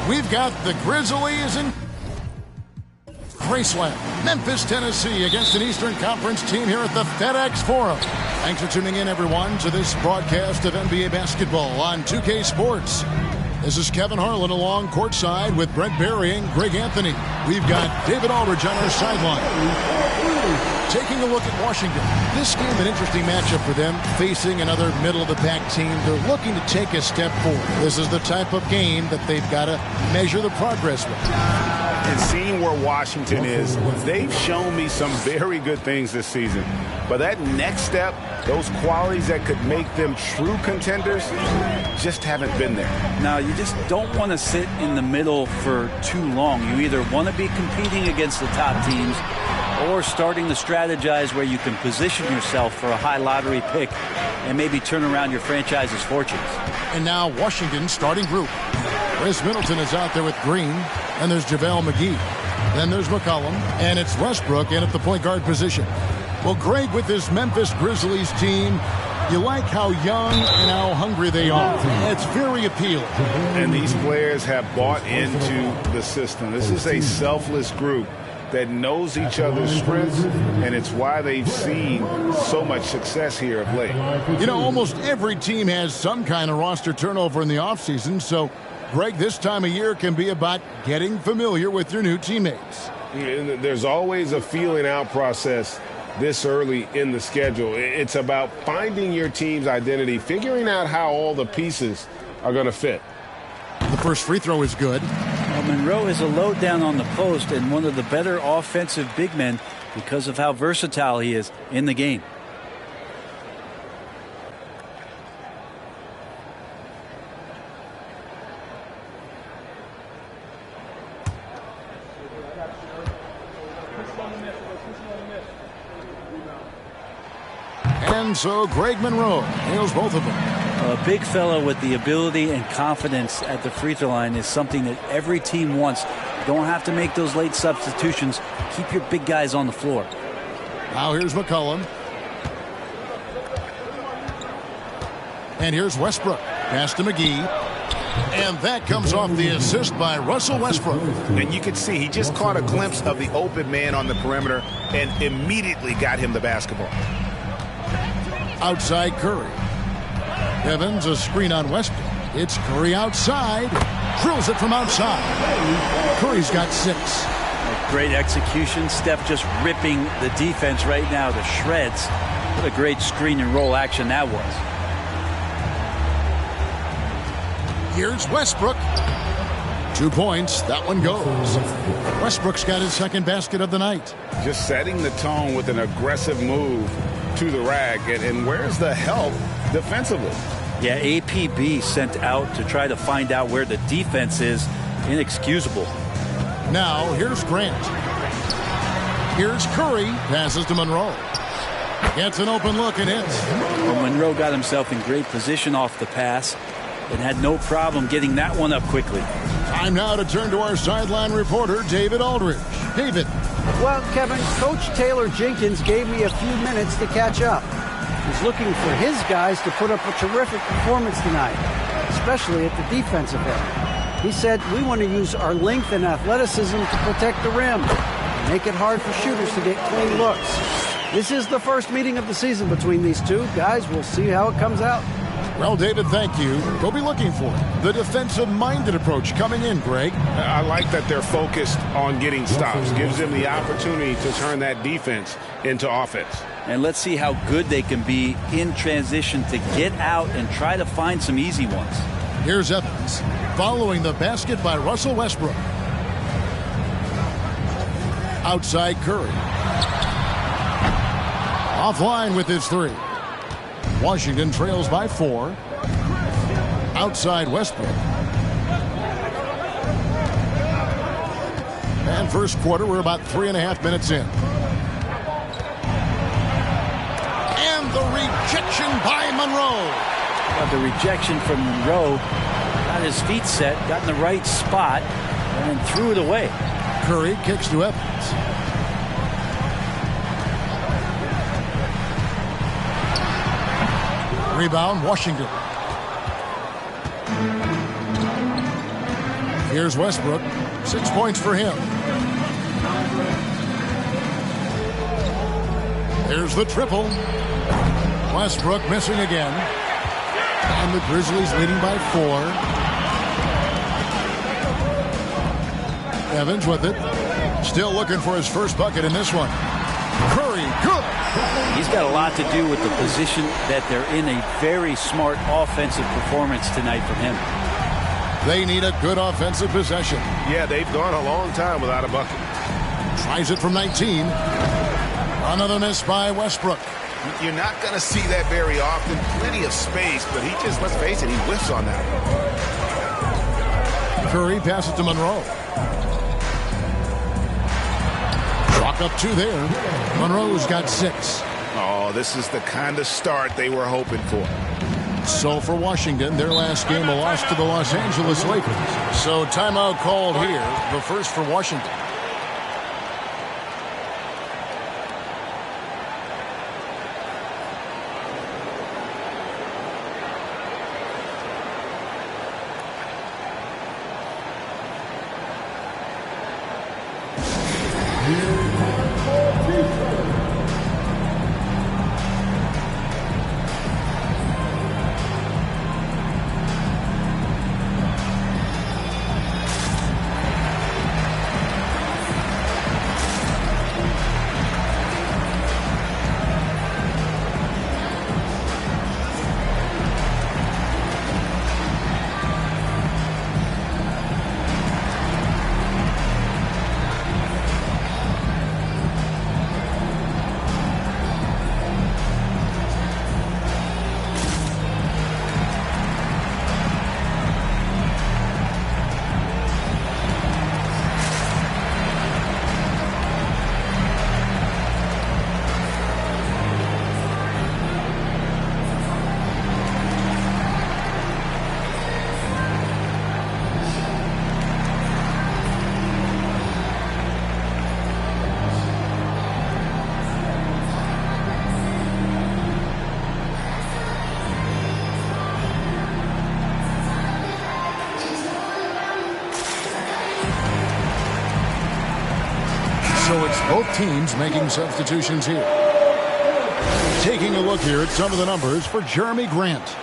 We've got the Grizzlies in Graceland, Memphis, Tennessee, against an Eastern Conference team here at the FedEx Forum. Thanks for tuning in, everyone, to this broadcast of NBA basketball on 2K Sports. This is Kevin Harlan along courtside with Brent Barry and Greg Anthony. We've got David Aldridge on our sideline. Taking a look at Washington. This game, an interesting matchup for them, facing another middle-of-the-pack team. They're looking to take a step forward. This is the type of game that they've got to measure the progress with. And seeing where Washington is, they've shown me some very good things this season. But that next step, those qualities that could make them true contenders, just haven't been there. Now, you just don't want to sit in the middle for too long. You either want to be competing against the top teams or starting to strategize where you can position yourself for a high lottery pick and maybe turn around your franchise's fortunes. And now Washington's starting group. Chris Middleton is out there with Green, and there's JaVale McGee. Then there's McCollum, and it's Westbrook in at the point guard position. Well, Greg, with this Memphis Grizzlies team, you like how young and how hungry they are. It's very appealing. And these players have bought into the system. This is a selfless group that knows each other's strengths, and it's why they've seen so much success here of late. You know, almost every team has some kind of roster turnover in the offseason, so, Greg, this time of year can be about getting familiar with your new teammates. There's always a feeling out process this early in the schedule. It's about finding your team's identity, figuring out how all the pieces are going to fit. The first free throw is good. Well, Monroe is a load down on the post and one of the better offensive big men because of how versatile he is in the game. And so Greg Monroe nails both of them. A big fella with the ability and confidence at the free throw line is something that every team wants. You don't have to make those late substitutions. Keep your big guys on the floor. Now here's McCollum. And here's Westbrook. Pass to McGee. And that comes off the assist by Russell Westbrook. And you can see he just caught a glimpse of the open man on the perimeter and immediately got him the basketball. Outside Curry. Evans, a screen on Westbrook. It's Curry outside. Drills it from outside. Curry's got 6. Great execution. Steph just ripping the defense right now to shreds. What a great screen and roll action that was. Here's Westbrook. 2 points. That one goes. Westbrook's got his second basket of the night. Just setting the tone with an aggressive move to the rack. And where's the help defensively? Yeah, APB sent out to try to find out where the defense is. Inexcusable. Now here's Grant. Here's Curry. Passes to Monroe. Gets an open look and hits. Well, Monroe got himself in great position off the pass and had no problem getting that one up quickly. Time now to turn to our sideline reporter, David Aldridge. David. Well, Kevin, Coach Taylor Jenkins gave me a few minutes to catch up. He's looking for his guys to put up a terrific performance tonight, especially at the defensive end. He said, we want to use our length and athleticism to protect the rim, make it hard for shooters to get clean looks. This is the first meeting of the season between these two. Guys, we'll see how it comes out. Well, David, thank you. We'll be looking for it. The defensive-minded approach coming in, Greg. I like that they're focused on getting stops. Gives them the opportunity to turn that defense into offense. And let's see how good they can be in transition to get out and try to find some easy ones. Here's Evans, following the basket by Russell Westbrook. Outside Curry. Offline with his 3. Washington trails by 4. Outside Westbrook. And first quarter, we're about 3.5 minutes in. And the rejection by Monroe. Well, the rejection from Monroe, got his feet set, got in the right spot, and then threw it away. Curry kicks to Evans. Rebound, Washington. Here's Westbrook. 6 points for him. There's the triple. Westbrook missing again. And the Grizzlies leading by 4. Evans with it. Still looking for his first bucket in this one. Curry, good. He's got a lot to do with the position that they're in. A very smart offensive performance tonight from him. They need a good offensive possession. Yeah, they've gone a long time without a bucket. Tries it from 19. Another miss by Westbrook. You're not going to see that very often. Plenty of space, but he just, let's face it, he whiffs on that. Curry passes to Monroe. Clock up 2 there. Monroe's got 6. Oh, this is the kind of start they were hoping for. So for Washington, their last game a loss to the Los Angeles Lakers. So timeout called here, the first for Washington. So it's both teams making substitutions here. Taking a look here at some of the numbers for Jeremy Grant.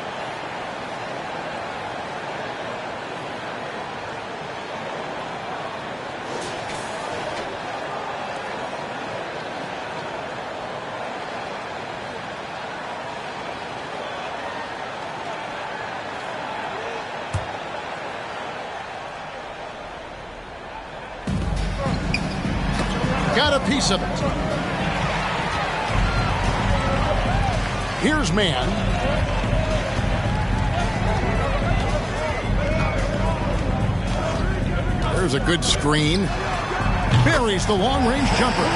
Got a piece of it. Here's Mann. There's a good screen. Buries the long-range jumper.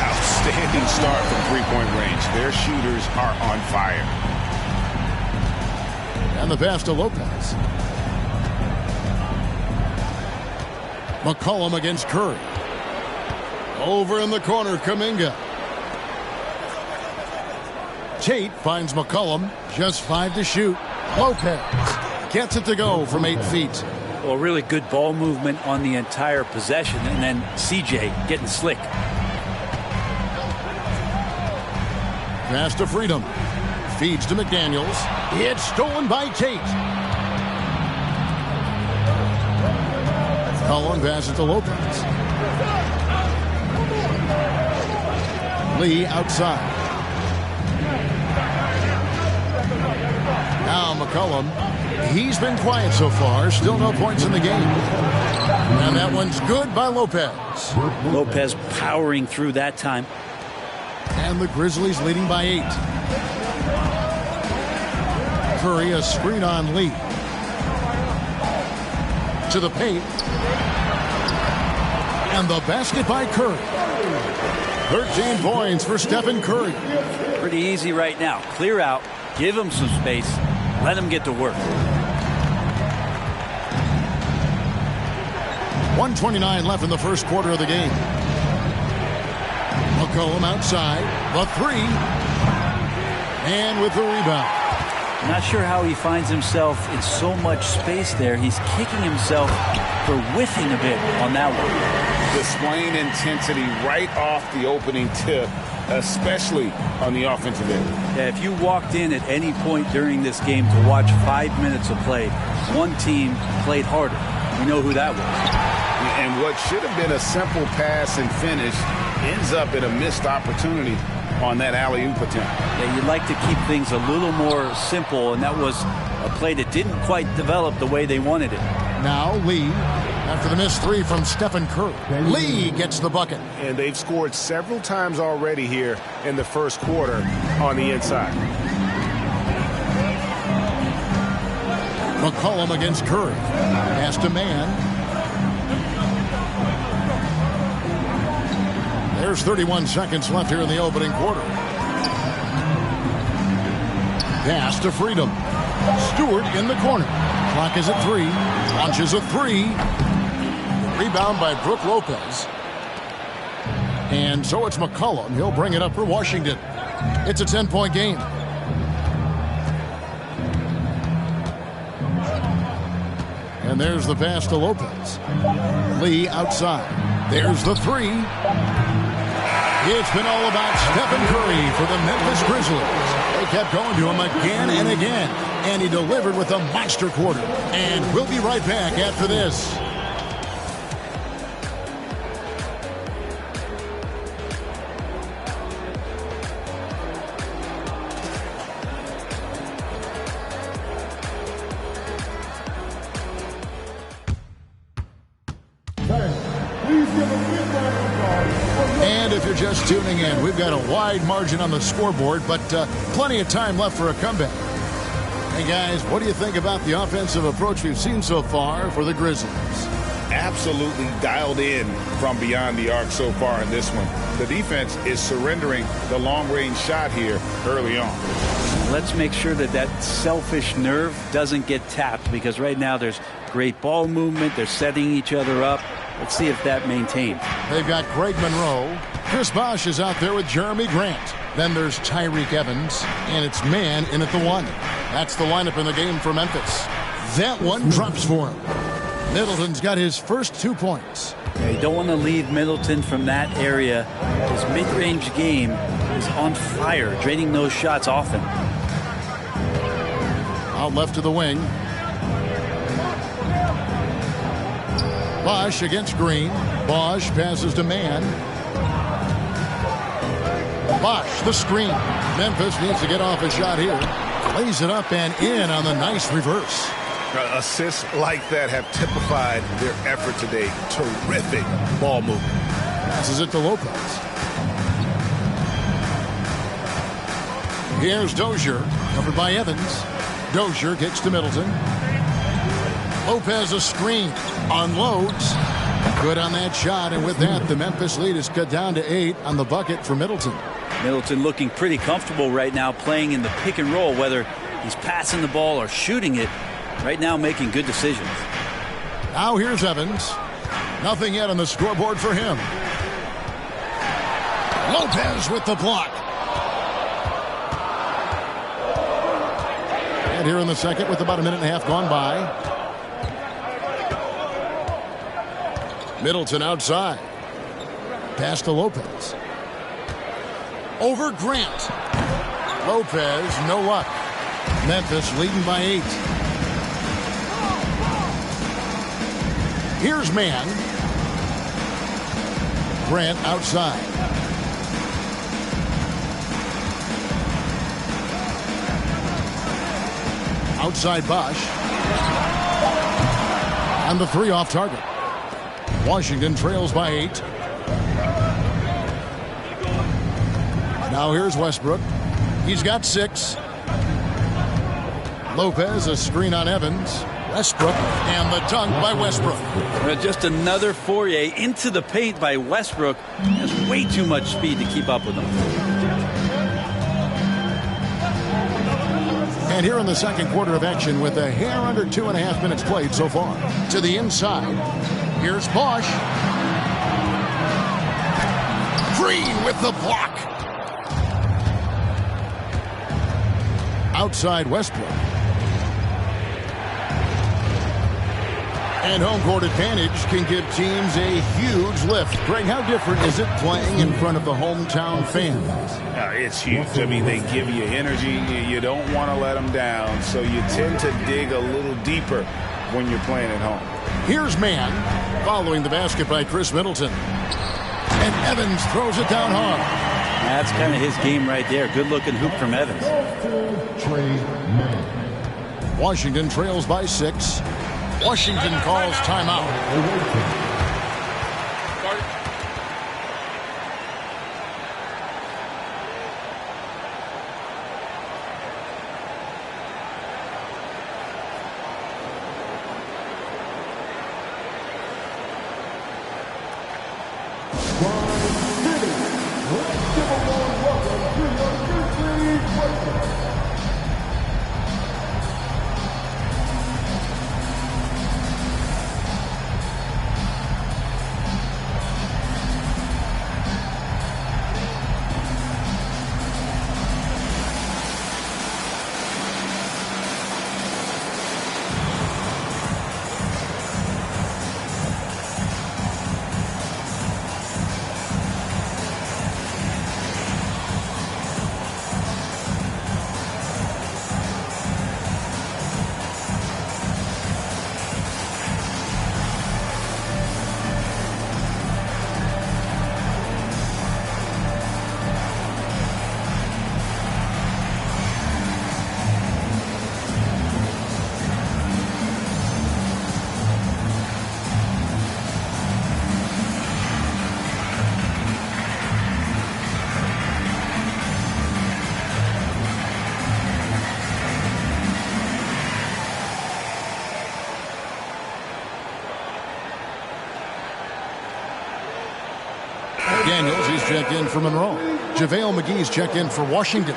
Outstanding start from three-point range. Their shooters are on fire. And the pass to Lopez. McCollum against Curry. Over in the corner, Kuminga. Tate finds McCollum. Just 5 to shoot. Lopez gets it to go from 8 feet. Well, really good ball movement on the entire possession, and then CJ getting slick. Pass to Freedom. Feeds to McDaniels. It's stolen by Tate. Cullen passes to Lopez. Lee outside. Now McCollum. He's been quiet so far. Still no points in the game. And that one's good by Lopez. Lopez powering through that time. And the Grizzlies leading by 8. Curry, a screen on Lee. To the paint. And the basket by Curry. 13 points for Stephen Curry. Pretty easy right now. Clear out. Give him some space. Let him get to work. 1:29 left in the first quarter of the game. McCollum outside. The 3. And with the rebound. Not sure how he finds himself in so much space there. He's kicking himself for whiffing a bit on that one. Displaying intensity right off the opening tip, especially on the offensive end. Yeah, if you walked in at any point during this game to watch 5 minutes of play, one team played harder. We know who that was. And what should have been a simple pass and finish ends up in a missed opportunity on that alley-oop attempt. Yeah, you'd like to keep things a little more simple, and that was a play that didn't quite develop the way they wanted it. Now Lee, after the missed three from Stephen Curry. Lee gets the bucket. And they've scored several times already here in the first quarter on the inside. McCollum against Curry. Pass to man. There's 31 seconds left here in the opening quarter. Pass to Freedom. Stewart in the corner. Clock is at 3. Launches a 3. Rebound by Brook Lopez. And so it's McCollum. He'll bring it up for Washington. It's a 10-point game. And there's the pass to Lopez. Lee outside. There's the 3. It's been all about Stephen Curry for the Memphis Grizzlies. They kept going to him again and again, and he delivered with a monster quarter. And we'll be right back after this. And if you're just tuning in, we've got a wide margin on the scoreboard, but plenty of time left for a comeback. Hey, guys, what do you think about the offensive approach we've seen so far for the Grizzlies? Absolutely dialed in from beyond the arc so far in this one. The defense is surrendering the long-range shot here early on. Let's make sure that that selfish nerve doesn't get tapped, because right now there's great ball movement. They're setting each other up. Let's see if that maintains. They've got Greg Monroe. Chris Bosh is out there with Jeremy Grant. Then there's Tyreek Evans, and it's man in at the 1. That's the lineup in the game for Memphis. That one drops for him. Middleton's got his first 2 points. Yeah, you don't want to leave Middleton from that area. His mid-range game is on fire, draining those shots often. Out left to the wing. Bosh against Green. Bosh passes to man. Bosh, the screen. Memphis needs to get off a shot here. Lays it up and in on the nice reverse. Assists like that have typified their effort today. Terrific ball movement. Passes it to Lopez. Here's Dozier, covered by Evans. Dozier kicks to Middleton. Lopez a screen, unloads. Good on that shot, and with that, the Memphis lead is cut down to 8 on the bucket for Middleton. Middleton looking pretty comfortable right now playing in the pick and roll, whether he's passing the ball or shooting it. Right now making good decisions. Now here's Evans. Nothing yet on the scoreboard for him. Lopez with the block. And here in the second with about a minute and a half gone by. Middleton outside. Pass to Lopez. Over Grant. Lopez, no luck. Memphis leading by 8. Here's man. Grant outside. Outside Bosh. And the 3 off target. Washington trails by 8. Now here's Westbrook. He's got 6. Lopez, a screen on Evans. Westbrook, and the dunk by Westbrook. Just another foray into the paint by Westbrook. Has way too much speed to keep up with him. And here in the second quarter of action with a hair under 2.5 minutes played so far. To the inside. Here's Bosh. Green with the block. Outside Westbrook. And home court advantage can give teams a huge lift. Greg, how different is it playing in front of the hometown fans? It's huge. I mean, they give you energy. You don't want to let them down, so you tend to dig a little deeper when you're playing at home. Here's Mann, following the basket by Chris Middleton. And Evans throws it down hard. That's kind of his game right there. Good-looking hoop from Evans. Washington trails by 6. Washington calls timeout. Daniels, he's checked in for Monroe. JaVale McGee's checked in for Washington.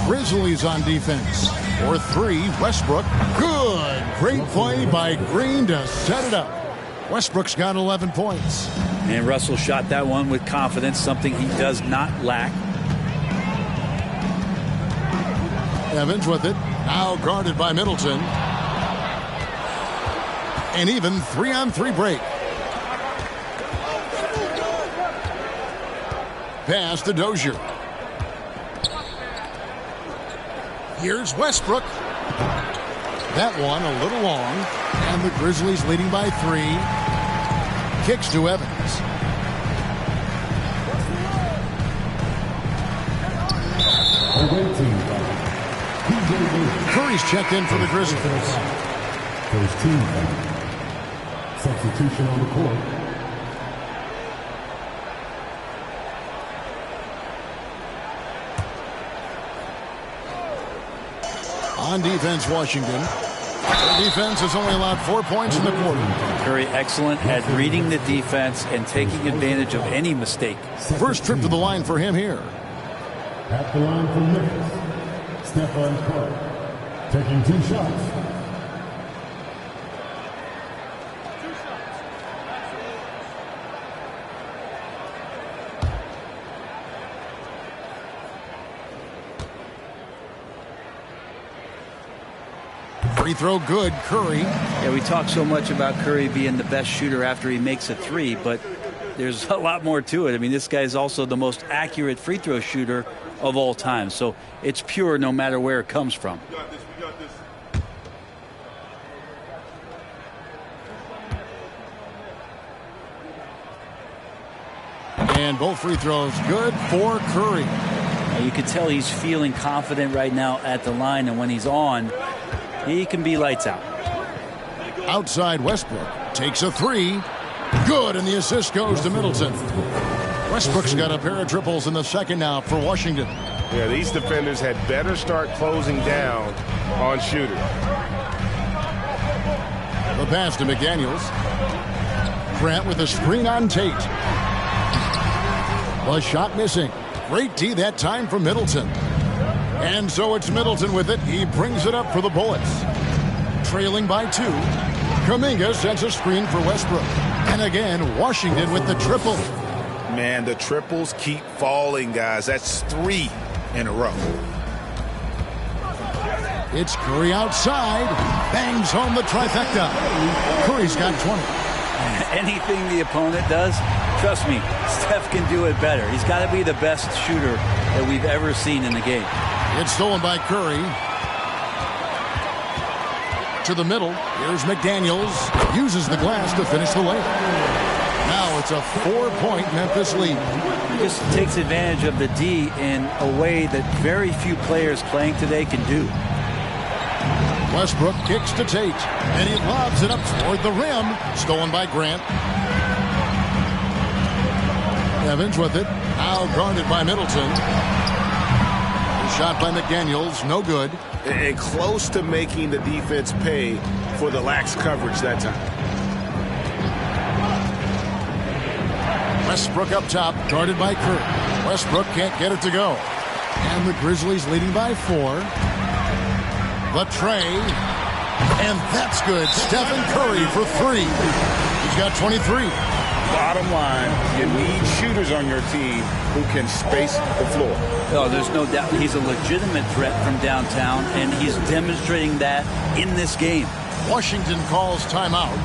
Grizzlies on defense. For 3, Westbrook. Good. Great play by Green to set it up. Westbrook's got 11 points. And Russell shot that one with confidence, something he does not lack. Evans with it. Now guarded by Middleton. An even 3-on-3 break. Pass to Dozier. Here's Westbrook. That one a little long. And the Grizzlies leading by 3. Kicks to Evans. Curry's checked in for the Grizzlies. First team substitution on the court. On defense, Washington. The defense has only allowed 4 points in the quarter. Curry excellent at reading the defense and taking advantage of any mistake. First trip to the line for him here. At the line for Memphis, Stephen Curry, taking 2 shots. Free throw good, Curry. Yeah, we talk so much about Curry being the best shooter after he makes a 3, but there's a lot more to it. I mean, this guy is also the most accurate free throw shooter of all time. So it's pure no matter where it comes from. We got this. And both free throws good for Curry. Now you can tell he's feeling confident right now at the line, and when he's on, he can be lights out. Outside Westbrook takes a 3. Good, and the assist goes to Middleton. Westbrook's got a pair of triples in the second now for Washington. Yeah, these defenders had better start closing down on shooters. pass to McDaniels. Grant with a screen on Tate. The shot missing. Great D that time from Middleton. And so it's Middleton with it. He brings it up for the Bullets. Trailing by 2. Kuminga sends a screen for Westbrook. And again, Washington with the triple. Man, the triples keep falling, guys. That's 3 in a row. It's Curry outside. Bangs home the trifecta. Curry's got 20. Anything the opponent does, trust me, Steph can do it better. He's got to be the best shooter that we've ever seen in the game. It's stolen by Curry. To the middle. Here's McDaniels. Uses the glass to finish the layup. Now it's a 4-point Memphis lead. He just takes advantage of the D in a way that very few players playing today can do. Westbrook kicks to Tate, and he lobs it up toward the rim. Stolen by Grant. Evans with it. Now guarded by Middleton. The shot by McDaniels, no good. And close to making the defense pay for the lax coverage that time. Westbrook up top, guarded by Curry. Westbrook can't get it to go. And the Grizzlies leading by 4. The tray. And that's good. Stephen Curry for 3. He's got 23. Bottom line, you need shooters on your team who can space the floor. Oh, there's no doubt he's a legitimate threat from downtown, and he's demonstrating that in this game. Washington calls timeout.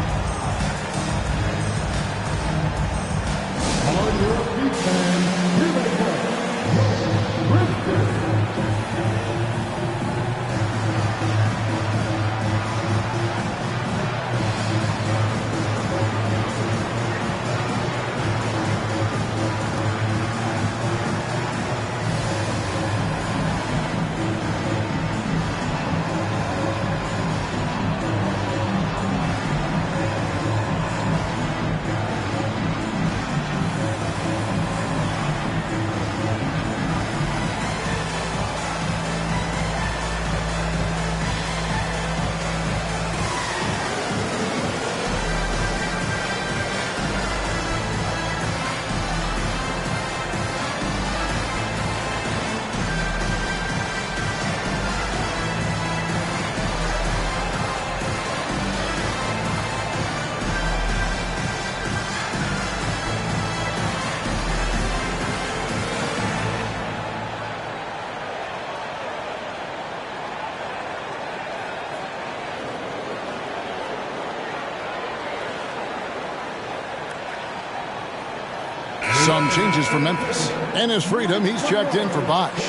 Some changes for Memphis. Ennis Freedom, he's checked in for Bosch.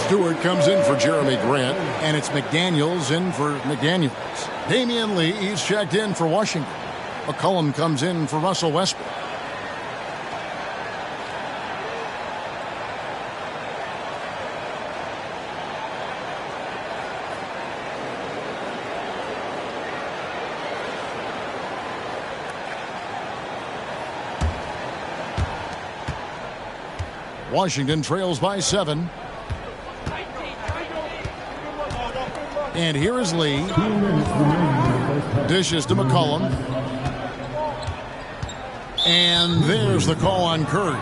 Stewart comes in for Jeremy Grant, and it's McDaniels in for McDaniels. Damian Lee, he's checked in for Washington. McCollum comes in for Russell Westbrook. Washington trails by 7. And here is Lee. Dishes to McCollum. And there's the call on Curry.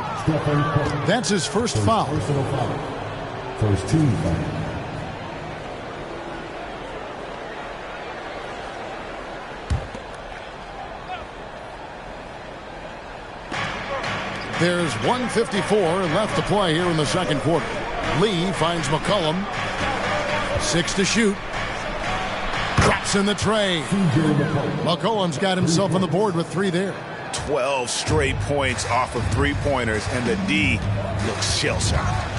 That's his first foul. First team foul. There's 1:54 left to play here in the second quarter. Lee finds McCollum. 6 to shoot. Drops in the tray. McCollum's got himself on the board with 3 there. 12 straight points off of 3-pointers, and the D looks shell-shocked.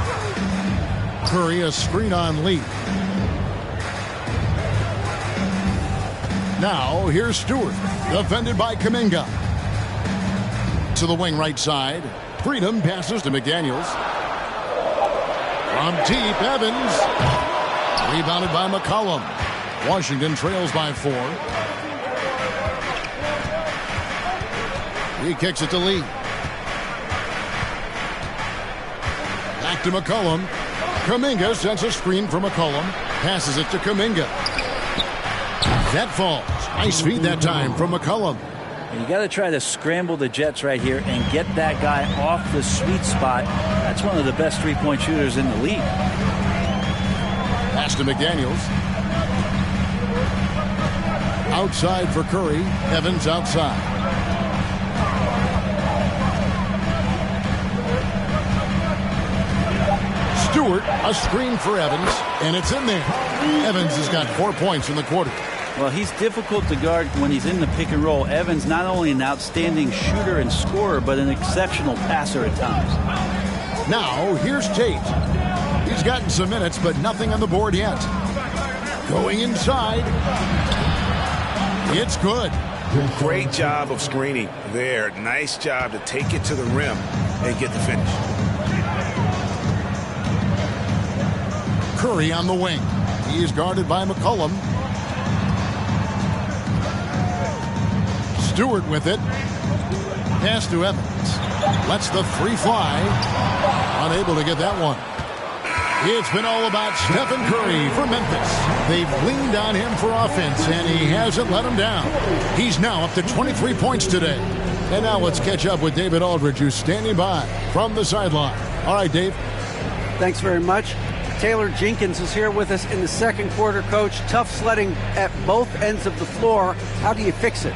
Curry a screen on Lee. Now here's Stewart, defended by Kuminga. To the wing right side. Freedom passes to McDaniels. From deep, Evans. Rebounded by McCollum. Washington trails by 4. He kicks it to Lee. Back to McCollum. Kuminga sends a screen for McCollum. Passes it to Kuminga. That falls. Nice feed that time from McCollum. You got to try to scramble the Jets right here and get that guy off the sweet spot. That's one of the best three-point shooters in the league. Pass to McDaniels. Outside for Curry. Evans outside. Stewart, a screen for Evans, and it's in there. Evans has got 4 points in the quarter. Well, he's difficult to guard when he's in the pick and roll. Evans not only an outstanding shooter and scorer, but an exceptional passer at times. Now, here's Tate. He's gotten some minutes, but nothing on the board yet. Going inside. It's good. Great job of screening there. Nice job to take it to the rim and get the finish. Curry on the wing. He is guarded by McCollum. Stewart with it. Pass to Evans. Lets the three fly. Unable to get that one. It's been all about Stephen Curry for Memphis. They've leaned on him for offense, and he hasn't let them down. He's now up to 23 points today. And now let's catch up with David Aldridge, who's standing by from the sideline. All right, Dave. Thanks very much. Taylor Jenkins is here with us in the second quarter, Coach. Tough sledding at both ends of the floor. How do you fix it?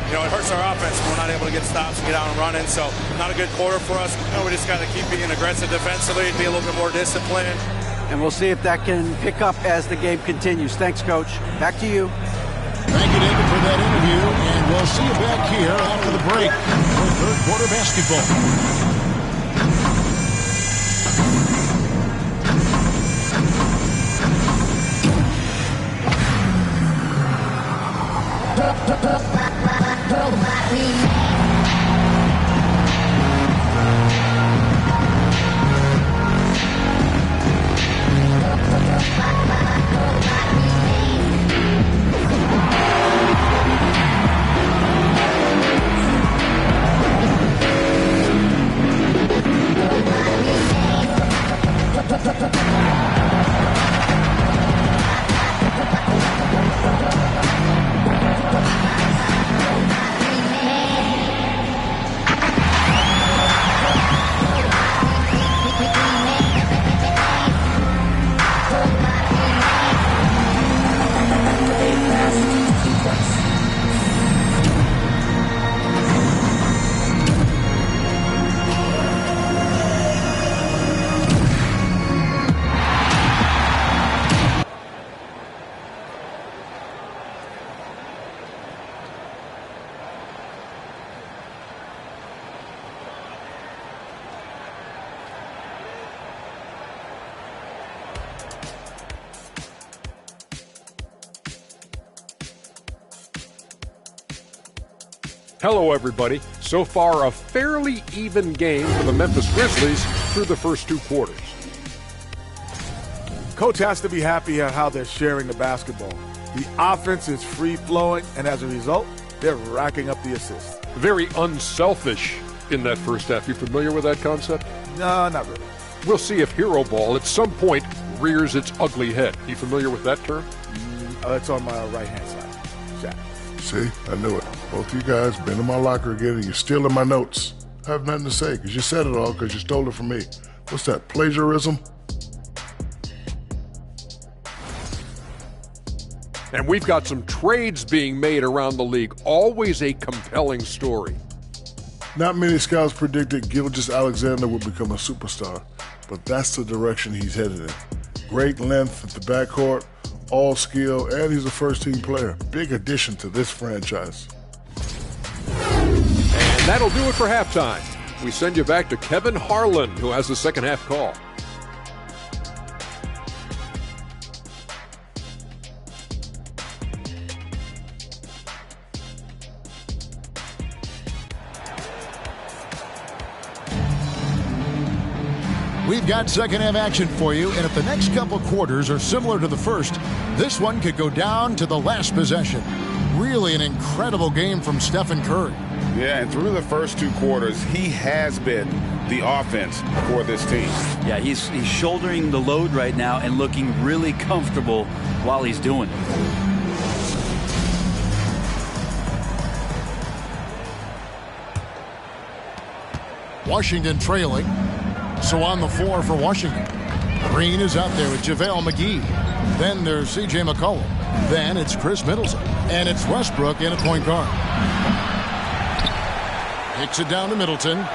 You know, it hurts our offense when we're not able to get stops and get out and running. So not a good quarter for us. You know, we just got to keep being aggressive defensively and be a little bit more disciplined. And we'll see if that can pick up as the game continues. Thanks, Coach. Back to you. Thank you, David, for that interview. And we'll see you back here after the break for third quarter basketball. Hello, everybody. So far, a fairly even game for the Memphis Grizzlies through the first two quarters. Coach has to be happy at how they're sharing the basketball. The offense is free-flowing, and as a result, they're racking up the assists. Very unselfish in that first half. You familiar with that concept? No, not really. We'll see if hero ball at some point rears its ugly head. You familiar with that term? It's on my right-hand side. Shaq. See, I knew it. Both of you guys been in my locker again, and you're stealing my notes. I have nothing to say, because you said it all, because you stole it from me. What's that, plagiarism? And we've got some trades being made around the league. Always a compelling story. Not many scouts predicted Gilgeous-Alexander would become a superstar, but that's the direction he's headed in. Great length at the backcourt, all skill, and he's a first-team player. Big addition to this franchise. And that'll do it for halftime. We send you back to Kevin Harlan, who has the second half call. We've got second half action for you, and if the next couple quarters are similar to the first, this one could go down to the last possession. Really an incredible game from Stephen Curry. Yeah, and through the first two quarters, he has been the offense for this team. Yeah, he's shouldering the load right now and looking really comfortable while he's doing it. Washington trailing. So on the floor for Washington. Green is out there with JaVale McGee. Then there's C.J. McCollum. Then it's Chris Middleton. And it's Westbrook in at point guard. Kicks it down to Middleton.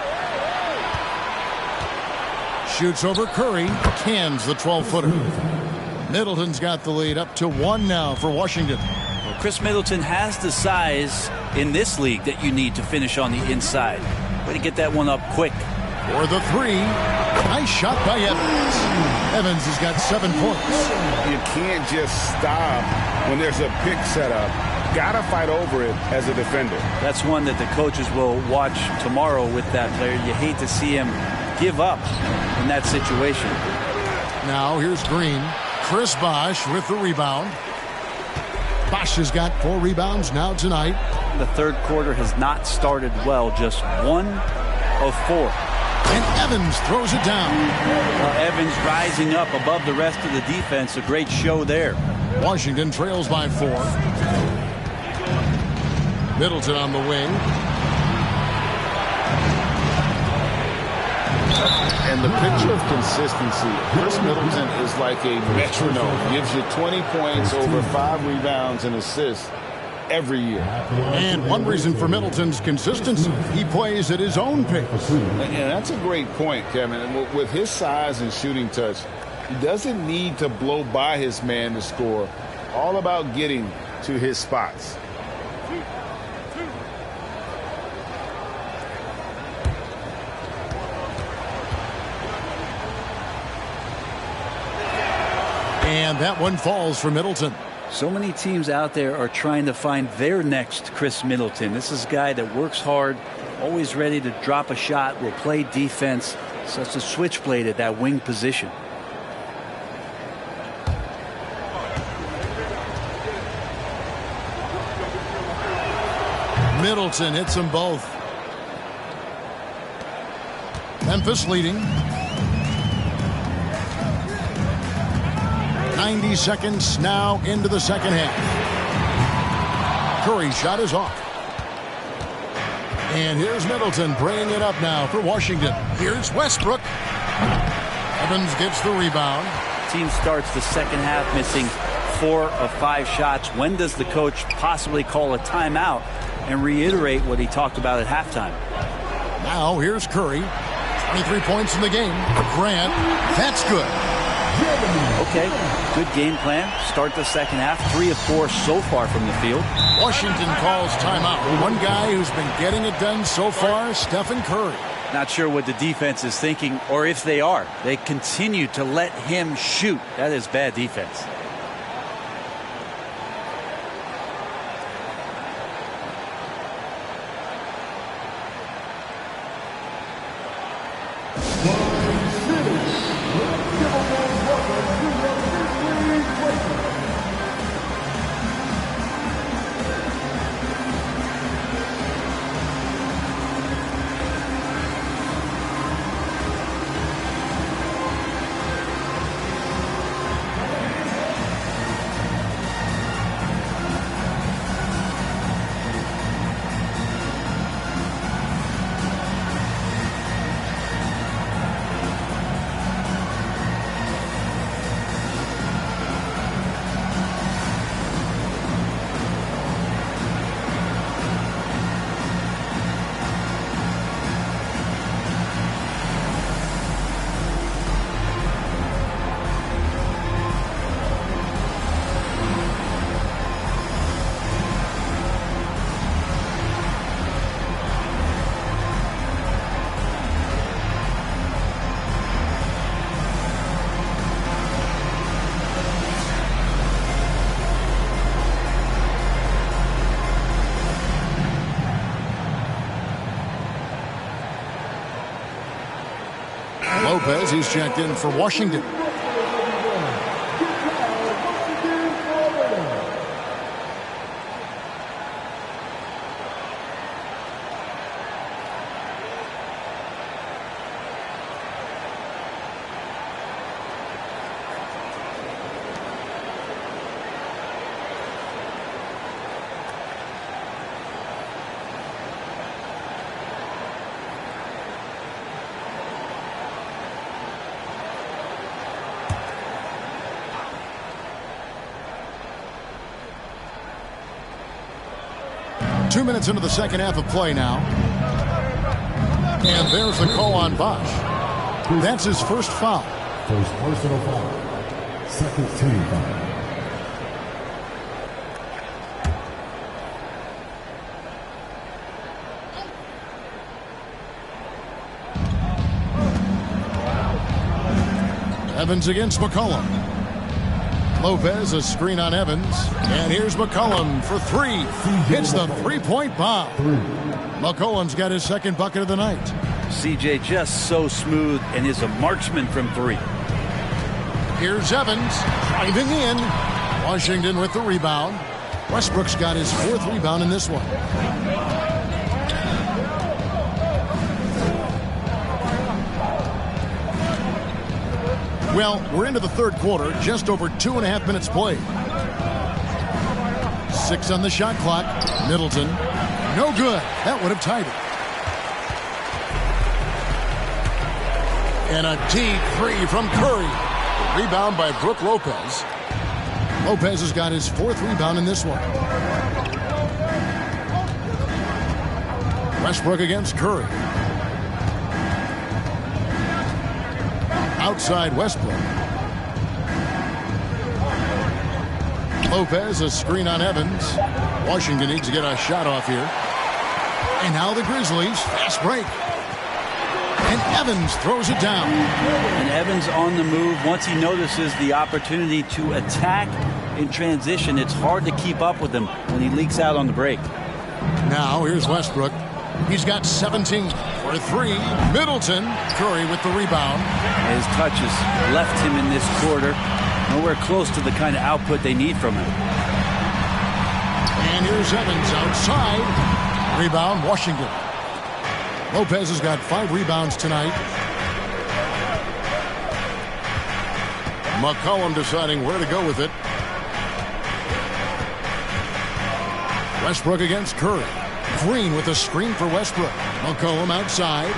Shoots over Curry. Cans the 12-footer. Middleton's got the lead up to 1 now for Washington. Well, Chris Middleton has the size in this league that you need to finish on the inside. Way to get that one up quick. For the 3. Nice shot by Evans. Evans has got 7 points. You can't just stop when there's a pick set up. Gotta fight over it as a defender. That's one that the coaches will watch tomorrow with that player. You hate to see him give up in that situation. Now here's Green. Chris Bosh with the rebound. Bosh has got 4 rebounds now tonight. The third quarter has not started well. Just 1 of 4. And Evans throws it down. Evans rising up above the rest of the defense. A great show there. Washington trails by 4. Middleton on the wing. And the picture of consistency, Chris Middleton is like a metronome. Gives you 20 points, over 5 rebounds and assists every year. And one reason for Middleton's consistency, he plays at his own pace. And that's a great point, Kevin. And with his size and shooting touch, he doesn't need to blow by his man to score. All about getting to his spots. And that one falls for Middleton. So many teams out there are trying to find their next Chris Middleton. This is a guy that works hard, always ready to drop a shot, will play defense, such a switchblade at that wing position. Middleton hits them both. Memphis leading. 90 seconds now into the second half. Curry's shot is off. And here's Middleton bringing it up now for Washington. Here's Westbrook. Evans gets the rebound. Team starts the second half missing 4 of 5 shots. When does the coach possibly call a timeout and reiterate what he talked about at halftime? Now here's Curry. 23 points in the game. Grant. That's good. Okay, good game plan. Start the second half. 3 of 4 so far from the field. Washington calls timeout. One guy who's been getting it done so far, Stephen Curry. Not sure what the defense is thinking, or if they are. They continue to let him shoot. That is bad defense. Lopez, he's checked in for Washington. 2 minutes into the second half of play now. And there's the call on Bosch. That's his first foul. First personal foul. Second team foul. Evans against McCollum. Lopez, a screen on Evans. And here's McCollum for three. Hits the three-point bomb. McCollum's got his second bucket of the night. CJ just so smooth and is a marksman from three. Here's Evans driving in. Washington with the rebound. Westbrook's got his fourth rebound in this one. Well, we're into the third quarter, just over 2.5 minutes played. 6 on the shot clock. Middleton, no good. That would have tied it. And a deep three from Curry. Rebound by Brook Lopez. Lopez has got his fourth rebound in this one. Westbrook against Curry. Outside Westbrook. Lopez, a screen on Evans. Washington needs to get a shot off here. And now the Grizzlies, fast break. And Evans throws it down. And Evans on the move. Once he notices the opportunity to attack in transition, it's hard to keep up with him when he leaks out on the break. Now here's Westbrook. He's got 17 for three. Middleton. Curry with the rebound. His touches left him in this quarter. Nowhere close to the kind of output they need from him. And here's Evans outside. Rebound, Washington. Lopez has got 5 rebounds tonight. McCollum deciding where to go with it. Westbrook against Curry. Green with a screen for Westbrook. McCollum outside.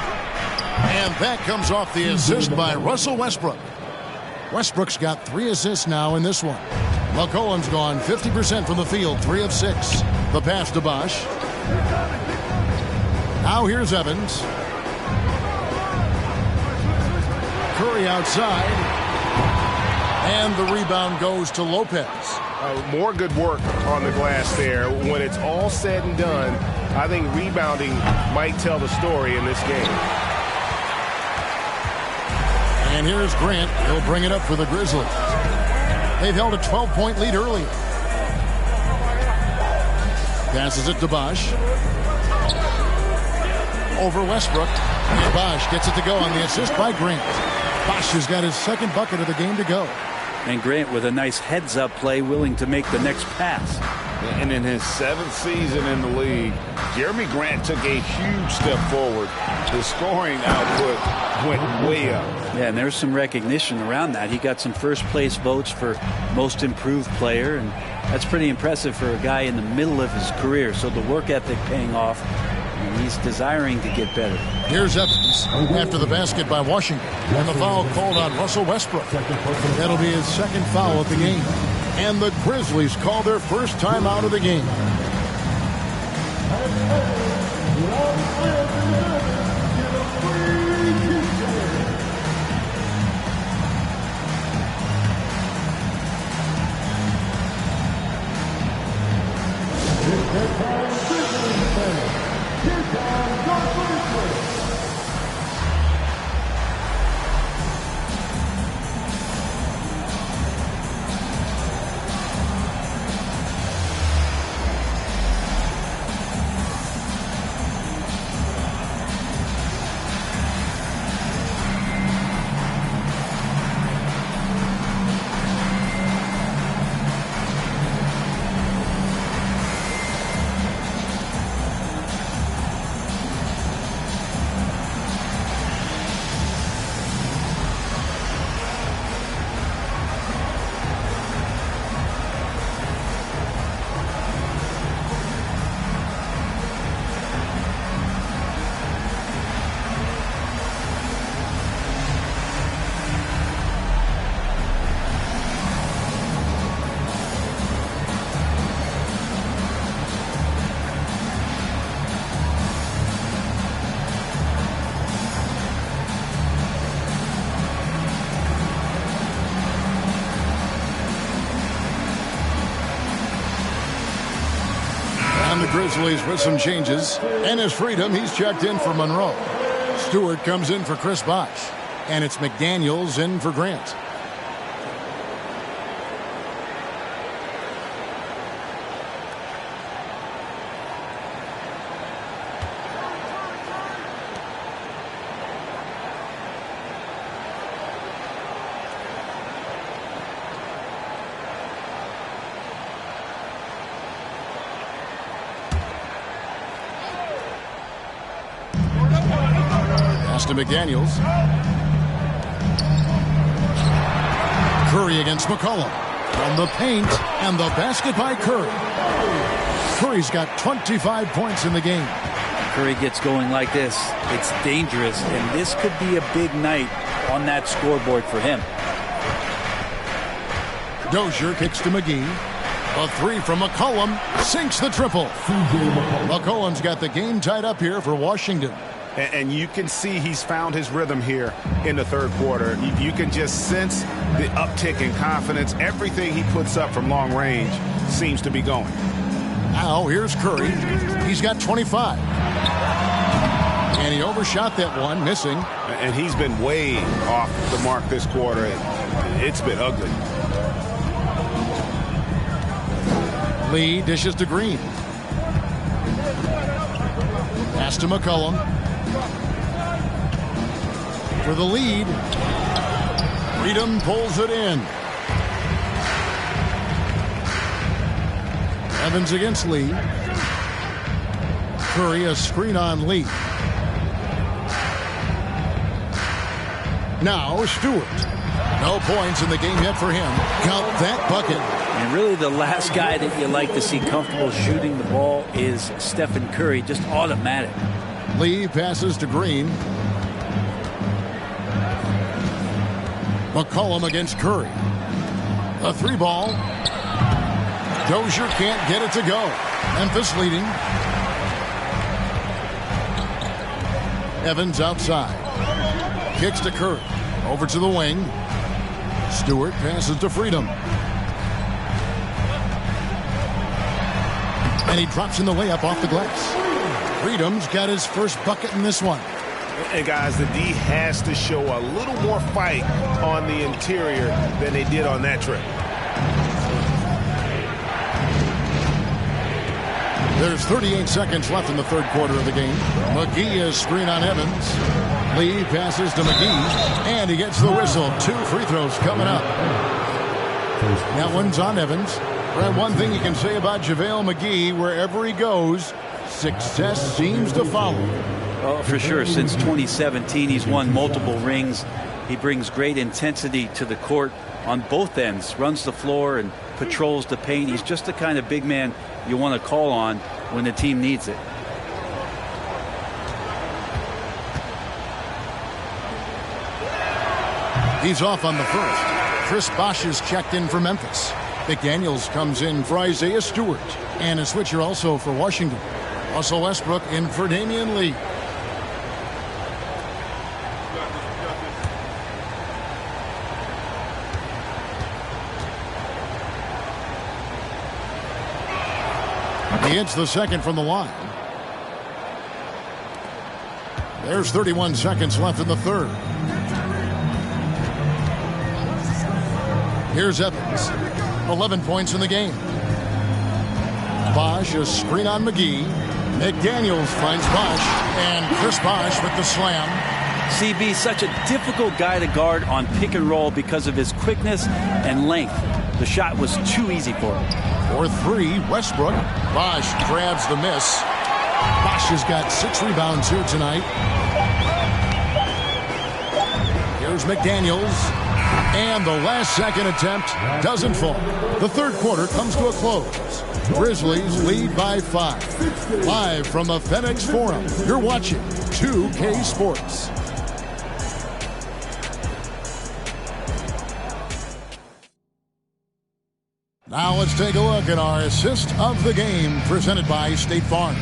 And that comes off the assist by Russell Westbrook. Westbrook's got 3 assists now in this one. McCollum's gone 50% from the field, 3 of 6. The pass to Bosch. Now here's Evans. Curry outside. And the rebound goes to Lopez. More good work on the glass there. When it's all said and done, I think rebounding might tell the story in this game. And here's Grant. He'll bring it up for the Grizzlies. They've held a 12-point lead earlier. Passes it to Bosch. Over Westbrook. And Bosch gets it to go on the assist by Grant. Bosch has got his second bucket of the game to go. And Grant with a nice heads-up play, willing to make the next pass. And in his 7th season in the league, Jeremy Grant took a huge step forward. His scoring output went way up. Yeah, and there's some recognition around that. He got some first-place votes for most improved player, and that's pretty impressive for a guy in the middle of his career. So the work ethic paying off, and he's desiring to get better. Here's Evans after the basket by Washington. And the foul called on Russell Westbrook. That'll be his second foul of the game. And the Grizzlies call their first time out of the game. Grizzlies with some changes. And as Freedom, he's checked in for Monroe. Stewart comes in for Chris Bosh. And it's McDaniels in for Grant. To McDaniels. Curry against McCollum. From the paint, and the basket by Curry. Curry's got 25 points in the game. Curry gets going like this. It's dangerous, and this could be a big night on that scoreboard for him. Dozier kicks to McGee. A three from McCollum sinks the triple. McCollum's got the game tied up here for Washington. And you can see he's found his rhythm here in the third quarter. You can just sense the uptick in confidence. Everything he puts up from long range seems to be going. Now here's Curry. He's got 25. And he overshot that one, missing. And he's been way off the mark this quarter. It's been ugly. Lee dishes to Green. Pass to McCollum. For the lead. Freedom pulls it in. Evans against Lee. Curry a screen on Lee. Now Stewart. No points in the game yet for him. Count that bucket. And really the last guy that you like to see comfortable shooting the ball is Stephen Curry. Just automatic. Lee passes to Green. McCollum against Curry. A three ball. Dozier can't get it to go. Memphis leading. Evans outside. Kicks to Curry. Over to the wing. Stewart passes to Freedom. And he drops in the layup off the glass. Freedom's got his first bucket in this one. And guys, the D has to show a little more fight on the interior than they did on that trip. There's 38 seconds left in the third quarter of the game. McGee is screen on Evans. Lee passes to McGee, and he gets the whistle. 2 free throws coming up. That one's on Evans. And one thing you can say about JaVale McGee, wherever he goes, success seems to follow. Well, for sure. Since 2017, he's won multiple rings. He brings great intensity to the court on both ends. Runs the floor and patrols the paint. He's just the kind of big man you want to call on when the team needs it. He's off on the first. Chris Bosh is checked in for Memphis. McDaniels comes in for Isaiah Stewart. And a switcher also for Washington. Russell Westbrook in for Damian Lee. He hits the second from the line. There's 31 seconds left in the third. Here's Evans. 11 points in the game. Bosh, a screen on McGee. McDaniels finds Bosh. And Chris Bosh with the slam. CB, such a difficult guy to guard on pick and roll because of his quickness and length. The shot was too easy for him. For 3, Westbrook. Bosh grabs the miss. Bosh has got 6 rebounds here tonight. Here's McDaniels. And the last second attempt doesn't fall. The third quarter comes to a close. Grizzlies lead by 5. Live from the FedEx Forum, you're watching 2K Sports. Now let's take a look at our assist of the game presented by State Farm.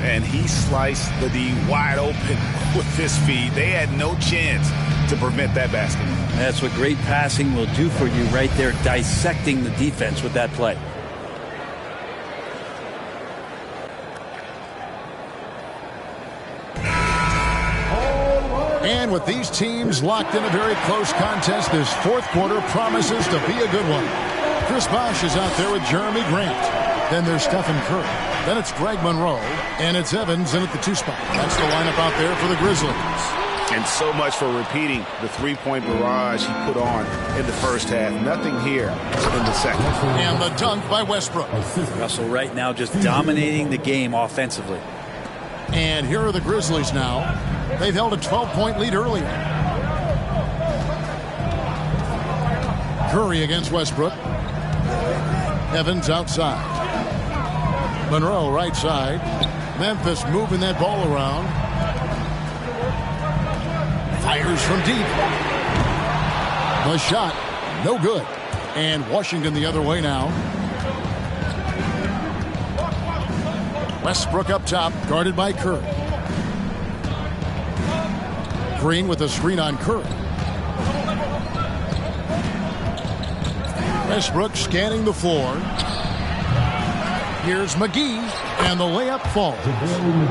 And he sliced the D wide open with his feed. They had no chance to prevent that basket. That's what great passing will do for you right there, dissecting the defense with that play. And with these teams locked in a very close contest, this fourth quarter promises to be a good one. Chris Bosh is out there with Jeremy Grant. Then there's Stephen Curry. Then it's Greg Monroe. And it's Evans in at the 2 spot. That's the lineup out there for the Grizzlies. And so much for repeating the three-point barrage he put on in the first half. Nothing here in the second. And the dunk by Westbrook. Russell right now just dominating the game offensively. And here are the Grizzlies now. They've held a 12-point lead earlier. Curry against Westbrook. Evans outside. Monroe right side. Memphis moving that ball around. Fires from deep. The shot, no good. And Washington the other way now. Westbrook up top, guarded by Curry. Green with a screen on Curry. Westbrook scanning the floor. Here's McGee, and the layup falls.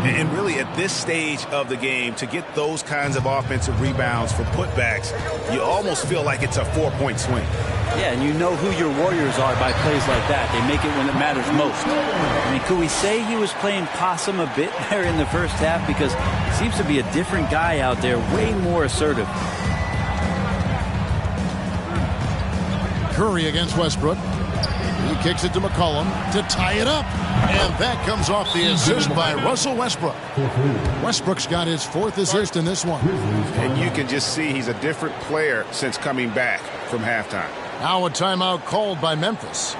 And really, at this stage of the game, to get those kinds of offensive rebounds for putbacks, you almost feel like it's a 4-point swing. Yeah, and you know who your Warriors are by plays like that. They make it when it matters most. I mean, could we say he was playing possum a bit there in the first half? Because he seems to be a different guy out there, way more assertive. Curry against Westbrook. He kicks it to McCollum to tie it up. And that comes off the assist by Russell Westbrook. Westbrook's got his 4th assist in this one. And you can just see he's a different player since coming back from halftime. Now a timeout called by Memphis.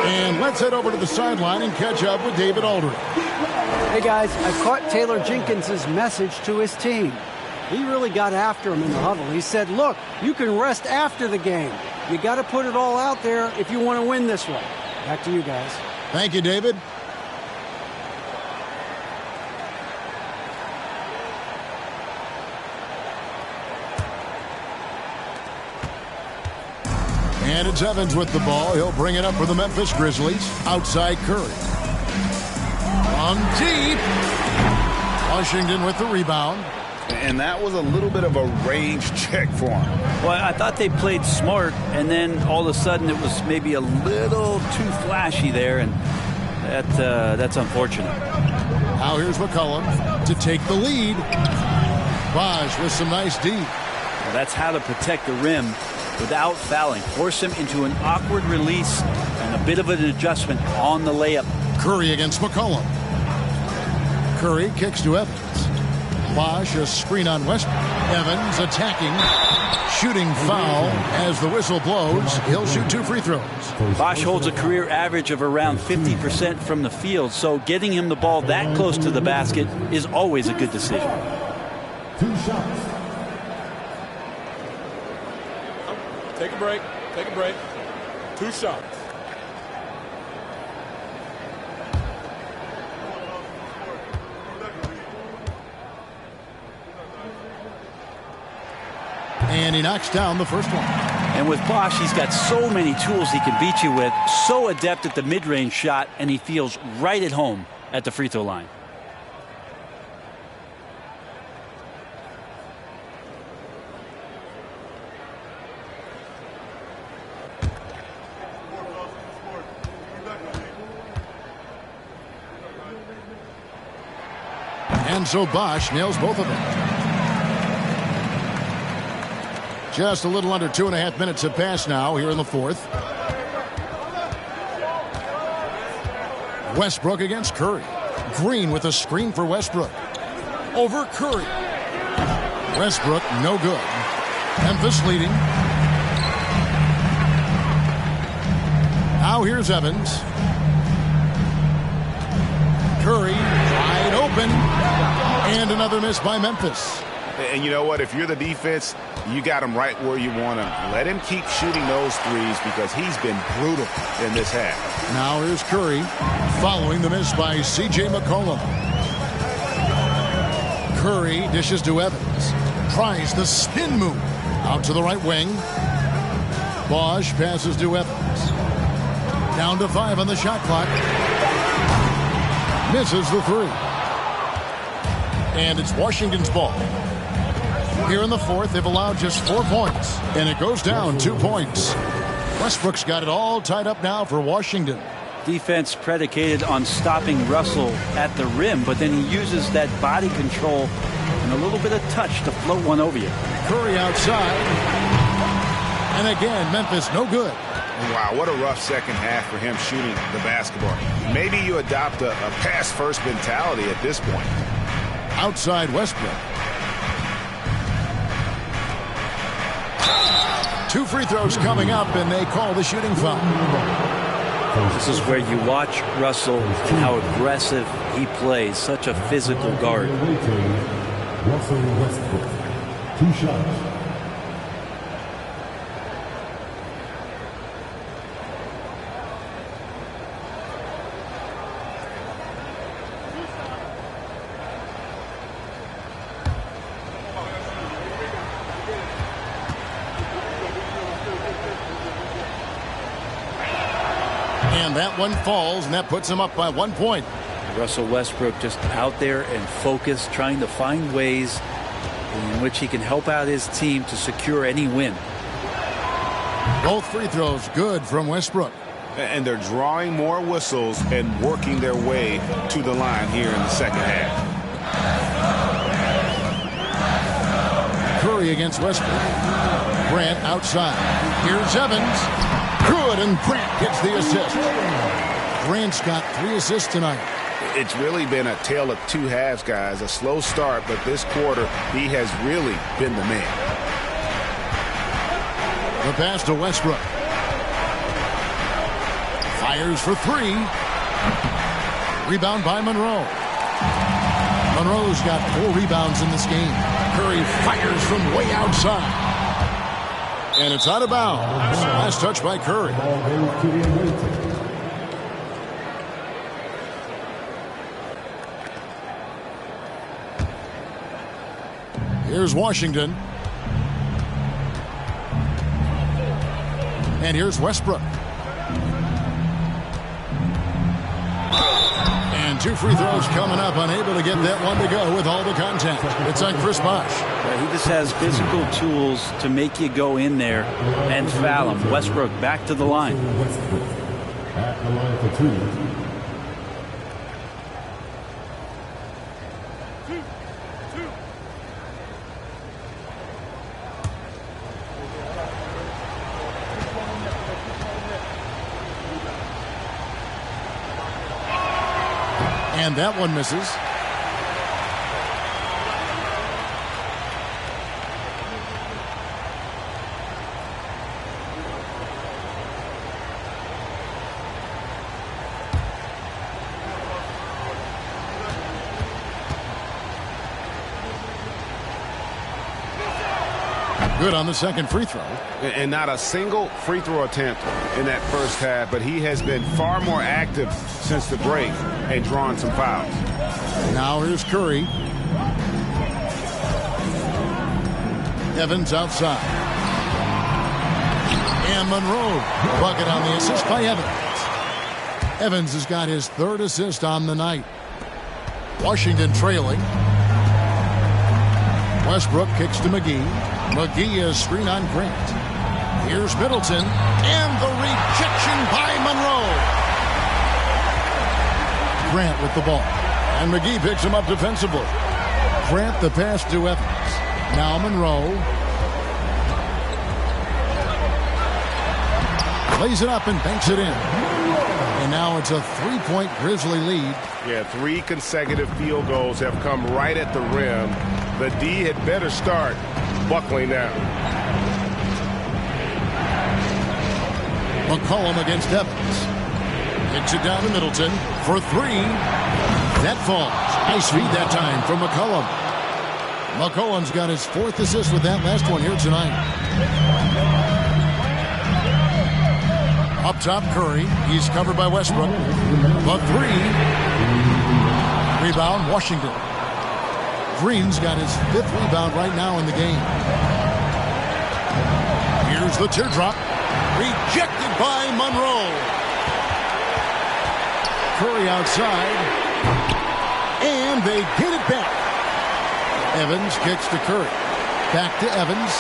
And let's head over to the sideline and catch up with David Aldridge. Hey guys, I caught Taylor Jenkins' message to his team. He really got after him in the huddle. He said, look, you can rest after the game. You got to put it all out there if you want to win this one. Back to you guys. Thank you, David. And it's Evans with the ball. He'll bring it up for the Memphis Grizzlies. Outside Curry. On deep. Washington with the rebound. And that was a little bit of a range check for him. Well, I thought they played smart, and then all of a sudden it was maybe a little too flashy there, and that's unfortunate. Now here's McCollum to take the lead. Bosh with some nice D. Well, that's how to protect the rim without fouling. Force him into an awkward release and a bit of an adjustment on the layup. Curry against McCollum. Curry kicks to Evans. Bosh a screen on Westbrook. Evans attacking. Shooting foul as the whistle blows. He'll shoot 2 free throws. Bosh holds a career average of around 50% from the field, so getting him the ball that close to the basket is always a good decision. 2 shots. Take a break. Take a break. 2 shots. And he knocks down the first one. And with Bosch, he's got so many tools he can beat you with, so adept at the mid-range shot, and he feels right at home at the free throw line. And so Bosch nails both of them. Just a little under 2.5 minutes have passed now here in the fourth. Westbrook against Curry. Green with a screen for Westbrook. Over Curry. Westbrook, no good. Memphis leading. Now here's Evans. Curry wide open. And another miss by Memphis. And you know what? If you're the defense, you got him right where you want him. Let him keep shooting those threes because he's been brutal in this half. Now here's Curry following the miss by C.J. McCollum. Curry dishes to Evans. Tries the spin move. Out to the right wing. Bosch passes to Evans. Down to 5 on the shot clock. Misses the 3. And it's Washington's ball. Here in the fourth, they've allowed just 4 points. And it goes down 2 points. Westbrook's got it all tied up now for Washington. Defense predicated on stopping Russell at the rim, but then he uses that body control and a little bit of touch to float one over you. Curry outside. And again, Memphis no good. Wow, what a rough second half for him shooting the basketball. Maybe you adopt a pass-first mentality at this point. Outside Westbrook. 2 free throws coming up, and they call the shooting foul. This is where you watch Russell and how aggressive he plays. Such a physical guard. Russell Westbrook, 2 shots. And that one falls, and that puts him up by 1 point. Russell Westbrook just out there and focused, trying to find ways in which he can help out his team to secure any win. Both free throws good from Westbrook. And they're drawing more whistles and working their way to the line here in the second half. Curry against Westbrook. Grant outside. Here's Evans. Good, and Grant gets the assist. Grant's got 3 assists tonight. It's really been a tale of 2 halves, guys. A slow start, but this quarter, he has really been the man. The pass to Westbrook. Fires for 3. Rebound by Monroe. Monroe's got 4 rebounds in this game. Curry fires from way outside. And it's out of bounds. Last touch by Curry. Here's Washington. And here's Westbrook. And 2 free throws coming up. Unable to get that one to go with all the contact. It's on Chris Bosch. He just has physical tools to make you go in there and foul him. Westbrook back to the line. Westbrook at the line for 2. And that one misses. Good on the second free throw. And not a single free throw attempt in that first half, but he has been far more active since the break and drawn some fouls. Now here's Curry. Evans outside. And Monroe, bucket on the assist by Evans. Evans has got his 3rd assist on the night. Washington trailing. Westbrook kicks to McGee. McGee is screen on Grant. Here's Middleton. And the rejection by Monroe. Grant with the ball. And McGee picks him up defensively. Grant the pass to Evans. Now Monroe. Lays it up and banks it in. And now it's a 3-point Grizzly lead. Yeah, 3 consecutive field goals have come right at the rim. The D had better start buckling down. McCollum against Evans. Kicks it down to Middleton for 3. That falls. Nice feed that time from McCollum. McCollum's got his 4th assist with that last one here tonight. Up top, Curry. He's covered by Westbrook. The 3. Rebound, Washington. Green's got his 5th rebound right now in the game. Here's the teardrop. Rejected by Monroe. Curry outside. And they get it back. Evans kicks to Curry. Back to Evans.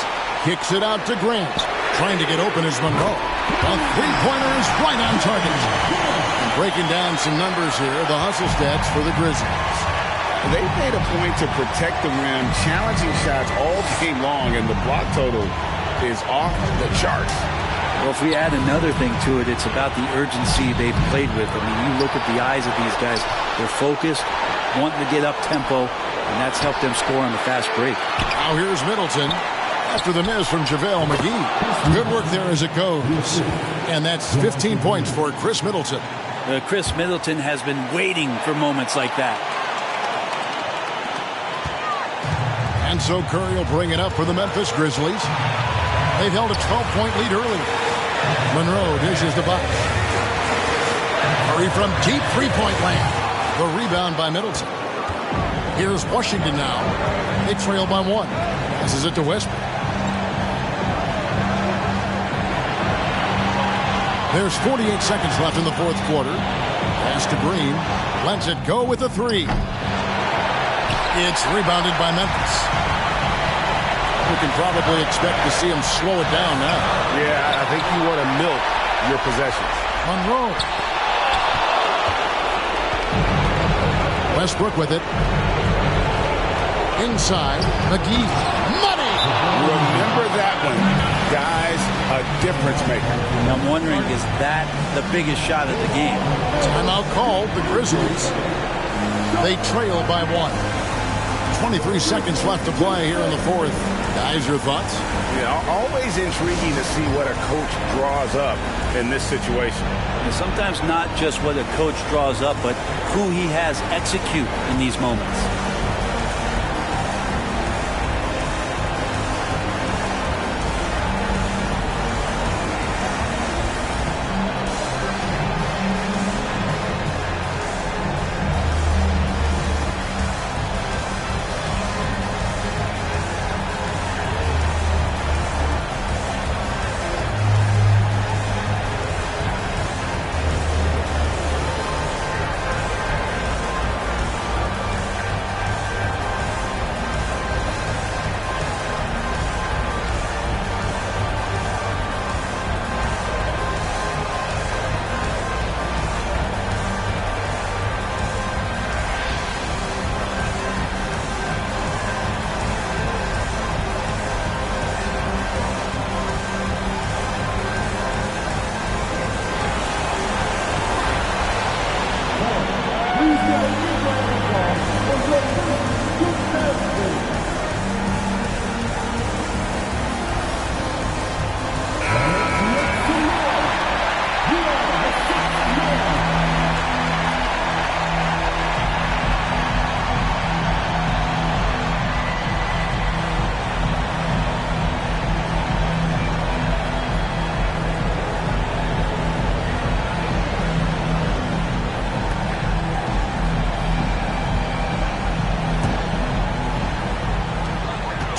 Kicks it out to Grant. Trying to get open is Monroe. A 3-pointer is right on target. And breaking down some numbers here, the hustle stats for the Grizzlies. They've made a point to protect the rim, challenging shots all game long, and the block total is off the charts. Well, if we add another thing to it, it's about the urgency they've played with. I mean, you look at the eyes of these guys. They're focused, wanting to get up tempo, and that's helped them score on the fast break. Now here's Middleton. After the miss from JaVale McGee. Good work there as it goes. And that's 15 points for Chris Middleton. Chris Middleton has been waiting for moments like that. And so Curry will bring it up for the Memphis Grizzlies. They've held a 12-point lead early. Monroe dishes the box. Curry from deep three-point land. The rebound by Middleton. Here's Washington now. They trail by 1. Passes it to Westbrook. There's 48 seconds left in the 4th quarter. Pass to Green. Lets it go with a 3. It's rebounded by Memphis. We can probably expect to see him slow it down now. Yeah, I think you want to milk your possessions. Monroe. Westbrook with it. Inside. McGee. Money! Remember that one. Guys, a difference maker. And I'm wondering, is that the biggest shot of the game? Timeout called. The Grizzlies. They trail by 1. 23 seconds left to play here in the 4th. Guys, your thoughts? Yeah, always intriguing to see what a coach draws up in this situation. And sometimes not just what a coach draws up, but who he has execute in these moments.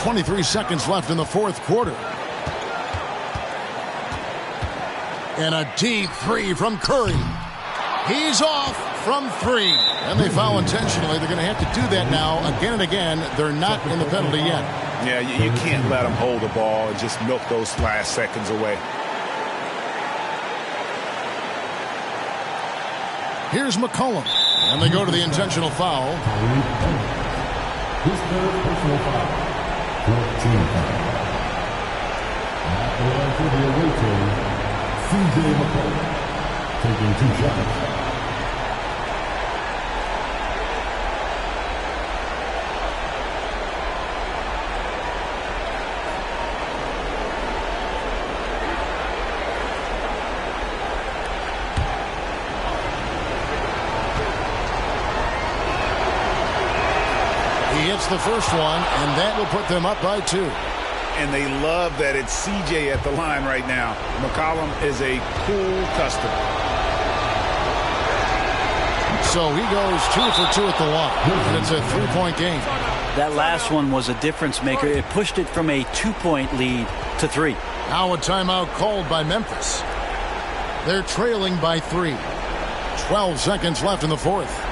.23 seconds left in the 4th quarter. And a deep three from Curry. He's off from three. And they foul intentionally. They're going to have to do that now again and again. They're not in the penalty yet. Yeah, you can't let them hold the ball and just milk those last seconds away. Here's McCollum. And they go to the intentional foul. His third personal foul. 14 foul. At the line for the away team, C.J. McCollum, taking 2 shots. He hits the first one, and that will put them up by 2. And they love that it's CJ at the line right now. McCollum is a cool customer. So he goes 2 for 2 at the line, and it's a 3-point game. That last one was a difference maker. It pushed it from a 2-point lead to 3. Now a timeout called by Memphis. They're trailing by 3. 12 seconds left in the fourth.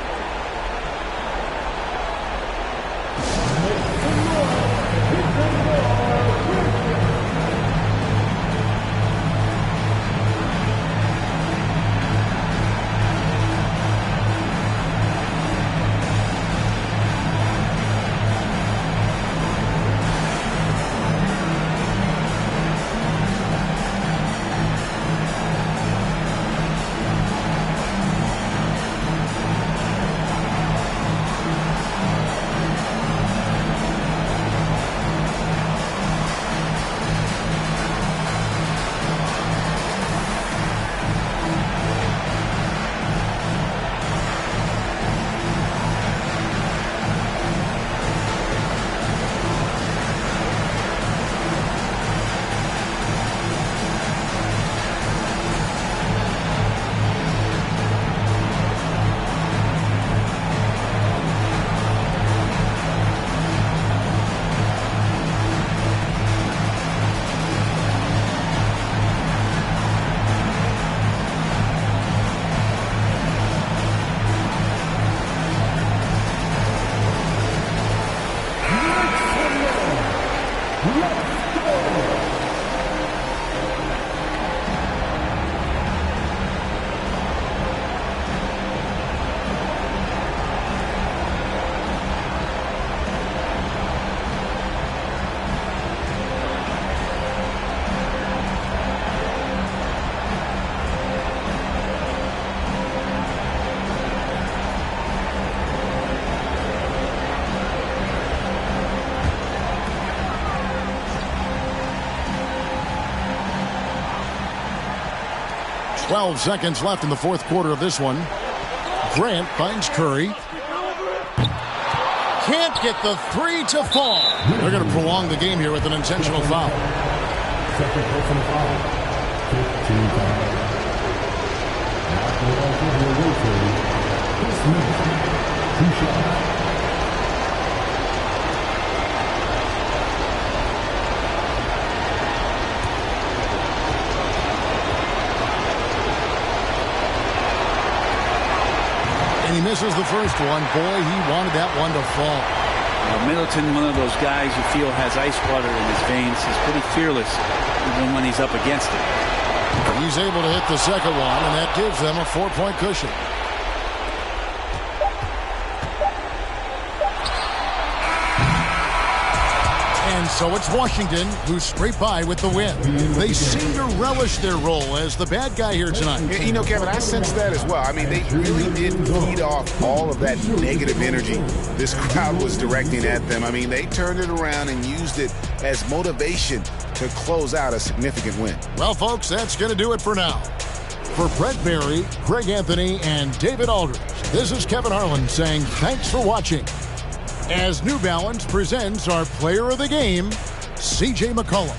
Twelve seconds left in the fourth quarter of this one. Grant finds Curry. Can't get the three to fall. They're going to prolong the game here with an intentional foul. Second personal foul. 15 foul. After the line for the away team, Chris Middleton, 2 shots. And he misses the first one. Boy, he wanted that one to fall. Middleton, one of those guys you feel has ice water in his veins. He's pretty fearless even when he's up against it. He's able to hit the second one, and that gives them a 4-point cushion. And so it's Washington who scrape by with the win. They seem to relish their role as the bad guy here tonight. You know, Kevin, I sense that as well. I mean, they really did feed off all of that negative energy this crowd was directing at them. I mean, they turned it around and used it as motivation to close out a significant win. Well, folks, that's going to do it for now. For Brett Barry, Greg Anthony, and David Aldridge, this is Kevin Harlan saying thanks for watching. As New Balance presents our player of the game, C.J. McCollum.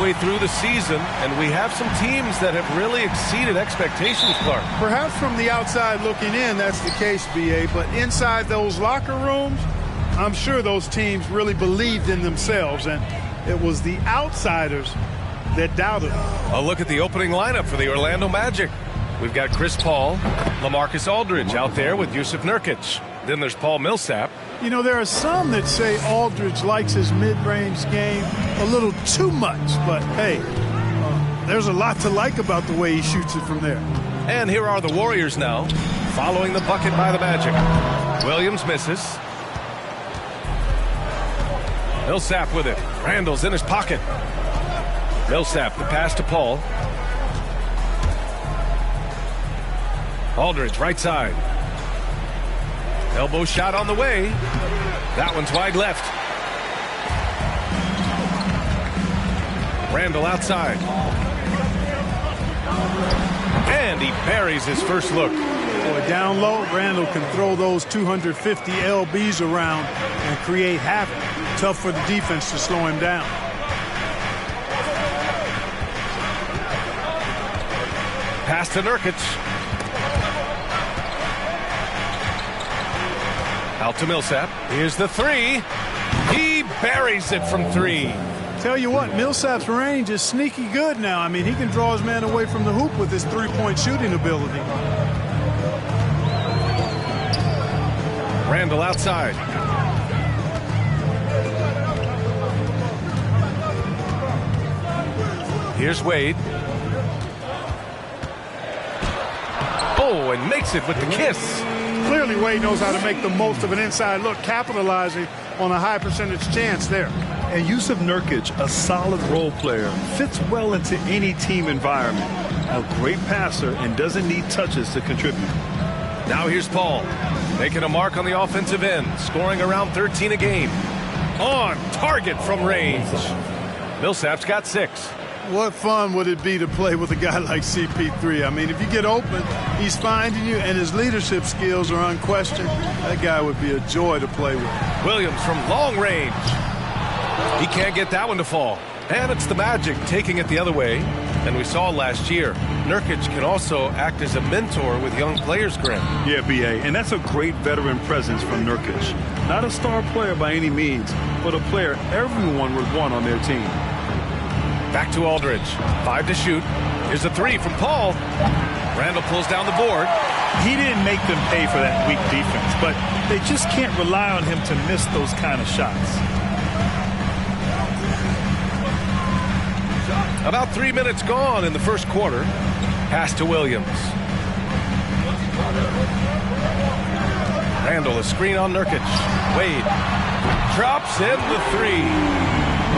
halfway through the season, and we have some teams that have really exceeded expectations, Clark. Perhaps from the outside looking in, that's the case, B.A., but inside those locker rooms, I'm sure those teams really believed in themselves, and it was the outsiders that doubted them. A look at the opening lineup for the Orlando Magic. We've got Chris Paul, LaMarcus Aldridge out there with Jusuf Nurkic. Then there's Paul Millsap. You know, there are some that say Aldridge likes his mid-range game a little too much, but hey, there's a lot to like about the way he shoots it from there. And here are the Warriors now, following the bucket by the Magic. Williams misses. Millsap with it. Randall's in his pocket. Millsap, the pass to Paul. Aldridge, right side. Elbow shot on the way. That one's wide left. Randall outside. And he buries his first look. Boy, down low, Randall can throw those 250 LBs around and create havoc. Tough for the defense to slow him down. Pass to Nurkic. Out to Millsap. Here's the three. He buries it from three. Tell you what, Millsap's range is sneaky good now. I mean, he can draw his man away from the hoop with his three-point shooting ability. Randall outside. Here's Wade. Oh, and makes it with the kiss. Clearly, Wade knows how to make the most of an inside look, capitalizing on a high percentage chance there. And Jusuf Nurkic, a solid role player, fits well into any team environment. A great passer and doesn't need touches to contribute. Now here's Paul, making a mark on the offensive end, scoring around 13 a game. On target from range. Millsap's got 6. What fun would it be to play with a guy like CP3? I mean, if you get open, he's finding you, and his leadership skills are unquestioned. That guy would be a joy to play with. Williams from long range. He can't get that one to fall. And it's the Magic taking it the other way. And we saw last year, Nurkic can also act as a mentor with young players, Graham. Yeah, B.A., and that's a great veteran presence from Nurkic. Not a star player by any means, but a player everyone would want on their team. Back to Aldridge. 5 to shoot. Here's a 3 from Paul. Randall pulls down the board. He didn't make them pay for that weak defense, but they just can't rely on him to miss those kind of shots. About 3 minutes gone in the first quarter. Pass to Williams. Randall, a screen on Nurkic. Wade drops in the 3.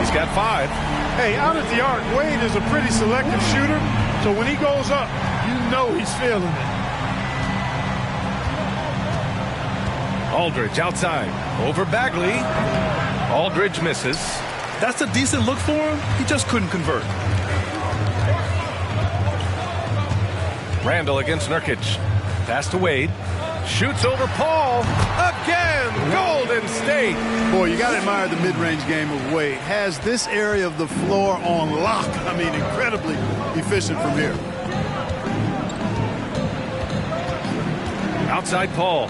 He's got 5. Hey, out at the arc, Wade is a pretty selective shooter, so when he goes up, you know he's feeling it. Aldridge outside. Over Bagley. Aldridge misses. That's a decent look for him. He just couldn't convert. Randall against Nurkic. Pass to Wade. Shoots over Paul. Again, Golden State. Boy, you got to admire the mid-range game of Wade. Has this area of the floor on lock. I mean, incredibly efficient from here. Outside Paul.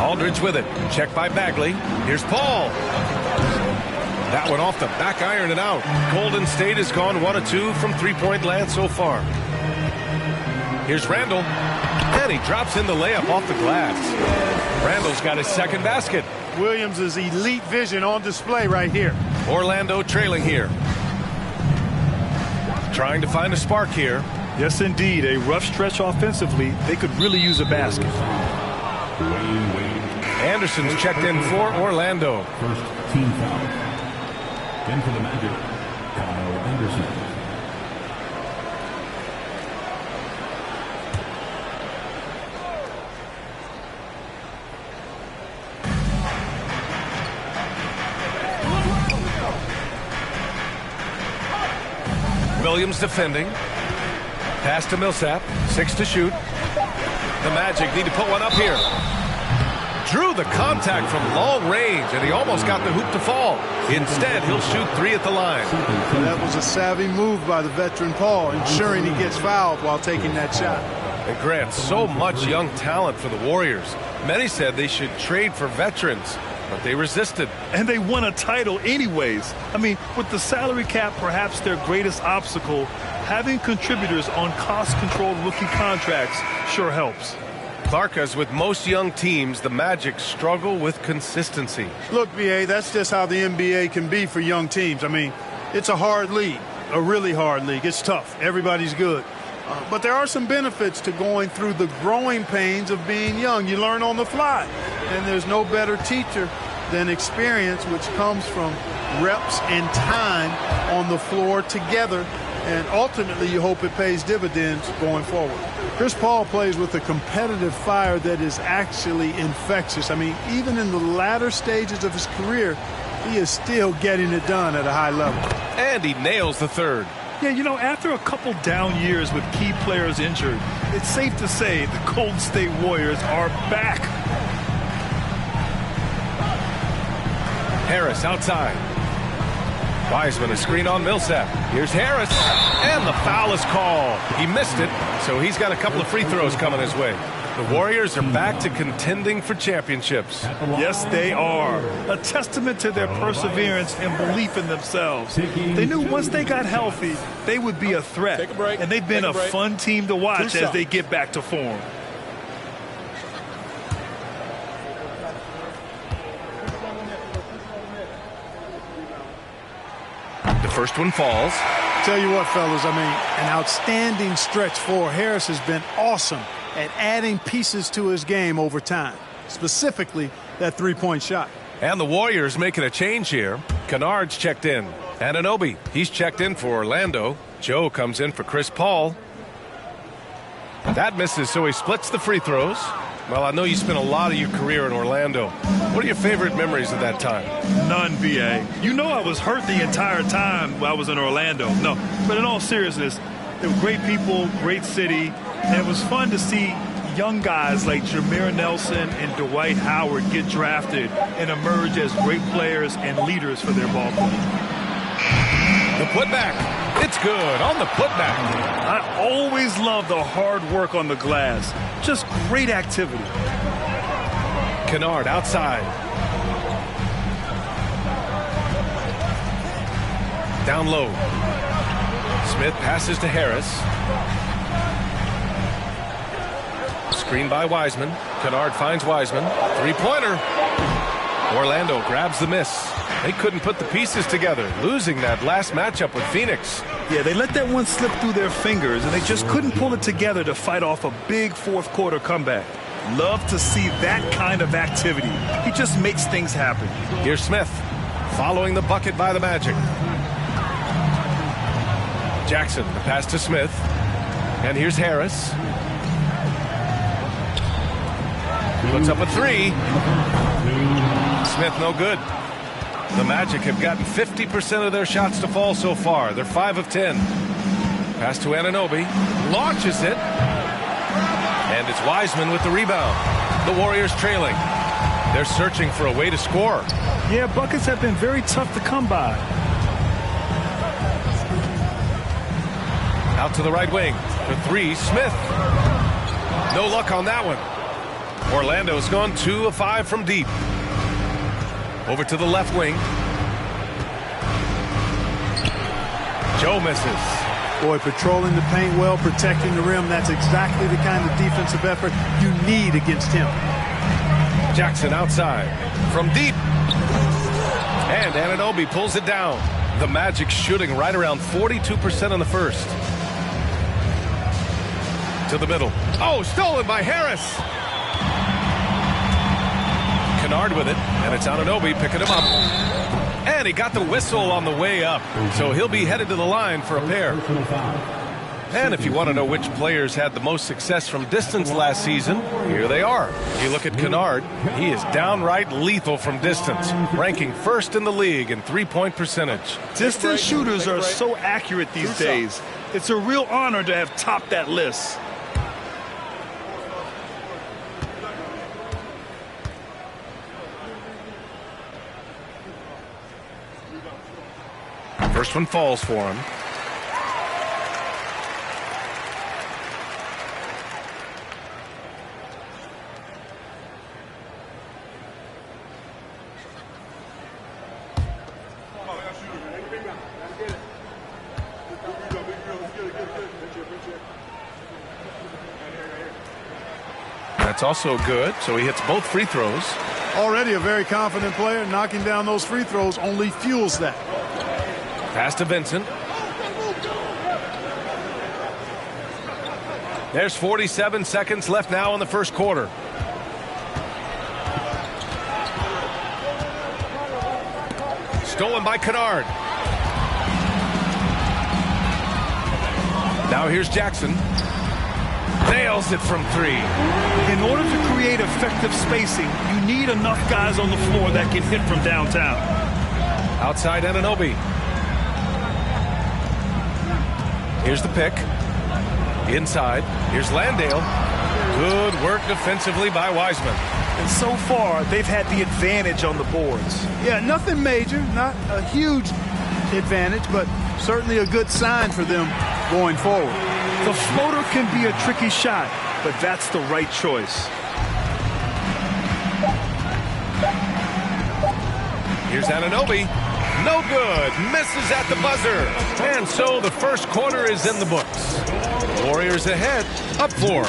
Aldridge with it. Check by Bagley. Here's Paul. That one off the back iron and out. Golden State has gone 1 of 2 from three-point land so far. Here's Randall. And he drops in the layup off the glass. Randall's got his second basket. Williams' elite vision on display right here. Orlando trailing here. Trying to find a spark here. Yes, indeed. A rough stretch offensively. They could really use a basket. Anderson's checked in for Orlando. First team foul. In for the Magic, Kyle Anderson. Williams defending. Pass to Millsap. 6 to shoot. The Magic need to put one up here. Drew the contact from long range, and he almost got the hoop to fall. Instead, he'll shoot 3 at the line. That was a savvy move by the veteran Paul, ensuring he gets fouled while taking that shot. And Grant, so much young talent for the Warriors. Many said they should trade for veterans, but they resisted. And they won a title anyways. I mean, with the salary cap perhaps their greatest obstacle, having contributors on cost-controlled rookie contracts sure helps. Clark, as with most young teams, the Magic struggle with consistency. Look, B.A., that's just how the NBA can be for young teams. I mean, it's a hard league, a really hard league. It's tough. Everybody's good. But there are some benefits to going through the growing pains of being young. You learn on the fly. And there's no better teacher than experience, which comes from reps and time on the floor together. And ultimately, you hope it pays dividends going forward. Chris Paul plays with a competitive fire that is actually infectious. I mean, even in the latter stages of his career, he is still getting it done at a high level. And he nails the third. Yeah, you know, after a couple down years with key players injured, it's safe to say the Golden State Warriors are back. Harris outside. Wiseman a screen on Millsap. Here's Harris, and the foul is called. He missed it, so he's got a couple of free throws coming his way. The Warriors are back to contending for championships. Yes, they are. A testament to their perseverance and belief in themselves. They knew once they got healthy, they would be a threat. Take a break. And they've been a fun team to watch as they get back to form. The first one falls. Tell you what, fellas, I mean, an outstanding stretch for Harris has been awesome at adding pieces to his game over time, specifically that three-point shot. And the Warriors making a change here. Kennard's checked in. Anunoby, he's checked in for Orlando. Joe comes in for Chris Paul. That misses, so he splits the free throws. Well, I know you spent a lot of your career in Orlando. What are your favorite memories of that time? None, B.A. You know I was hurt the entire time while I was in Orlando. No, but in all seriousness, they were great people, great city, and it was fun to see young guys like Jameer Nelson and Dwight Howard get drafted and emerge as great players and leaders for their ball club. The putback. It's good on the putback. I always love the hard work on the glass. Just great activity. Kennard outside. Down low. Smith passes to Harris. Screen by Wiseman. Kennard finds Wiseman. Three-pointer. Orlando grabs the miss. They couldn't put the pieces together, losing that last matchup with Phoenix. Yeah, they let that one slip through their fingers, and they just couldn't pull it together to fight off a big fourth-quarter comeback. Love to see that kind of activity. He just makes things happen. Here's Smith, following the bucket by the Magic. Jackson, the pass to Smith. And here's Harris. Puts up a three. Smith no good. The Magic have gotten 50% of their shots to fall so far. They're 5 of 10. Pass to Anunoby. Launches it. And it's Wiseman with the rebound. The Warriors trailing. They're searching for a way to score. Yeah, buckets have been very tough to come by. Out to the right wing. For three, Smith. No luck on that one. Orlando's gone 2 of 5 from deep. Over to the left wing. Joe misses. Boy, patrolling the paint well, protecting the rim. That's exactly the kind of defensive effort you need against him. Jackson outside. From deep. And Anunoby pulls it down. The Magic shooting right around 42% in the first. To the middle. Oh, stolen by Harris. Kennard with it, and it's Anunoby picking him up. And he got the whistle on the way up, so he'll be headed to the line for a pair. And if you want to know which players had the most success from distance last season, here they are. You look at Kennard, he is downright lethal from distance, ranking first in the league in three-point percentage. Distance shooters are so accurate these days. It's a real honor to have topped that list. First one falls for him. That's also good, so he hits both free throws. Already a very confident player. Knocking down those free throws only fuels that. Pass to Vincent. There's 47 seconds left now in the first quarter. Stolen by Kennard. Now here's Jackson. Nails it from 3. In order to create effective spacing, you need enough guys on the floor that can hit from downtown. Outside Anunoby. Here's the pick. Inside. Here's Landale. Good work defensively by Wiseman. And so far, they've had the advantage on the boards. Yeah, nothing major, not a huge advantage, but certainly a good sign for them going forward. The floater can be a tricky shot, but that's the right choice. Here's Anunoby. No good. Misses at the buzzer. And so the first quarter is in the books. Warriors ahead, up 4.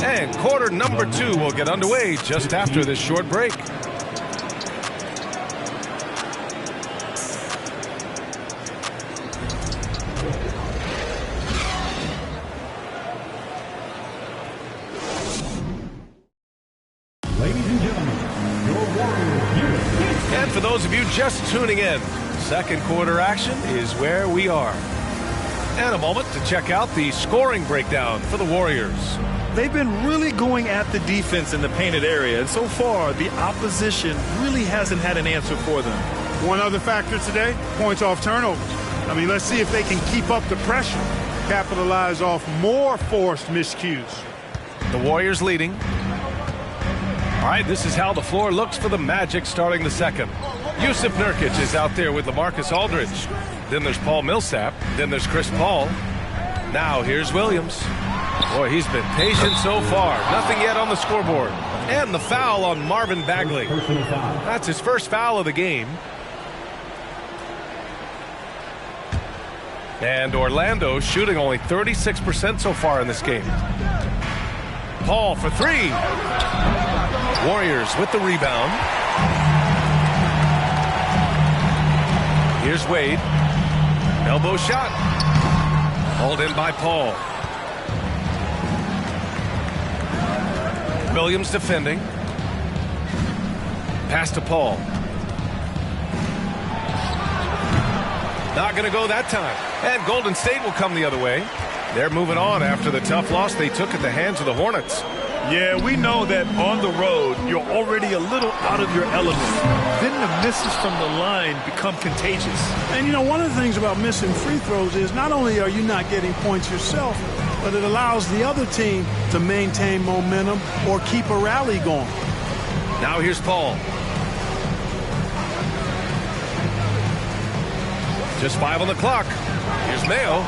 And quarter number 2 will get underway just after this short break. And for those of you just tuning in, second quarter action is where we are. And a moment to check out the scoring breakdown for the Warriors. They've been really going at the defense in the painted area, and so far the opposition really hasn't had an answer for them. One other factor today, points off turnovers. I mean, let's see if they can keep up the pressure, capitalize off more forced miscues. The Warriors leading. All right, this is how the floor looks for the Magic starting the second. Yusuf Nurkic is out there with LaMarcus Aldridge. Then there's Paul Millsap. Then there's Chris Paul. Now here's Williams. Boy, he's been patient so far. Nothing yet on the scoreboard. And the foul on Marvin Bagley. That's his first foul of the game. And Orlando shooting only 36% so far in this game. Paul for 3. Warriors with the rebound. Here's Wade. Elbow shot. Hauled in by Paul. Williams defending. Pass to Paul. Not going to go that time. And Golden State will come the other way. They're moving on after the tough loss they took at the hands of the Hornets. Yeah, we know that on the road, you're already a little out of your element. Then the misses from the line become contagious. And, you know, one of the things about missing free throws is not only are you not getting points yourself, but it allows the other team to maintain momentum or keep a rally going. Now here's Paul. Just 5 on the clock. Here's Mayo.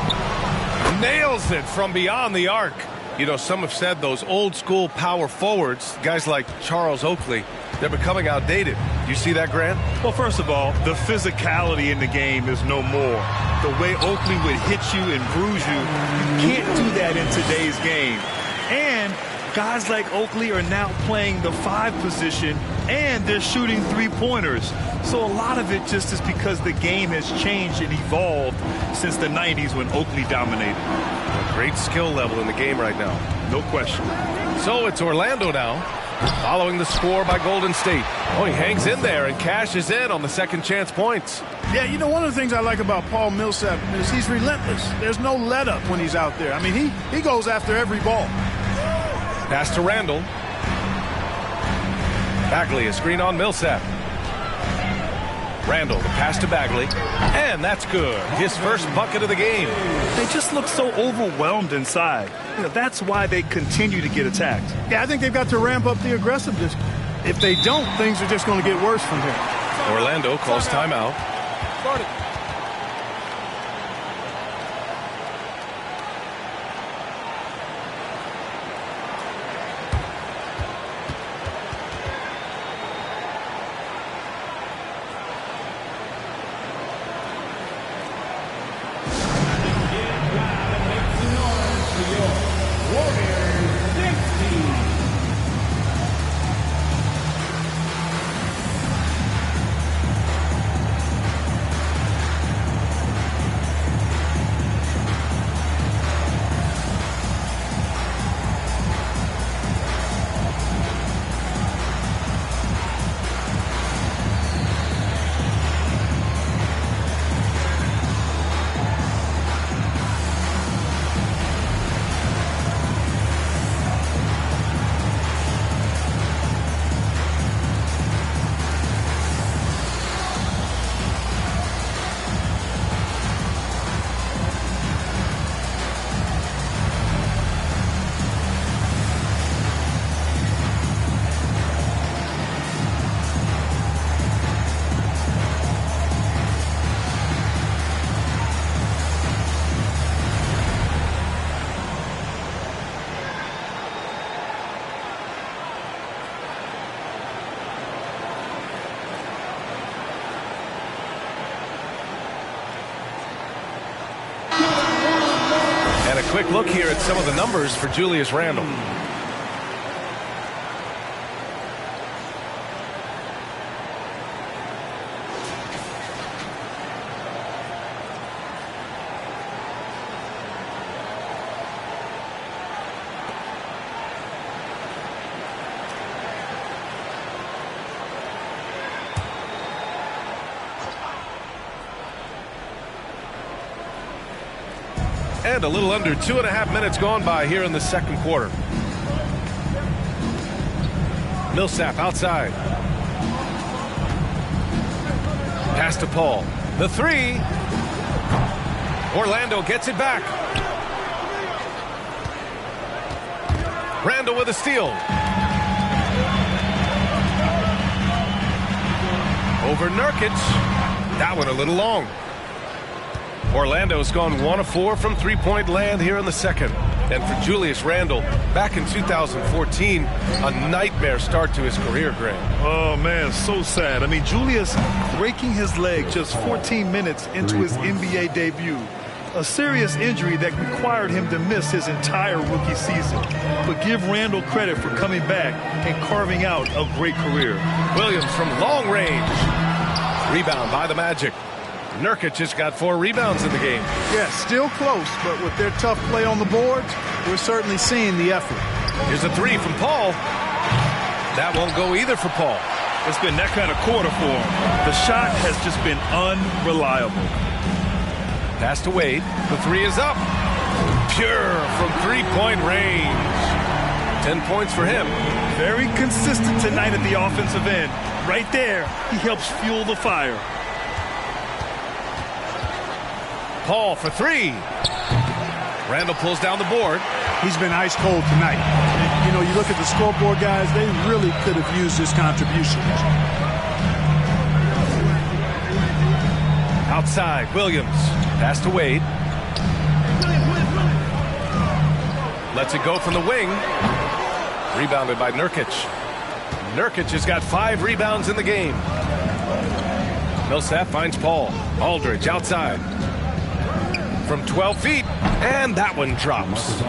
Nails it from beyond the arc. You know, some have said those old school power forwards, guys like Charles Oakley, they're becoming outdated. Do you see that, Grant? Well, first of all, the physicality in the game is no more. The way Oakley would hit you and bruise you, you can't do that in today's game. And guys like Oakley are now playing the 5 position, and they're shooting 3-pointers. So a lot of it just is because the game has changed and evolved since the 90s when Oakley dominated. Great skill level in the game right now. No question. So it's Orlando now, following the score by Golden State. Oh, he hangs in there and cashes in on the second chance points. Yeah, you know, one of the things I like about Paul Millsap is he's relentless. There's no let up when he's out there. I mean, he goes after every ball. Pass to Randall. Bagley, a screen on Millsap. Randall, the pass to Bagley. And that's good. His first bucket of the game. They just look so overwhelmed inside. You know, that's why they continue to get attacked. Yeah, I think they've got to ramp up the aggressiveness. If they don't, things are just going to get worse from here. Orlando calls timeout. Quick look here at some of the numbers for Julius Randle. And a little under 2.5 minutes gone by here in the second quarter. Millsap outside. Pass to Paul. The three. Orlando gets it back. Randle with a steal. Over Nurkic. That one a little long. Orlando's gone 1 of 4 from three-point land here in the second. And for Julius Randle, back in 2014, a nightmare start to his career, Graham. Oh, man, so sad. I mean, Julius breaking his leg just 14 minutes into his NBA debut. A serious injury that required him to miss his entire rookie season. But give Randle credit for coming back and carving out a great career. Williams from long range. Rebound by the Magic. Nurkic has got 4 rebounds in the game. Yeah, still close, but with their tough play on the boards, we're certainly seeing the effort. Here's a 3 from Paul. That won't go either for Paul. It's been that kind of quarter for him. The shot has just been unreliable. Pass to Wade. The 3 is up. Pure from three-point range. 10 points for him. Very consistent tonight at the offensive end. Right there, he helps fuel the fire. Paul for 3. Randle pulls down the board. He's been ice cold tonight. You know, you look at the scoreboard, guys, they really could have used his contribution. Outside, Williams. Pass to Wade. Lets it go from the wing. Rebounded by Nurkic. Nurkic has got 5 rebounds in the game. Millsap finds Paul. Aldridge outside. From 12 feet, and that one drops.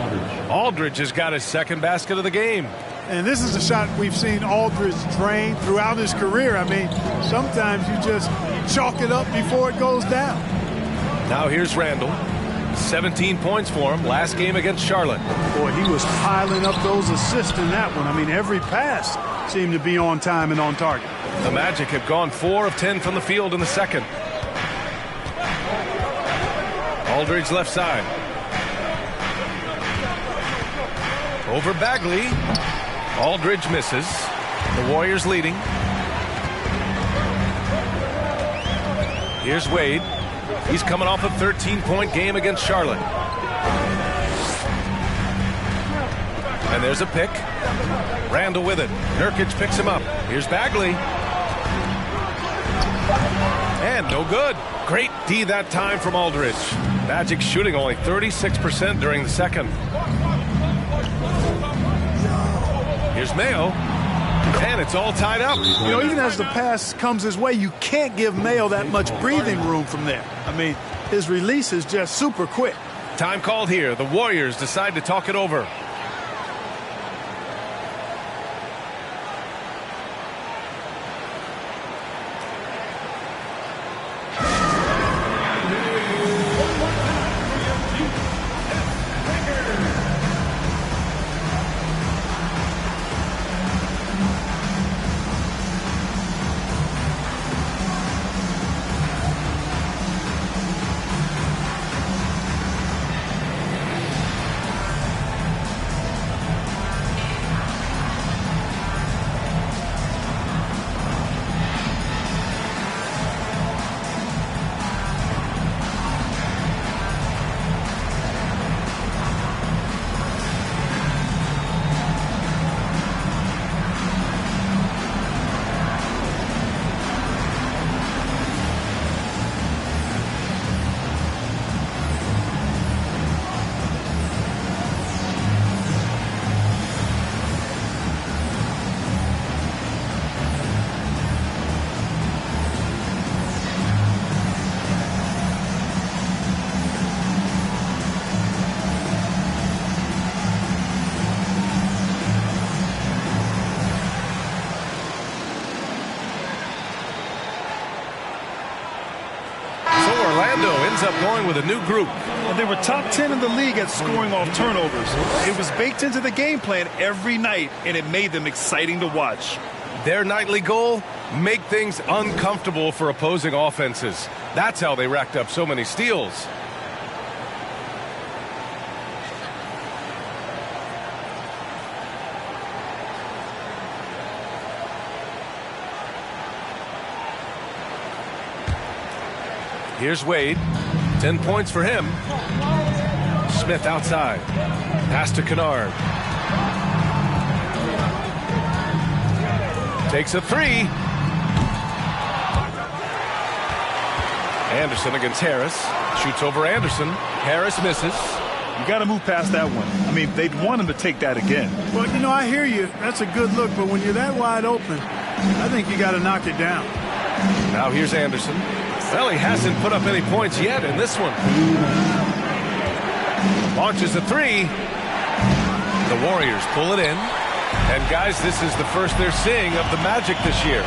Aldridge has got his second basket of the game. And this is a shot we've seen Aldridge drain throughout his career. I mean, sometimes you just chalk it up before it goes down. Now here's Randle. 17 points for him last game against Charlotte. Boy, he was piling up those assists in that one. I mean, every pass seemed to be on time and on target. The Magic have gone 4 of 10 from the field in the second. Aldridge left side. Over Bagley. Aldridge misses. The Warriors leading. Here's Wade. He's coming off a 13-point game against Charlotte. And there's a pick. Randle with it. Nurkic picks him up. Here's Bagley. And no good. Great D that time from Aldridge. Magic shooting only 36% during the second. Here's Mayo. And it's all tied up. You know, even as the pass comes his way, you can't give Mayo that much breathing room from there. I mean, his release is just super quick. Time called here. The Warriors decide to talk it over. ends up going with a new group. And they were top 10 in the league at scoring off turnovers. It was baked into the game plan every night, and it made them exciting to watch. Their nightly goal, make things uncomfortable for opposing offenses. That's how they racked up so many steals. Here's Wade. 10 points for him. Smith outside. Pass to Kennard. Takes a three. Anderson against Harris. Shoots over Anderson. Harris misses. You got to move past that one. I mean, they'd want him to take that again. Well, you know, I hear you. That's a good look, but when you're that wide open, I think you got to knock it down. Now here's Anderson. Well, he hasn't put up any points yet in this one. Launches a three. The Warriors pull it in. And, guys, this is the first they're seeing of the Magic this year.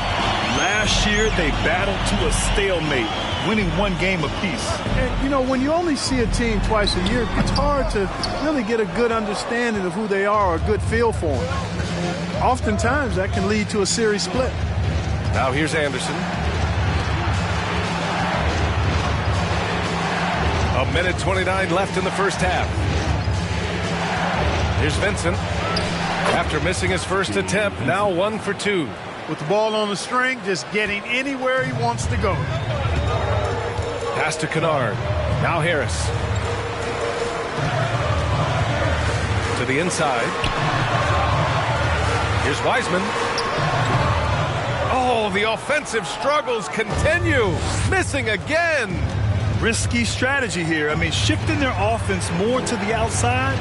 Last year, they battled to a stalemate, winning one game apiece. And, you know, when you only see a team twice a year, it's hard to really get a good understanding of who they are or a good feel for them. Oftentimes, that can lead to a series split. Now here's Anderson. A minute 29 left in the first half. Here's Vincent. After missing his first attempt, now 1 for 2. With the ball on the string, just getting anywhere he wants to go. Pass to Kennard. Now Harris. To the inside. Here's Wiseman. Oh, the offensive struggles continue. Missing again. Risky strategy here. I mean, shifting their offense more to the outside,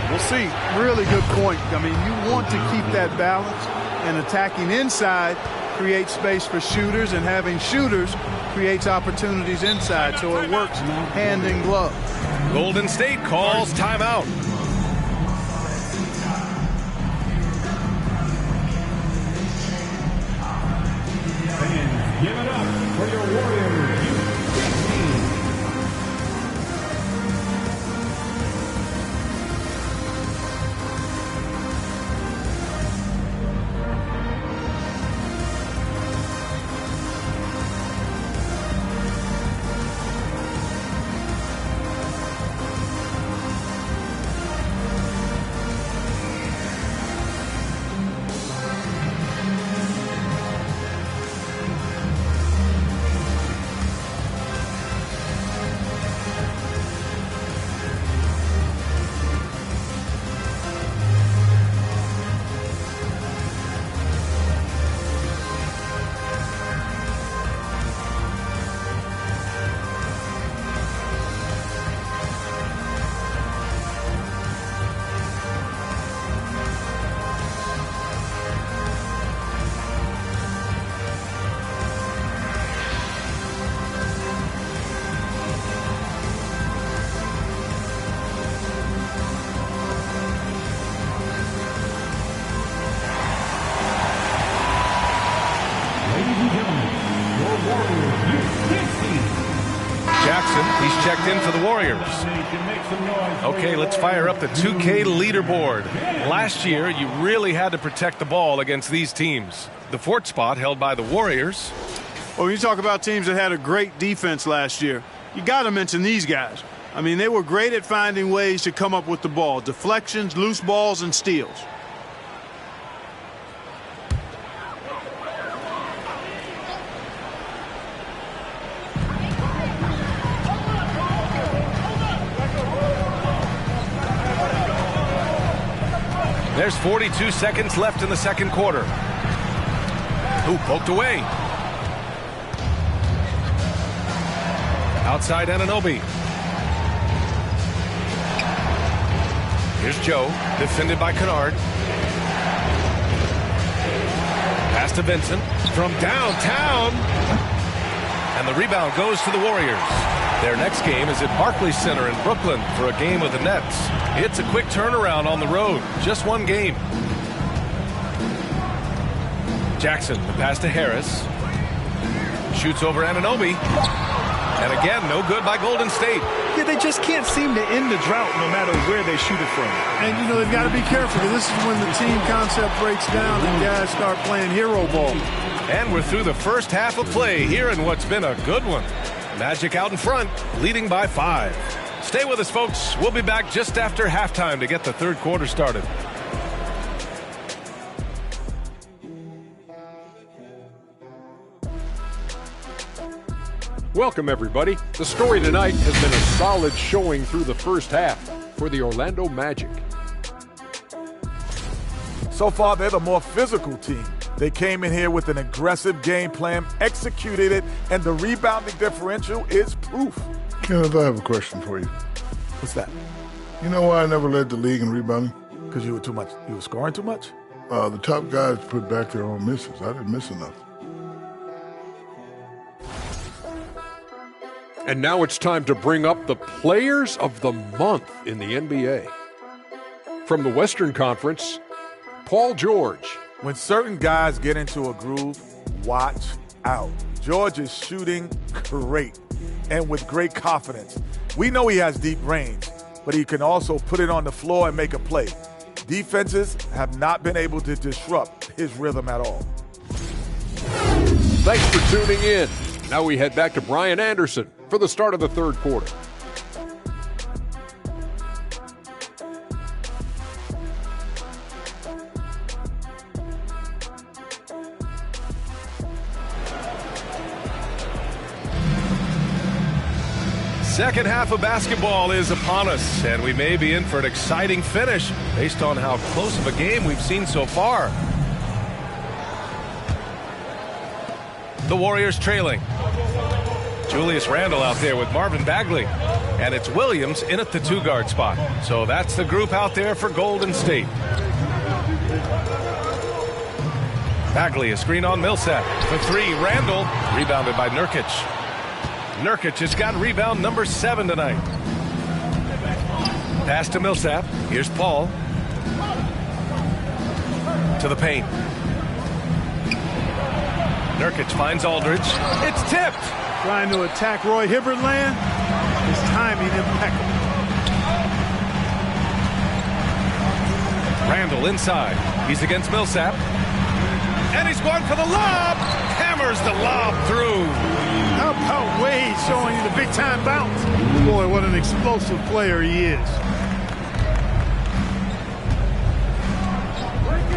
we'll see. Really good point. I mean, you want to keep that balance, and attacking inside creates space for shooters, and having shooters creates opportunities inside, so it works hand in glove. Golden State calls timeout. Fans, give it up for your Warriors. He's checked in for the Warriors. Okay, let's fire up the 2K leaderboard. Last year, you really had to protect the ball against these teams. The fourth spot held by the Warriors. Well, when you talk about teams that had a great defense last year, you got to mention these guys. I mean, they were great at finding ways to come up with the ball. Deflections, loose balls, and steals. There's 42 seconds left in the second quarter. Ooh, poked away. Outside Anunoby. Here's Joe, defended by Kennard. Pass to Vincent from downtown. And the rebound goes to the Warriors. Their next game is at Barclays Center in Brooklyn for a game with the Nets. It's a quick turnaround on the road. Just one game. Jackson, the pass to Harris. Shoots over Anunoby. And again, no good by Golden State. Yeah, they just can't seem to end the drought no matter where they shoot it from. And, you know, they've got to be careful because this is when the team concept breaks down and guys start playing hero ball. And we're through the first half of play here in what's been a good one. Magic out in front, leading by 5. Stay with us, folks. We'll be back just after halftime to get the third quarter started. Welcome, everybody. The story tonight has been a solid showing through the first half for the Orlando Magic. So far, they're the more physical team. They came in here with an aggressive game plan, executed it, and the rebounding differential is proof. Kenneth, I have a question for you. What's that? You know why I never led the league in rebounding? Because you were too much. You were scoring too much? The top guys put back their own misses. I didn't miss enough. And now it's time to bring up the Players of the Month in the NBA. From the Western Conference, Paul George. When certain guys get into a groove, watch out. George is shooting great and with great confidence. We know he has deep range, but he can also put it on the floor and make a play. Defenses have not been able to disrupt his rhythm at all. Thanks for tuning in. Now we head back to Brian Anderson for the start of the third quarter. Second half of basketball is upon us, and we may be in for an exciting finish based on how close of a game we've seen so far. The Warriors trailing. Julius Randle out there with Marvin Bagley. And it's Williams in at the 2-guard spot. So that's the group out there for Golden State. Bagley, a screen on Millsap. For 3, Randle. Rebounded by Nurkic. Nurkic has got rebound number 7 tonight. Pass to Millsap. Here's Paul. To the paint. Nurkic finds Aldridge. It's tipped. Trying to attack Roy Hibbert land. His timing impeccable. Randle inside. He's against Millsap. And he's going for the lob. Hammers the lob through. How about Wade showing you the big-time bounce? Boy, what an explosive player he is.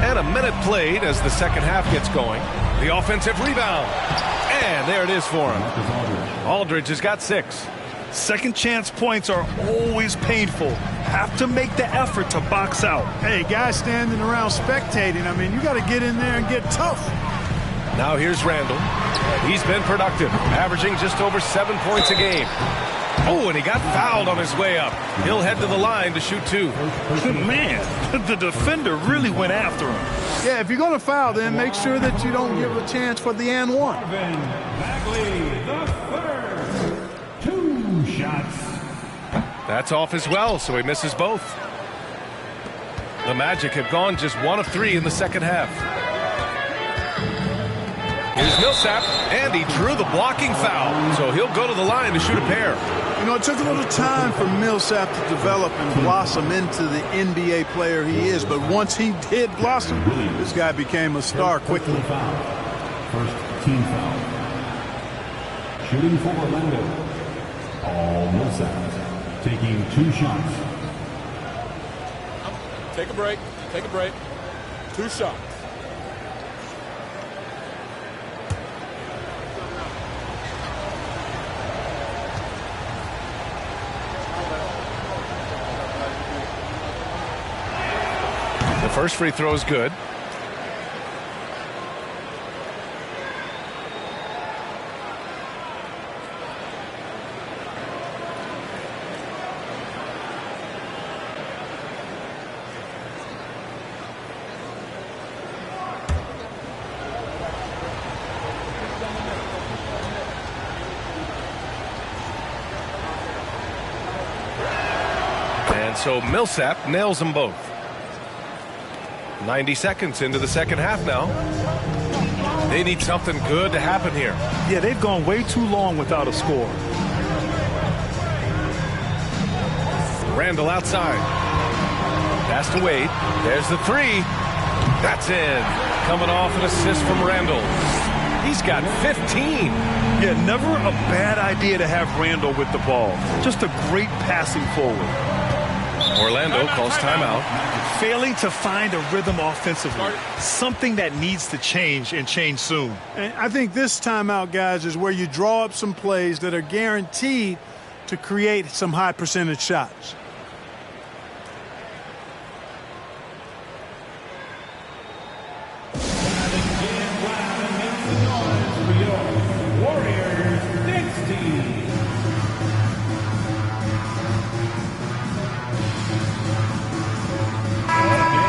And a minute played as the second half gets going. The offensive rebound. And there it is for him. Aldridge has got 6. Second chance points are always painful. Have to make the effort to box out. Hey, guys standing around spectating, I mean, you got to get in there and get tough. Now here's Randle. He's been productive, averaging just over 7 points a game. Oh, and he got fouled on his way up. He'll head to the line to shoot 2. Man, the defender really went after him. Yeah, if you're going to foul, then make sure that you don't give a chance for the and one. Bagley, the third. 2 shots. That's off as well, so he misses both. The Magic have gone just 1 of 3 in the second half. Here's Millsap, and he drew the blocking foul, so he'll go to the line to shoot a pair. You know, it took a little time for Millsap to develop and blossom into the NBA player he is, but once he did blossom, this guy became a star quickly. First team foul. Shooting for Orlando. Paul Millsap taking 2 shots. Take a break. Take a break. 2 shots. The first free throw is good. And so Millsap nails them both. 90 seconds into the second half now. They need something good to happen here. Yeah, they've gone way too long without a score. Randall outside. Pass to Wade. There's the three. That's in. Coming off an assist from Randall. He's got 15. Yeah, never a bad idea to have Randall with the ball. Just a great passing forward. Orlando calls timeout. Failing to find a rhythm offensively. Something that needs to change and change soon. And I think this timeout, guys, is where you draw up some plays that are guaranteed to create some high percentage shots.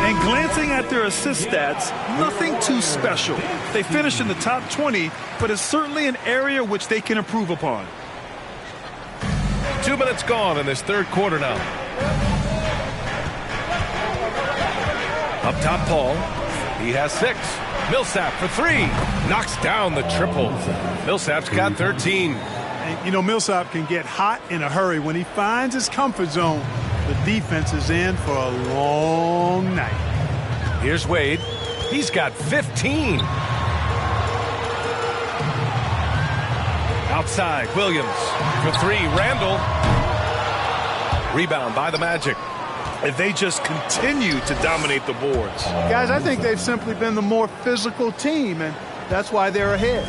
And glancing at their assist stats, nothing too special. They finished in the top 20, but it's certainly an area which they can improve upon. 2 minutes gone in this third quarter now. Up top, Paul. He has 6. Millsap for 3. Knocks down the triple. Millsap's got 13. And, you know, Millsap can get hot in a hurry. When he finds his comfort zone, the defense is in for a long night. Here's Wade. He's got 15. Outside, Williams for 3. Randall. Rebound by the Magic. And they just continue to dominate the boards. Guys, I think they've simply been the more physical team, and that's why they're ahead.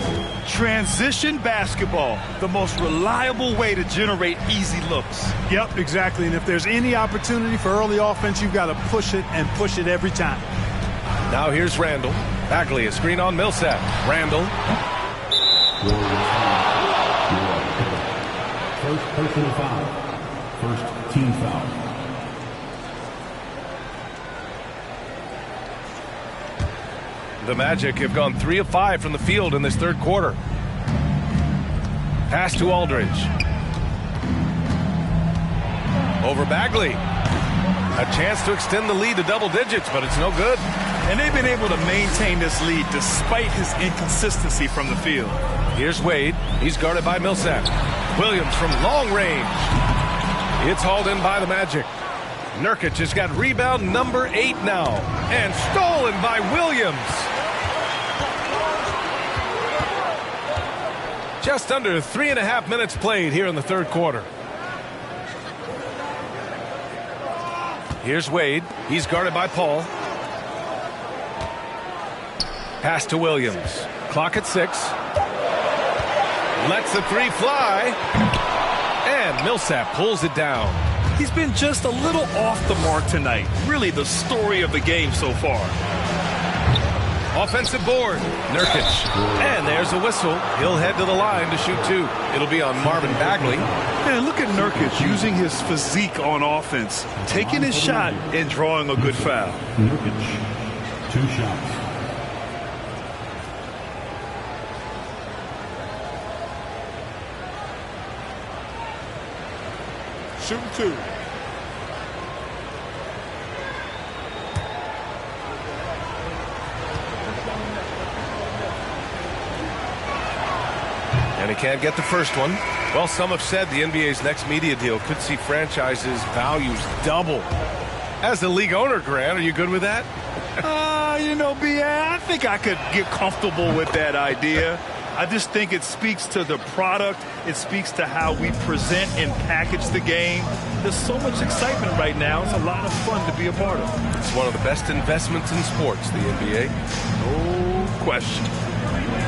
Transition basketball, the most reliable way to generate easy looks. Yep, exactly. And if there's any opportunity for early offense, you've got to push it and push it every time. Now here's Randall. Bagley, a screen on Millsap. Randall. First personal foul. First team foul. The Magic have gone 3 of 5 from the field in this third quarter. Pass to Aldridge. Over Bagley. A chance to extend the lead to double digits, but it's no good. And they've been able to maintain this lead despite his inconsistency from the field. Here's Wade. He's guarded by Millsap. Williams from long range. It's hauled in by the Magic. Nurkic has got rebound number 8 now. And stolen by Williams. Just under 3.5 minutes played here in the third quarter. Here's Wade. He's guarded by Paul. Pass to Williams. Clock at 6. Lets the 3 fly. And Millsap pulls it down. He's been just a little off the mark tonight. Really the story of the game so far. Offensive board. Nurkic. And there's a whistle. He'll head to the line to shoot 2. It'll be on Marvin Bagley. Man, look at Nurkic using his physique on offense, taking his shot and drawing a good foul. Nurkic, 2 shots. Shooting 2. And he can't get the first one. Well, some have said the NBA's next media deal could see franchises' values double. As the league owner, Grant, are you good with that? You know, B.A., I think I could get comfortable with that idea. I just think it speaks to the product. It speaks to how we present and package the game. There's so much excitement right now. It's a lot of fun to be a part of. It's one of the best investments in sports, the NBA. No question.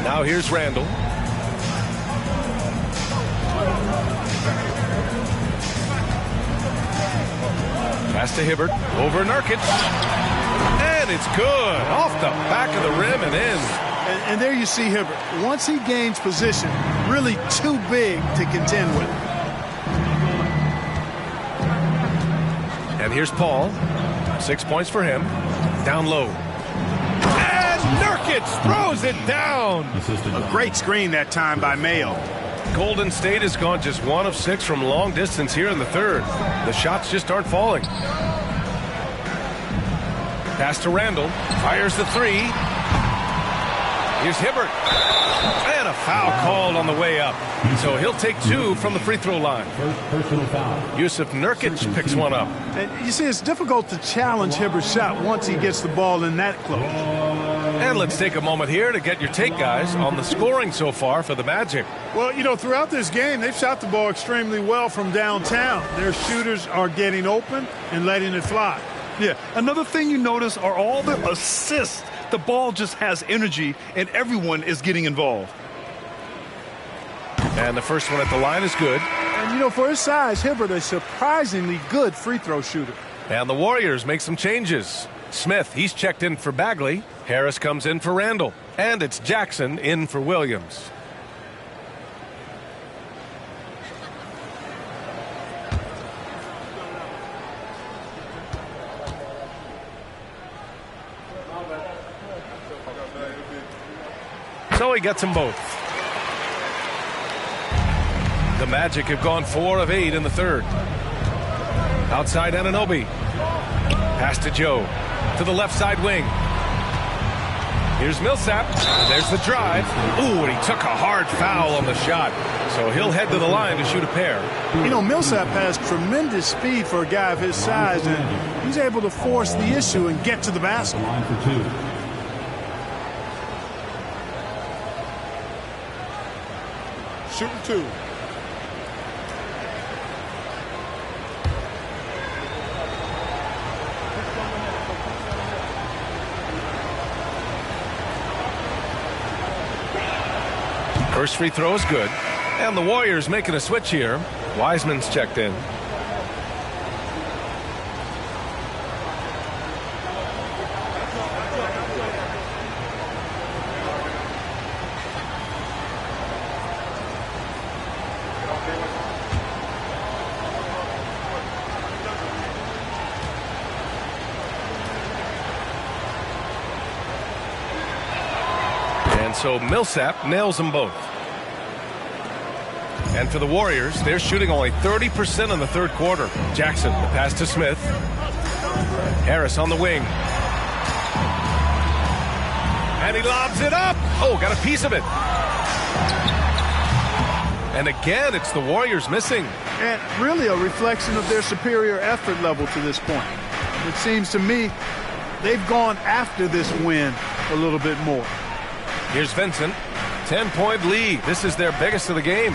Now here's Randall. Pass to Hibbert. Over Nurkic. And it's good. Off the back of the rim and in. And there you see Hibbert. Once he gains position, really too big to contend with. And here's Paul. 6 points for him. Down low. And Nurkic throws it down. A great screen that time by Mayo. Golden State has gone just 1 of 6 from long distance here in the third. The shots just aren't falling. Pass to Randall. Fires the 3. Here's Hibbert. And a foul called on the way up. So he'll take 2 from the free throw line. First personal foul. Yusuf Nurkic picks one up. And you see, it's difficult to challenge Hibbert's shot once he gets the ball in that close. And let's take a moment here to get your take, guys, on the scoring so far for the Magic. Well, you know, throughout this game, they've shot the ball extremely well from downtown. Their shooters are getting open and letting it fly. Yeah, another thing you notice are all the assists. The ball just has energy, and everyone is getting involved. And the first one at the line is good. And, you know, for his size, Hibbert is a surprisingly good free throw shooter. And the Warriors make some changes. Smith, he's checked in for Bagley. Harris comes in for Randall. And it's Jackson in for Williams. So he gets them both. The Magic have gone 4 of 8 in the third. Outside Anunoby. Pass to Joe. To the left side wing. Here's Millsap. There's the drive. Ooh, and he took a hard foul on the shot. So he'll head to the line to shoot a pair. You know, Millsap has tremendous speed for a guy of his size, and he's able to force the issue and get to the basket. Line for 2. Shooting 2. First free throw is good. And the Warriors making a switch here. Wiseman's checked in. So Millsap nails them both. And for the Warriors, they're shooting only 30% in the third quarter. Jackson, the pass to Smith. Harris on the wing. And he lobs it up. Oh, got a piece of it. And again, it's the Warriors missing. And really a reflection of their superior effort level to this point. It seems to me they've gone after this win a little bit more. Here's Vincent. 10-point lead. This is their biggest of the game.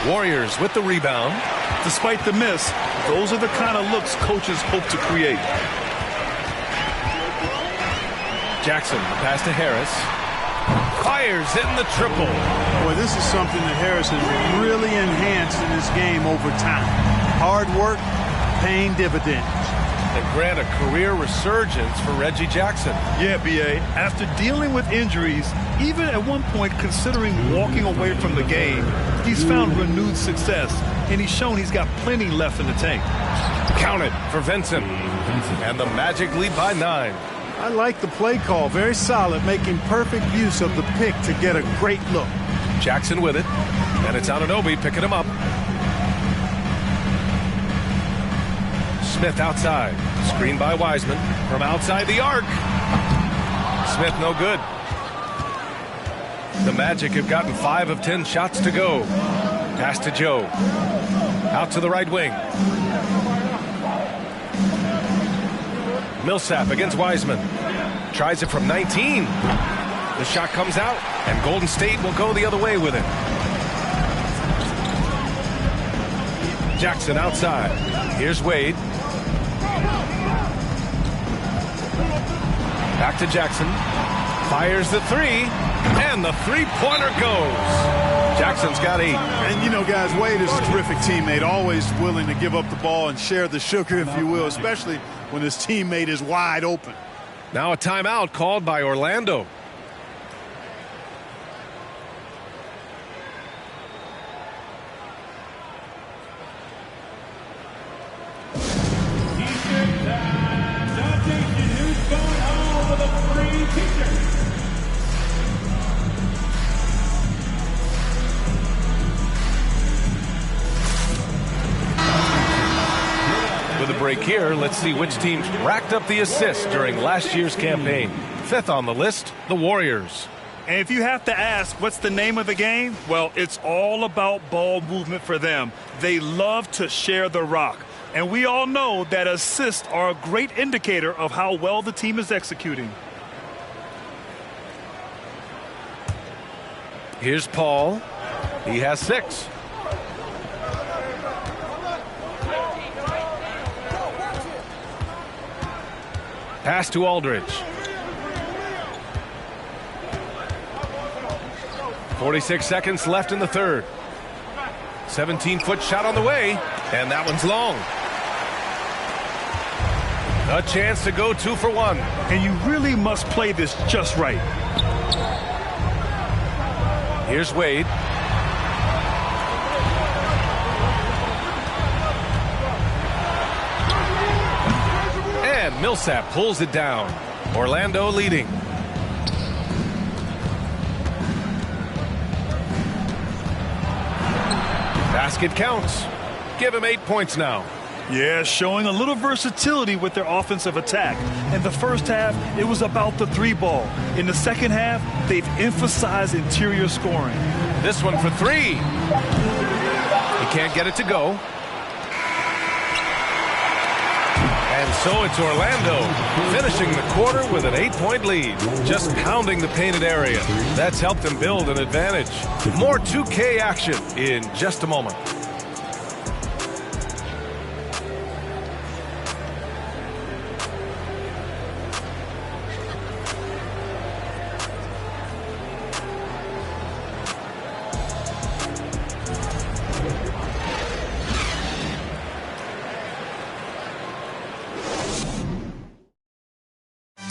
Warriors with the rebound. Despite the miss, those are the kind of looks coaches hope to create. Jackson, the pass to Harris. Fires, hitting the triple. Boy, this is something that Harris has really enhanced in this game over time. Hard work, paying dividends. And grant a career resurgence for Reggie Jackson. Yeah, B.A. After dealing with injuries, even at one point considering walking away from the game, he's found renewed success, and he's shown he's got plenty left in the tank. Count it for Vincent. And the Magic lead by 9. I like the play call. Very solid, making perfect use of the pick to get a great look. Jackson with it. And it's Anunoby picking him up. Smith outside. Screen by Wiseman. From outside the arc. Smith no good. The Magic have gotten 5 of 10 shots to go. Pass to Joe. Out to the right wing. Millsap against Wiseman. Tries it from 19. The shot comes out, and Golden State will go the other way with it. Jackson outside. Here's Wade. Back to Jackson. Fires the 3, and the three-pointer goes. Jackson's got 8. And, you know, guys, Wade is a terrific teammate, always willing to give up the ball and share the sugar, if you will, especially when his teammate is wide open. Now a timeout called by Orlando. break here. Let's see which teams racked up the assists during last year's campaign. Fifth on the list, the Warriors. And if you have to ask what's the name of the game, well, it's all about ball movement for them. They love to share the rock. And we all know that assists are a great indicator of how well the team is executing. Here's Paul. He has 6. Pass to Aldridge. 46 seconds left in the third. 17-foot shot on the way, and that one's long. A chance to go 2 for 1. And you really must play this just right. Here's Wade. And Millsap pulls it down. Orlando leading. Basket counts. Give him 8 points now. Yeah, showing a little versatility with their offensive attack. In the first half, it was about the 3-ball. In the second half, they've emphasized interior scoring. This one for 3. He can't get it to go. And so it's Orlando finishing the quarter with an 8-point lead. Just pounding the painted area. That's helped them build an advantage. More 2K action in just a moment.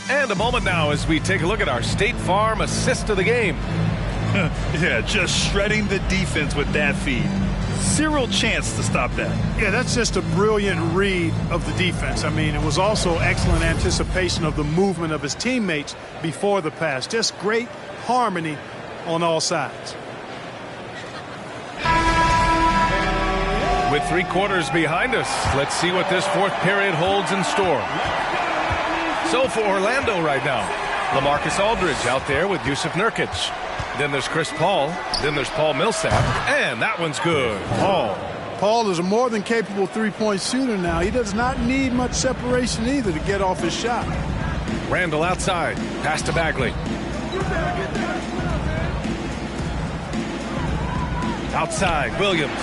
And a moment now as we take a look at our State Farm assist of the game. Yeah, just shredding the defense with that feed. Zero chance to stop that. Yeah, that's just a brilliant read of the defense. I mean, it was also excellent anticipation of the movement of his teammates before the pass. Just great harmony on all sides. With 3 quarters behind us, let's see what this fourth period holds in store. So for Orlando right now, LaMarcus Aldridge out there with Yusuf Nurkic. Then there's Chris Paul. Then there's Paul Millsap. And that one's good. Paul is a more than capable three-point shooter now. He does not need much separation either to get off his shot. Randall outside. Pass to Bagley. Outside, Williams.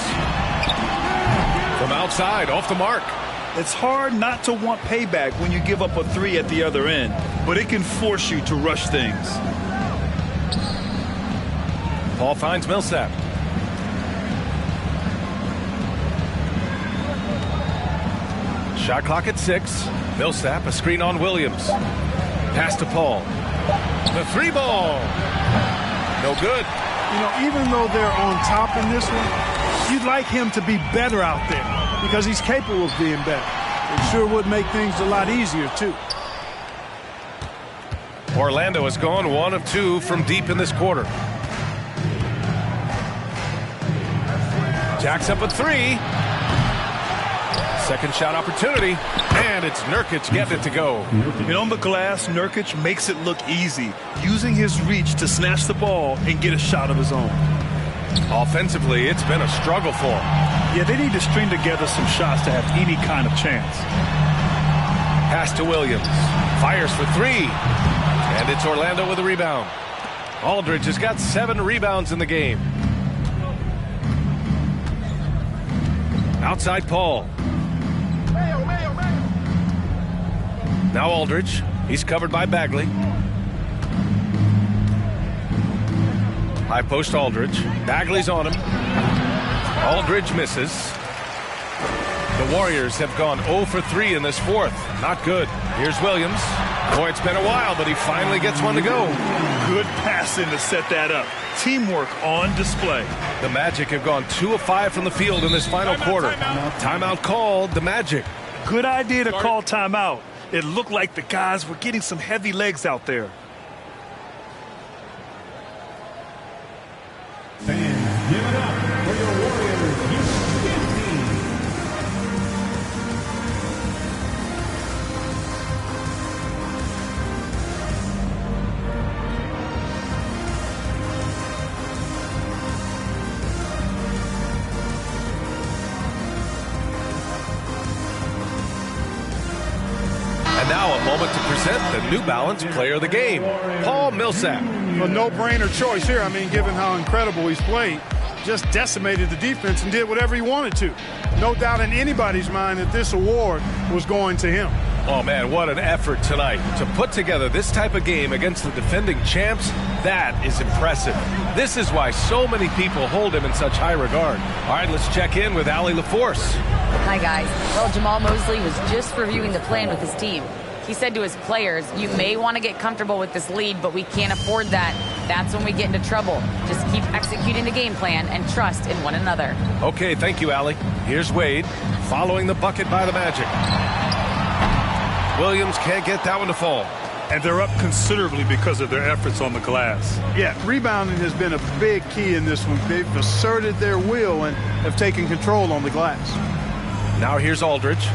From outside, off the mark. It's hard not to want payback when you give up a 3 at the other end, but it can force you to rush things. Paul finds Millsap. Shot clock at 6. Millsap, a screen on Williams. Pass to Paul. The 3-ball. No good. You know, even though they're on top in this one, you'd like him to be better out there because he's capable of being better. It sure would make things a lot easier, too. Orlando has gone 1 of 2 from deep in this quarter. Jacks up a 3. Second shot opportunity, and it's Nurkic getting it to go. And on the glass, Nurkic makes it look easy, using his reach to snatch the ball and get a shot of his own. Offensively, it's been a struggle for him. Yeah, they need to string together some shots to have any kind of chance. Pass to Williams. Fires for 3. And it's Orlando with a rebound. Aldridge has got 7 rebounds in the game. Outside Paul. Now Aldridge. He's covered by Bagley. High post Aldridge. Bagley's on him. Aldridge misses. The Warriors have gone 0 for 3 in this fourth. Not good. Here's Williams. Boy, it's been a while, but he finally gets one to go. Good passing to set that up. Teamwork on display. The Magic have gone 2 of 5 from the field in this final quarter. Timeout called. The Magic. Good idea to call timeout. It looked like the guys were getting some heavy legs out there. Fans, give it up for your Warriors Houston team. now a moment to present the New Balance Player of the Game, Paul Millsap. A no-brainer choice here. I mean, given how incredible he's played, just decimated the defense and did whatever he wanted to. No doubt in anybody's mind that this award was going to him. Oh, man, what an effort tonight. To put together this type of game against the defending champs, that is impressive. This is why so many people hold him in such high regard. All right, let's check in with Allie LaForce. Hi, guys. Well, Jamal Mosley was just reviewing the plan with his team. He said to his players, you may want to get comfortable with this lead, but we can't afford that. That's when we get into trouble. Just keep executing the game plan and trust in one another. Okay, thank you, Allie. Here's Wade, following the bucket by the Magic. Williams can't get that one to fall. And they're up considerably because of their efforts on the glass. Yeah, rebounding has been a big key in this one. They've asserted their will and have taken control on the glass. Now here's Aldridge.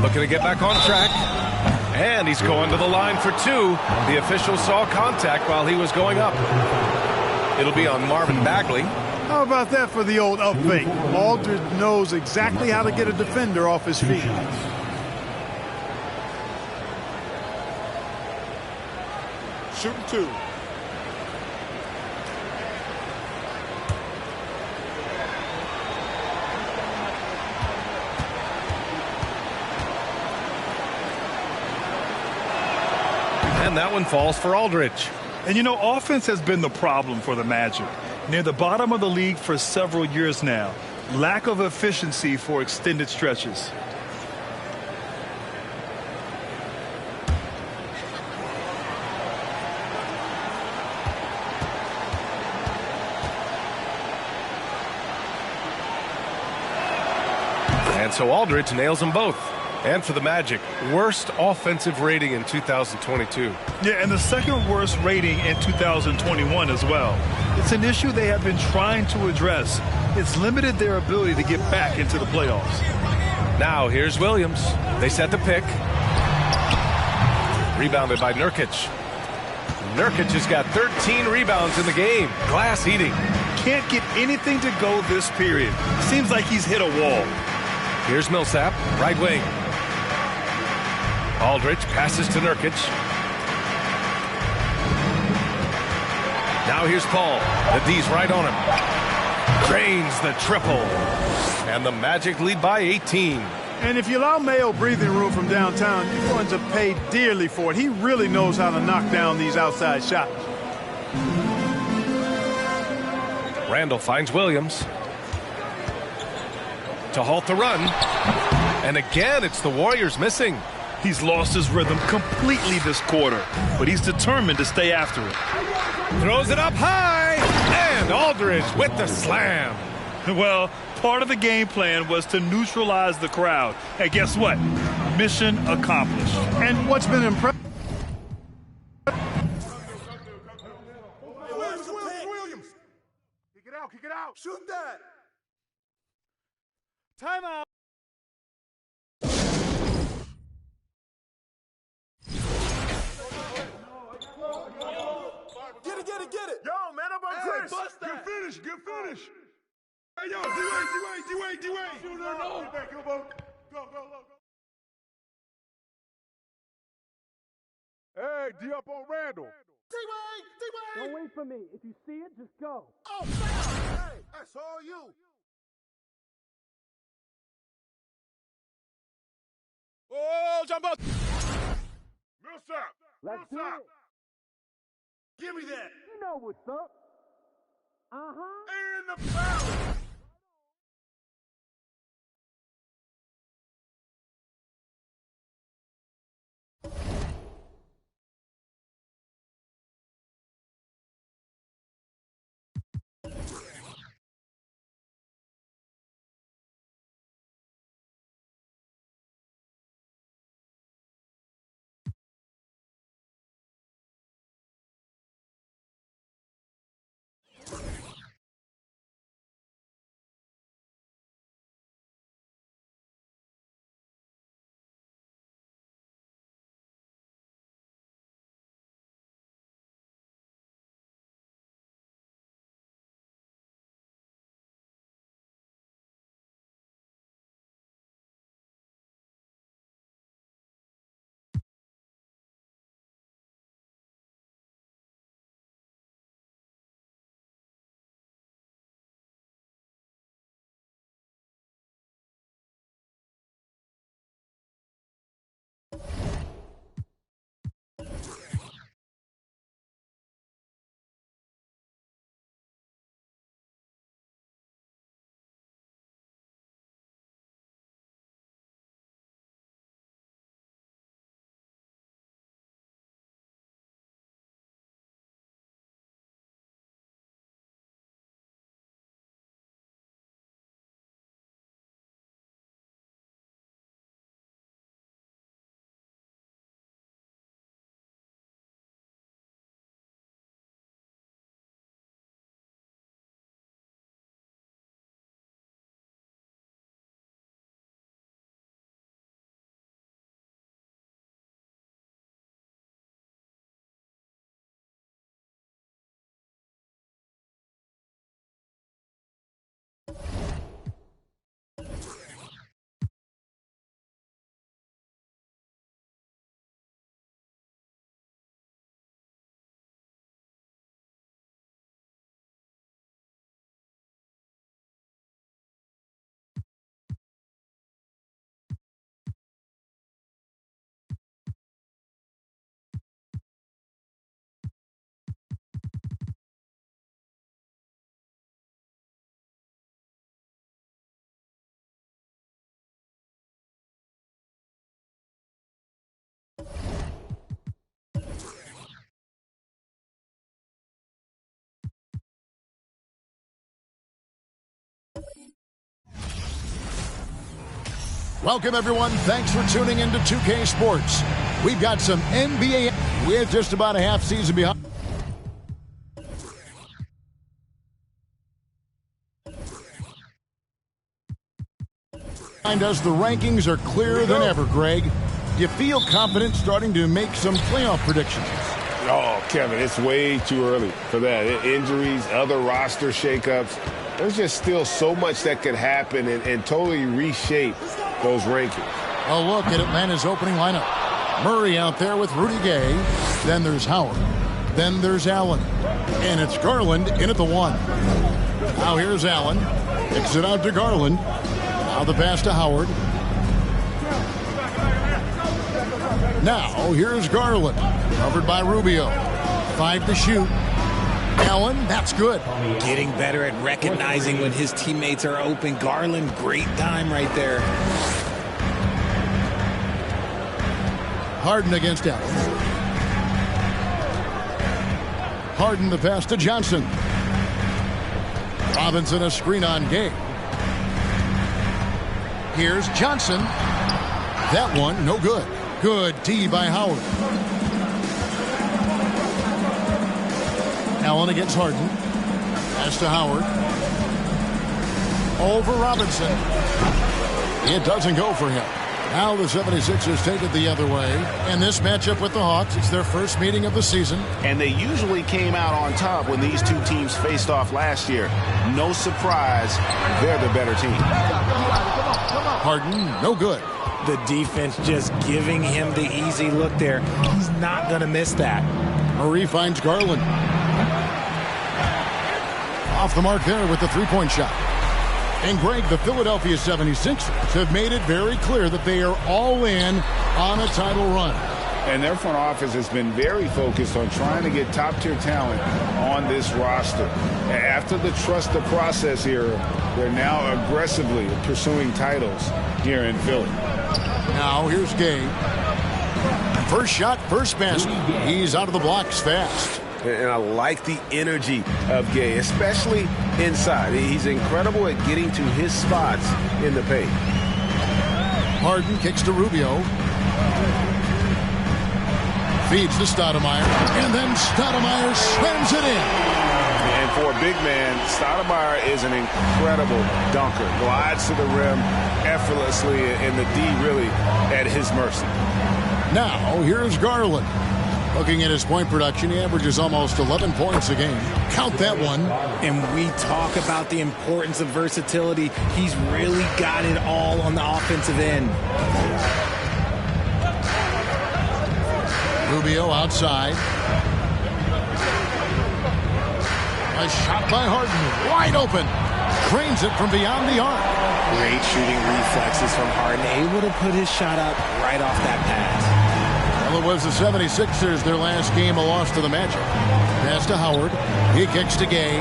Looking to get back on track. And he's going to the line for two. The official saw contact while he was going up. It'll be on Marvin Bagley. How about that for the old up fake? Aldridge knows exactly how to get a defender off his feet. Shooting two. And that one falls for Aldridge. And you know, offense has been the problem for the Magic. Near the bottom of the league for several years now. Lack of efficiency for extended stretches. And so Aldridge nails them both. And for the Magic, worst offensive rating in 2022. Yeah, and the second worst rating in 2021 as well. It's an issue they have been trying to address. It's limited their ability to get back into the playoffs. Now here's Williams. They set the pick. Rebounded by Nurkic. Nurkic has got 13 rebounds in the game. Glass eating. Can't get anything to go this period. Seems like he's hit a wall. Here's Millsap, right wing. Aldridge passes to Nurkic. Now here's Paul. The D's right on him. Drains the triple. And the Magic lead by 18. And if you allow Mayo breathing room from downtown, you're going to pay dearly for it. He really knows how to knock down these outside shots. Randall finds Williams. To halt the run. And again, it's the Warriors missing. He's lost his rhythm completely this quarter, but he's determined to stay after it. Throws it up high, and Aldridge with the slam. Well, part of the game plan was to neutralize the crowd. And guess what? Mission accomplished. And what's been impressive? Williams. Kick it out. Shoot that. Timeout. Get it. Yo, man, I'm on Chris. Good finish. Hey, yo, D-Wade. Shoot her, no. Go. Hey, D up on Randall. D-Wade. Don't wait for me. If you see it, just go. Oh, hey, that's all you. Oh, jump out. Millsap. Let's do it. Give me that. You know what's up. And the foul. Welcome, everyone. Thanks for tuning into 2K Sports. We've got some NBA with just about a half season behind us. The rankings are clearer than ever, Greg. Do you feel confident starting to make some playoff predictions? Oh, Kevin, it's way too early for that. Injuries, other roster shakeups. There's just still so much that could happen and totally reshape those rankings. A look at Atlanta's opening lineup. Murray out there with Rudy Gay. Then there's Howard. Then there's Allen. And it's Garland in at the 1. Now here's Allen. Kicks it out to Garland. Now the pass to Howard. Now here's Garland. Covered by Rubio. 5 to shoot. Allen, that's good. Getting better at recognizing when his teammates are open. Garland, great time right there. Harden against Allen. Harden the pass to Johnson. Robinson a screen on Gay. Here's Johnson. That one, no good. Good D by Howard. Allen against Harden. Pass to Howard. Over Robinson. It doesn't go for him. Now the 76ers take it the other way. In this matchup with the Hawks, it's their first meeting of the season. And they usually came out on top when these two teams faced off last year. No surprise, they're the better team. Harden, no good. The defense just giving him the easy look there. He's not going to miss that. Murray finds Garland. Off the mark there with the three-point shot. And Greg, the Philadelphia 76ers have made it very clear that they are all in on a title run. And their front office has been very focused on trying to get top-tier talent on this roster. After the trust the process era, they're now aggressively pursuing titles here in Philly. Now here's Gay. First shot, first basket. He's out of the blocks fast. And I like the energy of Gay, especially inside. He's incredible at getting to his spots in the paint. Harden kicks to Rubio. Feeds to Stoudemire. And then Stoudemire slams it in. And for a big man, Stoudemire is an incredible dunker. Glides to the rim effortlessly, and the D really at his mercy. Now here's Garland. Looking at his point production, he averages almost 11 points a game. Count that one. And we talk about the importance of versatility. He's really got it all on the offensive end. Rubio outside. A shot by Harden. Wide open. Cranes it from beyond the arc. Great shooting reflexes from Harden. Able to put his shot up right off that pass. Well, it was the 76ers, their last game, a loss to the Magic. Pass to Howard. He kicks to Gay.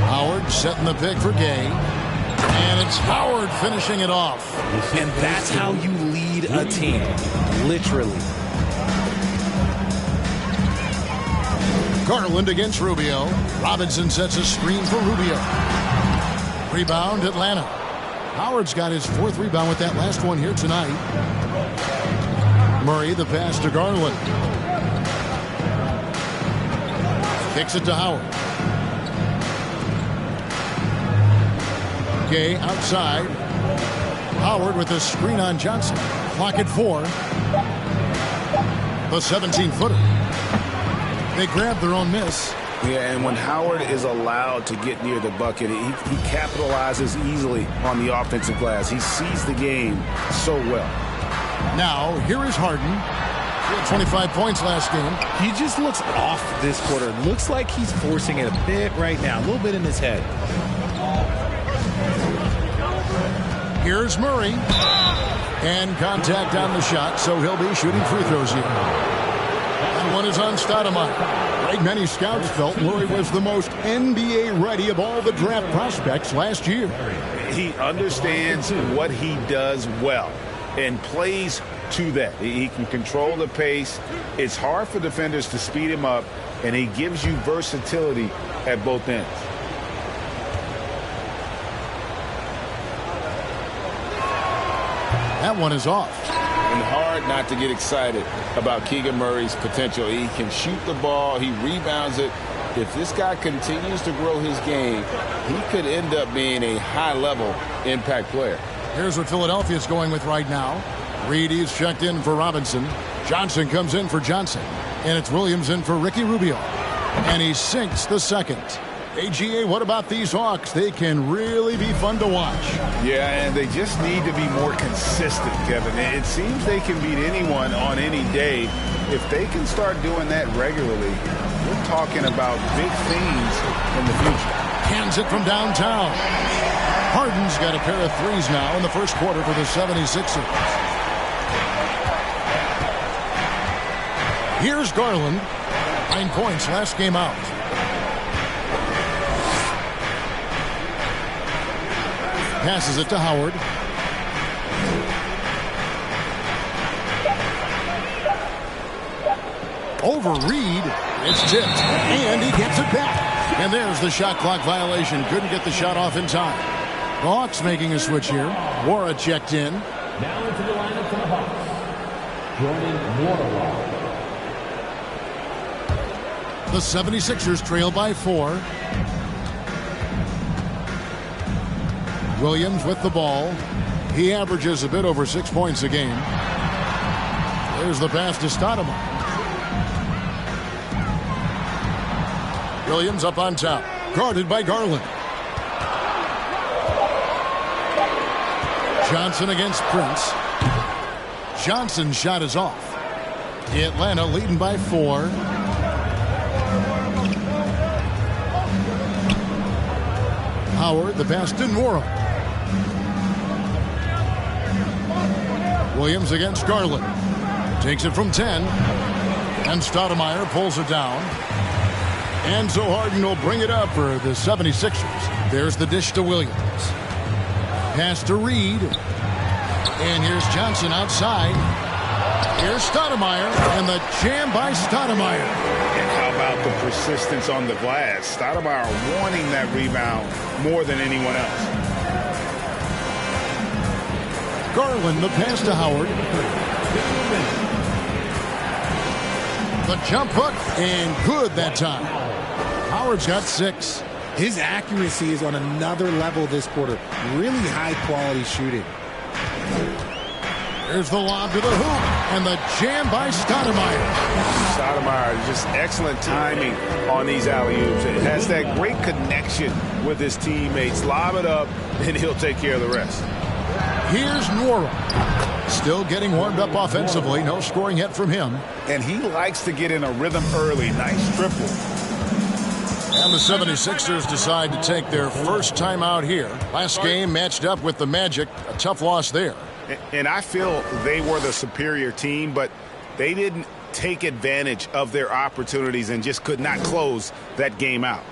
Howard setting the pick for Gay. And it's Howard finishing it off. And that's how you lead a team. Literally. Garland against Rubio. Robinson sets a screen for Rubio. Rebound, Atlanta. Howard's got his 4th rebound with that last one here tonight. Murray, the pass to Garland. Kicks it to Howard. Gay outside. Howard with a screen on Johnson. Clock at 4. The 17-footer. They grab their own miss. Yeah, and when Howard is allowed to get near the bucket, he capitalizes easily on the offensive glass. He sees the game so well. Now, here is Harden. He had 25 points last game. He just looks off this quarter. Looks like he's forcing it a bit right now. A little bit in his head. Here's Murray. And contact on the shot, so he'll be shooting free throws here. That one is on Stoudemire. Right, many scouts felt Murray was the most NBA ready of all the draft prospects last year. He understands what he does well and plays to that. He can control the pace. It's hard for defenders to speed him up, and he gives you versatility at both ends. That one is off. And hard not to get excited about Keegan Murray's potential. He can shoot the ball. He rebounds it. If this guy continues to grow his game, he could end up being a high-level impact player. Here's what Philadelphia is going with right now. Reed is checked in for Robinson. Johnson comes in for Johnson. And it's Williams in for Ricky Rubio. And he sinks the second. AGA, what about these Hawks? They can really be fun to watch. Yeah, and they just need to be more consistent, Kevin. It seems they can beat anyone on any day. If they can start doing that regularly, we're talking about big things in the future. Hands it from downtown. Harden's got a pair of threes now in the first quarter for the 76ers. Here's Garland. 9 points last game out. Passes it to Howard. Over Reed. It's tipped. And he gets it back. And there's the shot clock violation. Couldn't get the shot off in time. The Hawks making a switch here. Wara checked in. Now into the lineup for the Hawks. Jordan Wara. The 76ers trail by 4. Williams with the ball. He averages a bit over 6 points a game. There's the pass to Stoudemire. Williams up on top. Guarded by Garland. Johnson against Prince. Johnson's shot is off. Atlanta leading by 4. Howard, the pass to Nwora. Williams against Garland. Takes it from 10. And Stoudemire pulls it down. And so Harden will bring it up for the 76ers. There's the dish to Williams. Pass to Reed. And here's Johnson outside. Here's Stoudemire. And the jam by Stoudemire. And how about the persistence on the glass? Stoudemire wanting that rebound more than anyone else. Garland, the pass to Howard. The jump hook, and good that time. Howard's got 6. His accuracy is on another level this quarter. Really high-quality shooting. There's the lob to the hoop, and the jam by Stoudemire. Stoudemire, just excellent timing on these alley-oops. It has that great connection with his teammates. Lob it up, and he'll take care of the rest. Here's Nwora. Still getting warmed up offensively. No scoring yet from him. And he likes to get in a rhythm early. Nice triple. And the 76ers decide to take their first time out here. Last game matched up with the Magic. A tough loss there. And I feel they were the superior team, but they didn't take advantage of their opportunities and just could not close that game out.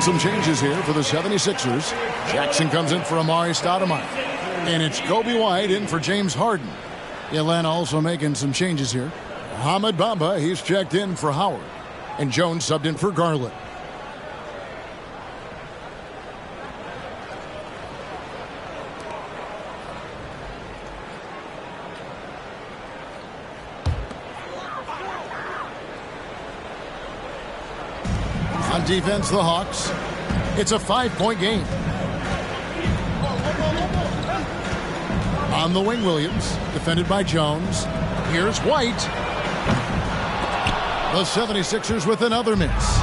Some changes here for the 76ers. Jackson comes in for Amari Stoudemire. And it's Kobe White in for James Harden. Atlanta also making some changes here. Ahmed Bamba, he's checked in for Howard. And Jones subbed in for Garland. On defense, the Hawks. It's a 5-point game. On the wing, Williams, defended by Jones. Here's White. The 76ers with another miss.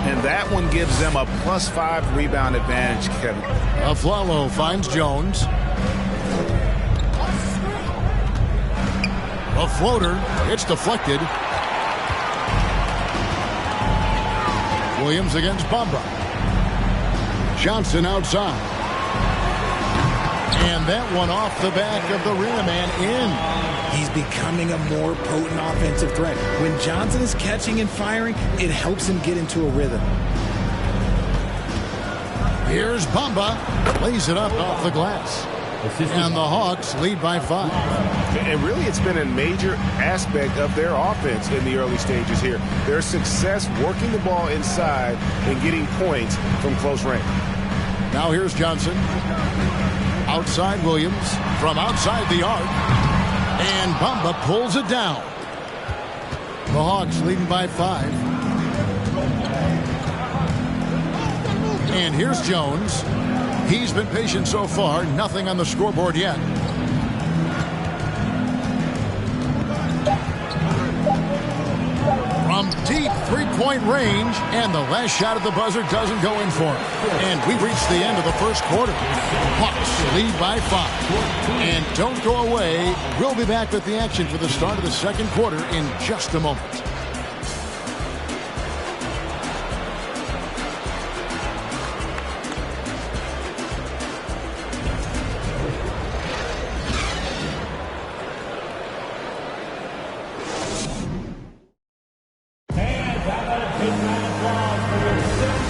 And that one gives them a +5 rebound advantage, Kevin. Aflalo finds Jones. A floater. It's deflected. Williams against Bamba. Johnson outside. And that one off the back of the rim and in. He's becoming a more potent offensive threat. When Johnson is catching and firing, it helps him get into a rhythm. Here's Bamba. Lays it up off the glass. And the Hawks lead by 5. And really, it's been a major aspect of their offense in the early stages here. Their success working the ball inside and getting points from close range. Now here's Johnson. Outside Williams. From outside the arc. And Bamba pulls it down. The Hawks leading by 5. And here's Jones. He's been patient so far. Nothing on the scoreboard yet. From deep three-point range. And the last shot at the buzzer doesn't go in for him. And we've reached the end of the first quarter. Hawks lead by 5. And don't go away. We'll be back with the action for the start of the second quarter in just a moment.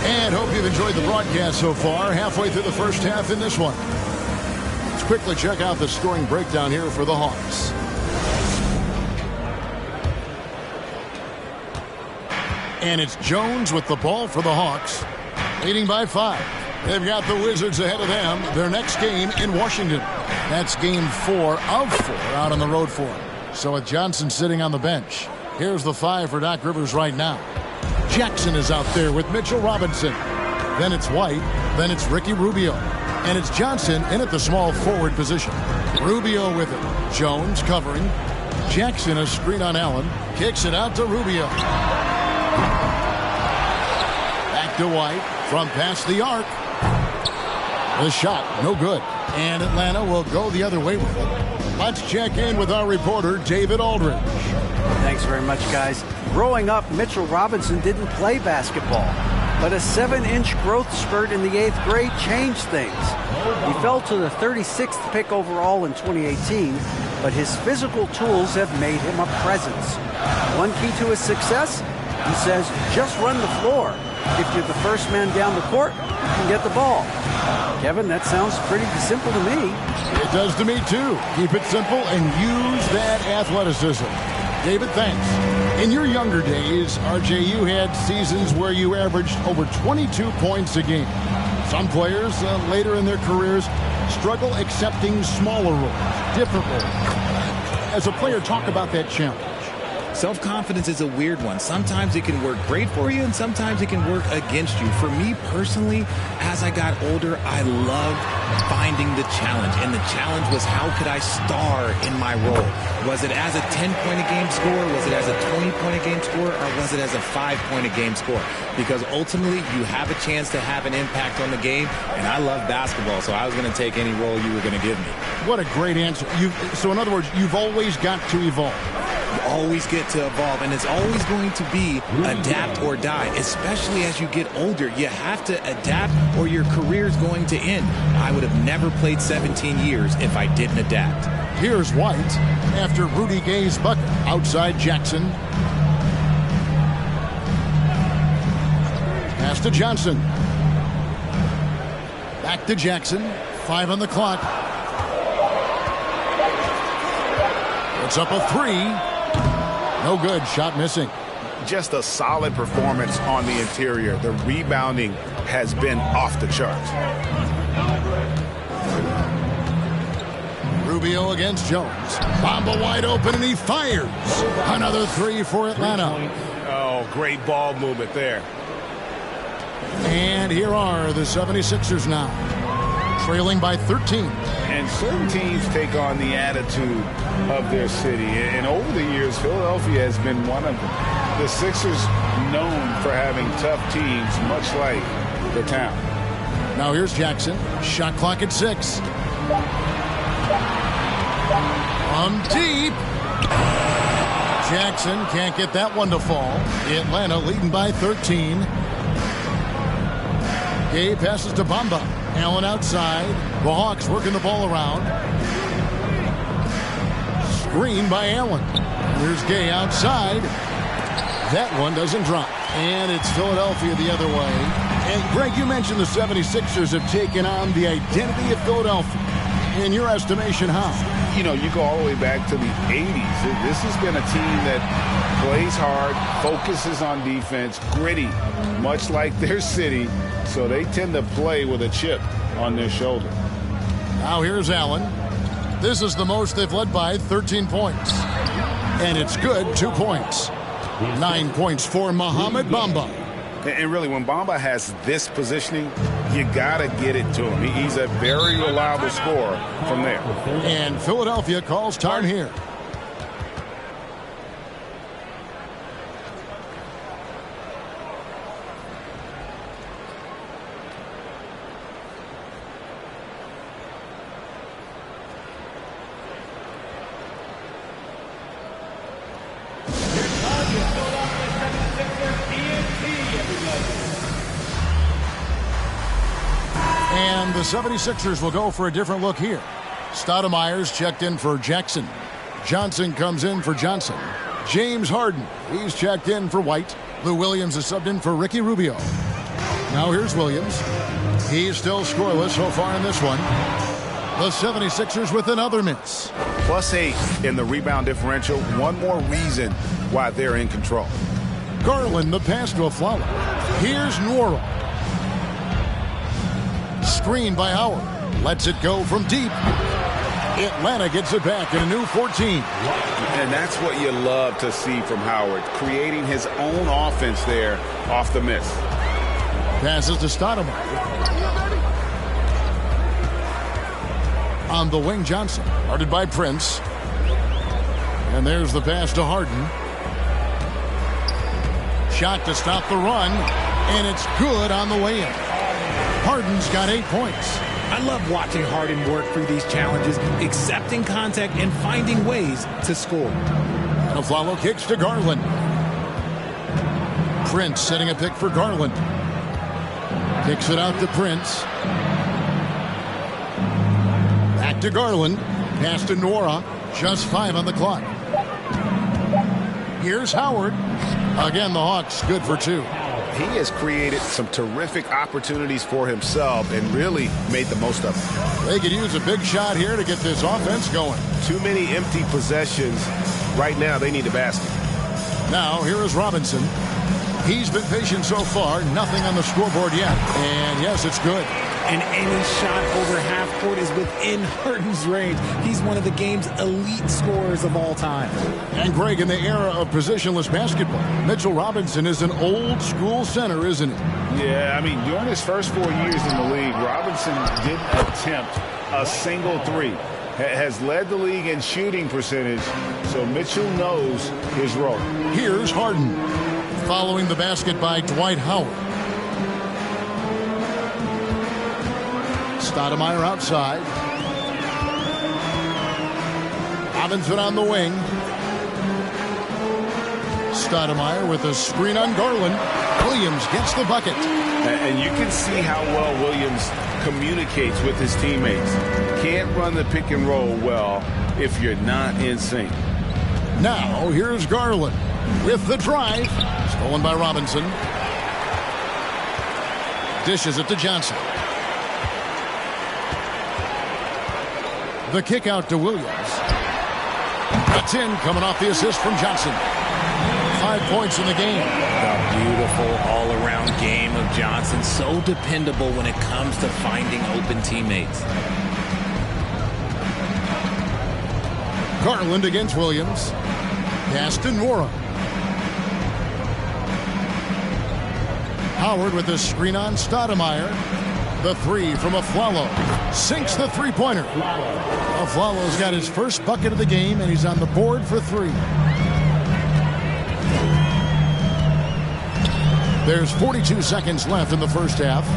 And hope you've enjoyed the broadcast so far. Halfway through the first half in this one. Let's quickly check out the scoring breakdown here for the Hawks. And it's Jones with the ball for the Hawks, leading by 5. They've got the Wizards ahead of them. Their next game in Washington. That's game 4 of 4 out on the road for them. So with Johnson sitting on the bench, here's the 5 for Doc Rivers right now. Jackson is out there with Mitchell Robinson. Then it's White. Then it's Ricky Rubio. And it's Johnson in at the small forward position. Rubio with it. Jones covering. Jackson a screen on Allen. Kicks it out to Rubio. Back to White from past the arc. The shot, no good. And Atlanta will go the other way with it. Let's check in with our reporter, David Aldridge. Thanks very much, guys. Growing up, Mitchell Robinson didn't play basketball, but a 7-inch growth spurt in the 8th grade changed things. He fell to the 36th pick overall in 2018, but his physical tools have made him a presence. One key to his success, he says, just run the floor. If you're the first man down the court, you can get the ball. Kevin, that sounds pretty simple to me. It does to me, too. Keep it simple and use that athleticism. David, thanks. In your younger days, RJ, you had seasons where you averaged over 22 points a game. Some players later in their careers struggle accepting smaller roles, different roles. As a player, talk about that challenge. Self-confidence is a weird one. Sometimes it can work great for you, and sometimes it can work against you. For me personally, as I got older, I loved finding the challenge. And the challenge was, how could I star in my role? Was it as a 10-point-a-game scorer? Was it as a 20-point-a-game scorer? Or was it as a 5-point-a-game scorer? Because ultimately, you have a chance to have an impact on the game. And I love basketball, so I was going to take any role you were going to give me. What a great answer. So in other words, you've always got to evolve. You always get to evolve, and it's always going to be adapt or die, especially as you get older. You have to adapt or your career is going to end. I would have never played 17 years if I didn't adapt. Here's White after Rudy Gay's bucket outside Jackson. Pass to Johnson. Back to Jackson. 5 on the clock. It's up a 3. No good. Shot missing. Just a solid performance on the interior. The rebounding has been off the charts. Rubio against Jones. Bamba wide open, and he fires. Another 3 for Atlanta. Oh, great ball movement there. And here are the 76ers now, trailing by 13. And certain teams take on the attitude of their city. And over the years, Philadelphia has been one of them. The Sixers known for having tough teams, much like the town. Now here's Jackson. Shot clock at 6. From deep. Jackson can't get that one to fall. Atlanta leading by 13. Gay passes to Bamba. Allen outside. The Hawks working the ball around. Screen by Allen. Here's Gay outside. That one doesn't drop. And it's Philadelphia the other way. And Greg, you mentioned the 76ers have taken on the identity of Philadelphia. In your estimation, how? You know, you go all the way back to the 80s. This has been a team that plays hard, focuses on defense, gritty, much like their city. So they tend to play with a chip on their shoulder. Now here's Allen. This is the most they've led by, 13 points. And it's good, 2 points. 9 points for Mohamed Bamba. And really, when Bamba has this positioning, you got to get it to him. He's a very reliable scorer from there. And Philadelphia calls time here. And the 76ers will go for a different look here. Stoudemire's checked in for Jackson. Johnson comes in for Johnson. James Harden, he's checked in for White. Lou Williams is subbed in for Ricky Rubio. Now here's Williams. He's still scoreless so far in this one. The 76ers with another miss. +8 in the rebound differential. One more reason why they're in control. Garland, the pass to Afflalo. Here's Nwora. Screen by Howard. Lets it go from deep. Atlanta gets it back in a new 14. And that's what you love to see from Howard, creating his own offense there off the miss. Passes to Stoudemire. On the wing, Johnson. Guarded by Prince. And there's the pass to Harden. Shot to stop the run. And it's good on the way in. Harden's got 8 points. I love watching Harden work through these challenges, accepting contact and finding ways to score. And Afflalo kicks to Garland. Prince setting a pick for Garland. Kicks it out to Prince. Back to Garland. Pass to Nwora. Just 5 on the clock. Here's Howard. Again, the Hawks good for 2. He has created some terrific opportunities for himself and really made the most of it. They could use a big shot here to get this offense going. Too many empty possessions. Right now, they need a basket. Now, here is Robinson. He's been patient so far. Nothing on the scoreboard yet. And yes, it's good. And any shot over half court is within Harden's range. He's one of the game's elite scorers of all time. And Greg, in the era of positionless basketball, Mitchell Robinson is an old school center, isn't he? Yeah, I mean, during his first 4 years in the league, Robinson didn't attempt a single three. Has led the league in shooting percentage, so Mitchell knows his role. Here's Harden, following the basket by Dwight Howard. Stoudemire outside. Robinson on the wing. Stoudemire with a screen on Garland. Williams gets the bucket. And you can see how well Williams communicates with his teammates. Can't run the pick and roll well if you're not in sync. Now here's Garland with the drive. Stolen by Robinson. Dishes it to Johnson. The kick out to Williams. That's in, coming off the assist from Johnson. 5 points in the game. A beautiful all-around game of Johnson. So dependable when it comes to finding open teammates. Garland against Williams. Pass to Nwora. Howard with the screen on Stoudemire. The three from Aflalo. Sinks the three-pointer. Aflalo's got his first bucket of the game, and he's on the board for three. There's 42 seconds left in the first half.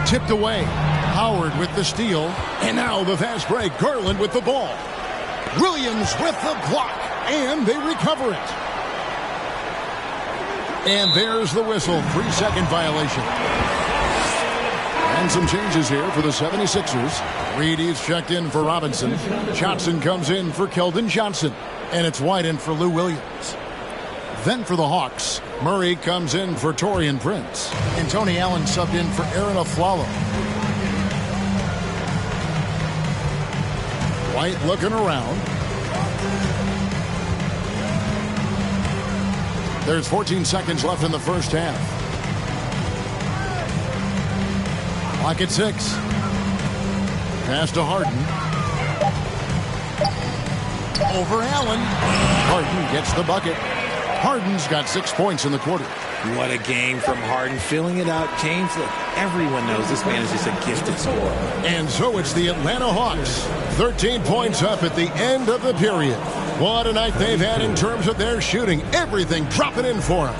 Tipped away. Howard with the steal. And now the fast break. Garland with the ball. Williams with the block. And they recover it. And there's the whistle. 3-second violation. And some changes here for the 76ers. Reedy's checked in for Robinson. Johnson comes in for Keldon Johnson. And it's White in for Lou Williams. Then for the Hawks, Murray comes in for Taurean Prince. And Tony Allen subbed in for Aaron Aflalo. White looking around. There's 14 seconds left in the first half. Clock at 6. Pass to Harden. Over Allen. Harden gets the bucket. Harden's got 6 points in the quarter. What a game from Harden, filling it out. James, look, everyone knows this man is just a gifted scorer. And so it's the Atlanta Hawks. 13 points up at the end of the period. What a night they've had in terms of their shooting. Everything dropping in for them.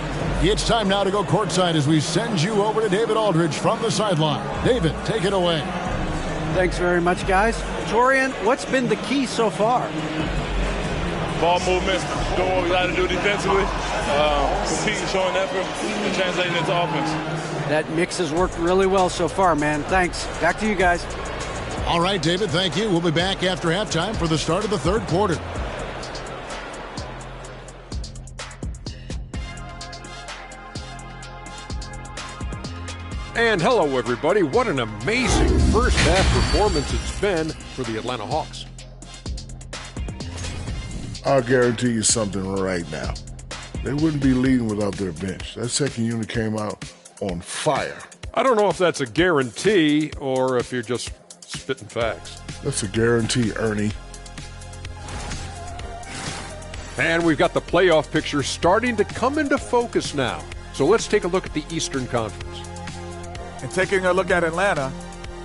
It's time now to go courtside as we send you over to David Aldridge from the sideline. David, take it away. Thanks very much, guys. Taurean, what's been the key so far? Ball movement, doing what we got to do defensively, competing, showing effort, and translating into offense. That mix has worked really well so far, man. Thanks. Back to you guys. All right, David, thank you. We'll be back after halftime for the start of the third quarter. And hello, everybody. What an amazing first half performance it's been for the Atlanta Hawks. I'll guarantee you something right now. They wouldn't be leading without their bench. That second unit came out on fire. I don't know if that's a guarantee or if you're just spitting facts. That's a guarantee, Ernie. And we've got the playoff picture starting to come into focus now. So let's take a look at the Eastern Conference. And taking a look at Atlanta,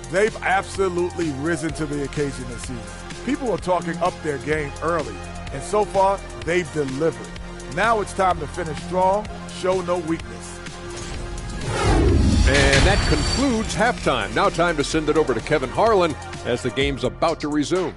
they've absolutely risen to the occasion this season. People are talking up their game early. And so far, they've delivered. Now it's time to finish strong, show no weakness. And that concludes halftime. Now time to send it over to Kevin Harlan as the game's about to resume.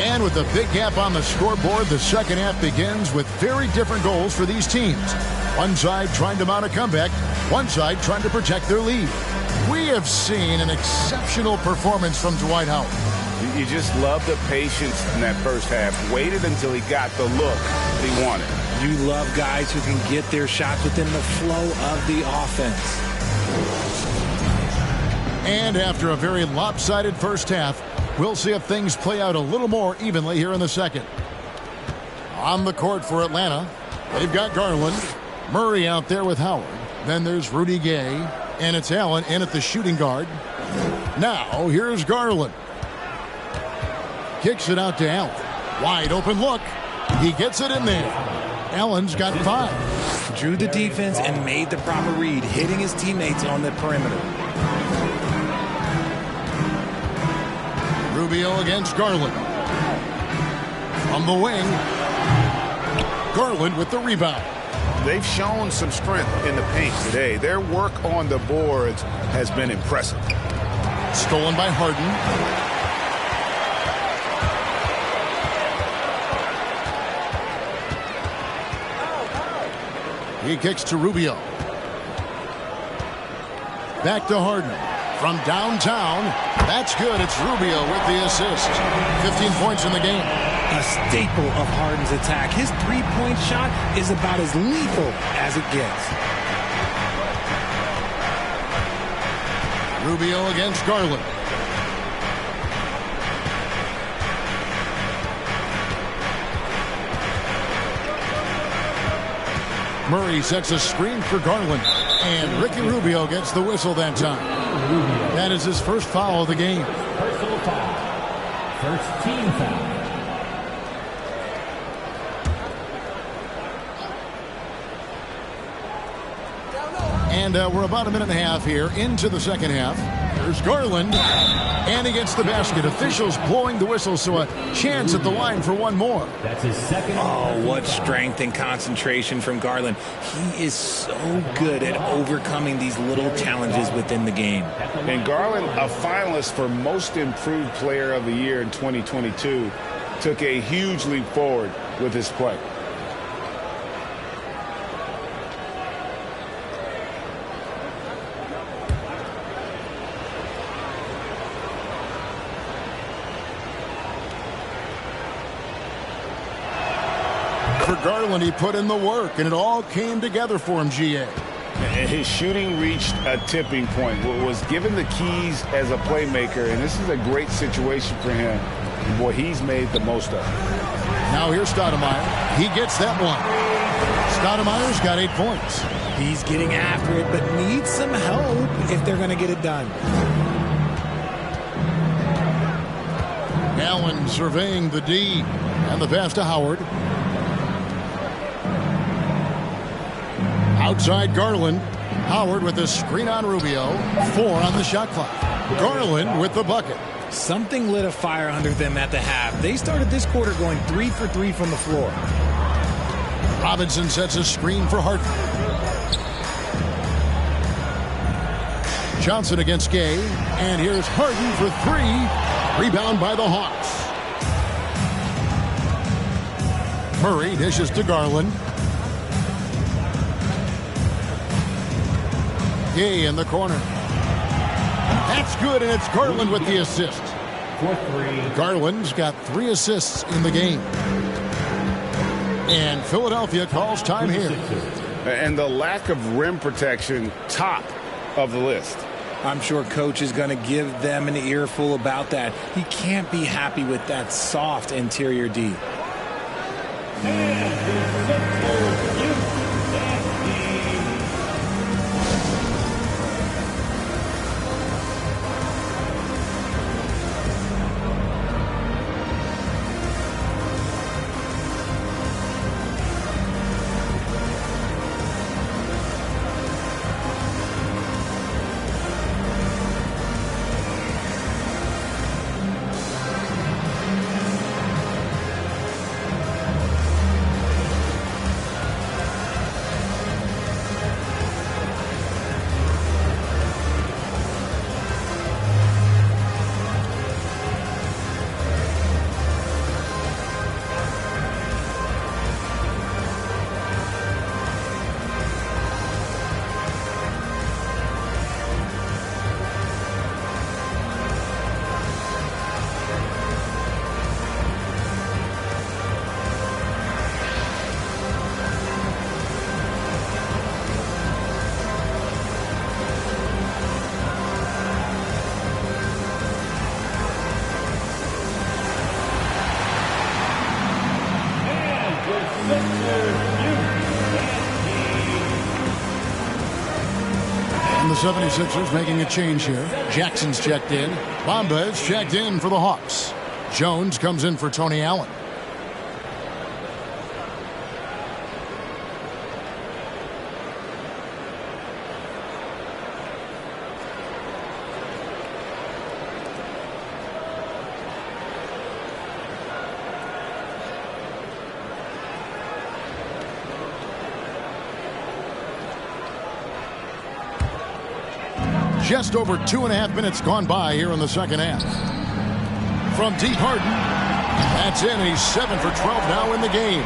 And with a big gap on the scoreboard, the second half begins with very different goals for these teams. One side trying to mount a comeback, one side trying to protect their lead. We have seen an exceptional performance from Dwight Howard. You just love the patience in that first half. Waited until he got the look that he wanted. You love guys who can get their shots within the flow of the offense. And after a very lopsided first half, we'll see if things play out a little more evenly here in the second. On the court for Atlanta, they've got Garland. Murray out there with Howard. Then there's Rudy Gay. And it's Allen in at the shooting guard. Now, here's Garland. Kicks it out to Allen. Wide open look. He gets it in there. Allen's got 5. Drew the defense and made the proper read, hitting his teammates on the perimeter. Rubio against Garland. From the wing. Garland with the rebound. They've shown some strength in the paint today. Their work on the boards has been impressive. Stolen by Harden. He kicks to Rubio. Back to Harden. From downtown, that's good. It's Rubio with the assist. 15 points in the game. A staple of Harden's attack. His three-point shot is about as lethal as it gets. Rubio against Garland. Murray sets a screen for Garland. And Ricky Rubio gets the whistle that time. That is his first foul of the game. Personal foul. First team foul. And we're about a minute and a half here into the second half. Here's Garland, and he gets the basket. Officials blowing the whistle, so a chance at the line for one more. That's his second. Oh, what strength and concentration from Garland. He is so good at overcoming these little challenges within the game. And Garland, a finalist for Most Improved Player of the Year in 2022, took a huge leap forward with his play. For Garland, he put in the work, and it all came together for him, GA. His shooting reached a tipping point, was given the keys as a playmaker, and this is a great situation for him. Boy, he's made the most of it. Now here's Stoudemire. He gets that one. Stoudemire's got 8 points. He's getting after it, but needs some help if they're going to get it done. Allen surveying the D, and the pass to Howard. Outside Garland. Howard with the screen on Rubio. 4 on the shot clock. Garland with the bucket. Something lit a fire under them at the half. They started this quarter going 3 for 3 from the floor. Robinson sets a screen for Harden. Johnson against Gay. And here's Harden for 3. Rebound by the Hawks. Murray dishes to Garland. Gay in the corner. That's good, and it's Garland with the assist. Garland's got 3 assists in the game. And Philadelphia calls time here. And the lack of rim protection, top of the list. I'm sure Coach is going to give them an earful about that. He can't be happy with that soft interior D. And the 76ers making a change here. Jackson's checked in. Bomba's checked in for the Hawks. Jones comes in for Tony Allen. Just over 2.5 minutes gone by here in the second half. From deep, Harden. That's in. He's 7 for 12 now in the game.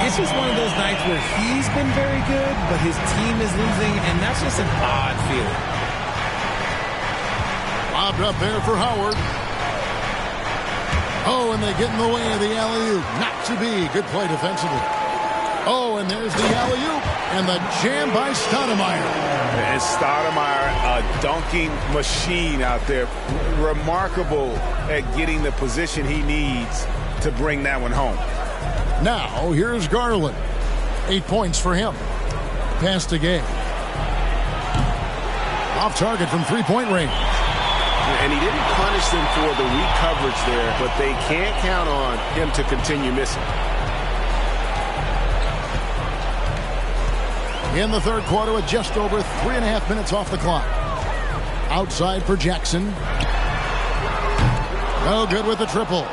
It's just one of those nights where he's been very good, but his team is losing, and that's just an odd feeling. Lobbed up there for Howard. Oh, and they get in the way of the alley-oop. Not to be. Good play defensively. Oh, and there's the alley-oop. And the jam by Stoudemire. And Stoudemire, a dunking machine out there. Remarkable at getting the position he needs to bring that one home. Now, here's Garland. 8 points for him. Pass to Gay. Off target from three-point range. And he didn't punish them for the weak coverage there, but they can't count on him to continue missing. In the third quarter with just over 3.5 minutes off the clock. Outside for Jackson. No good with the triple.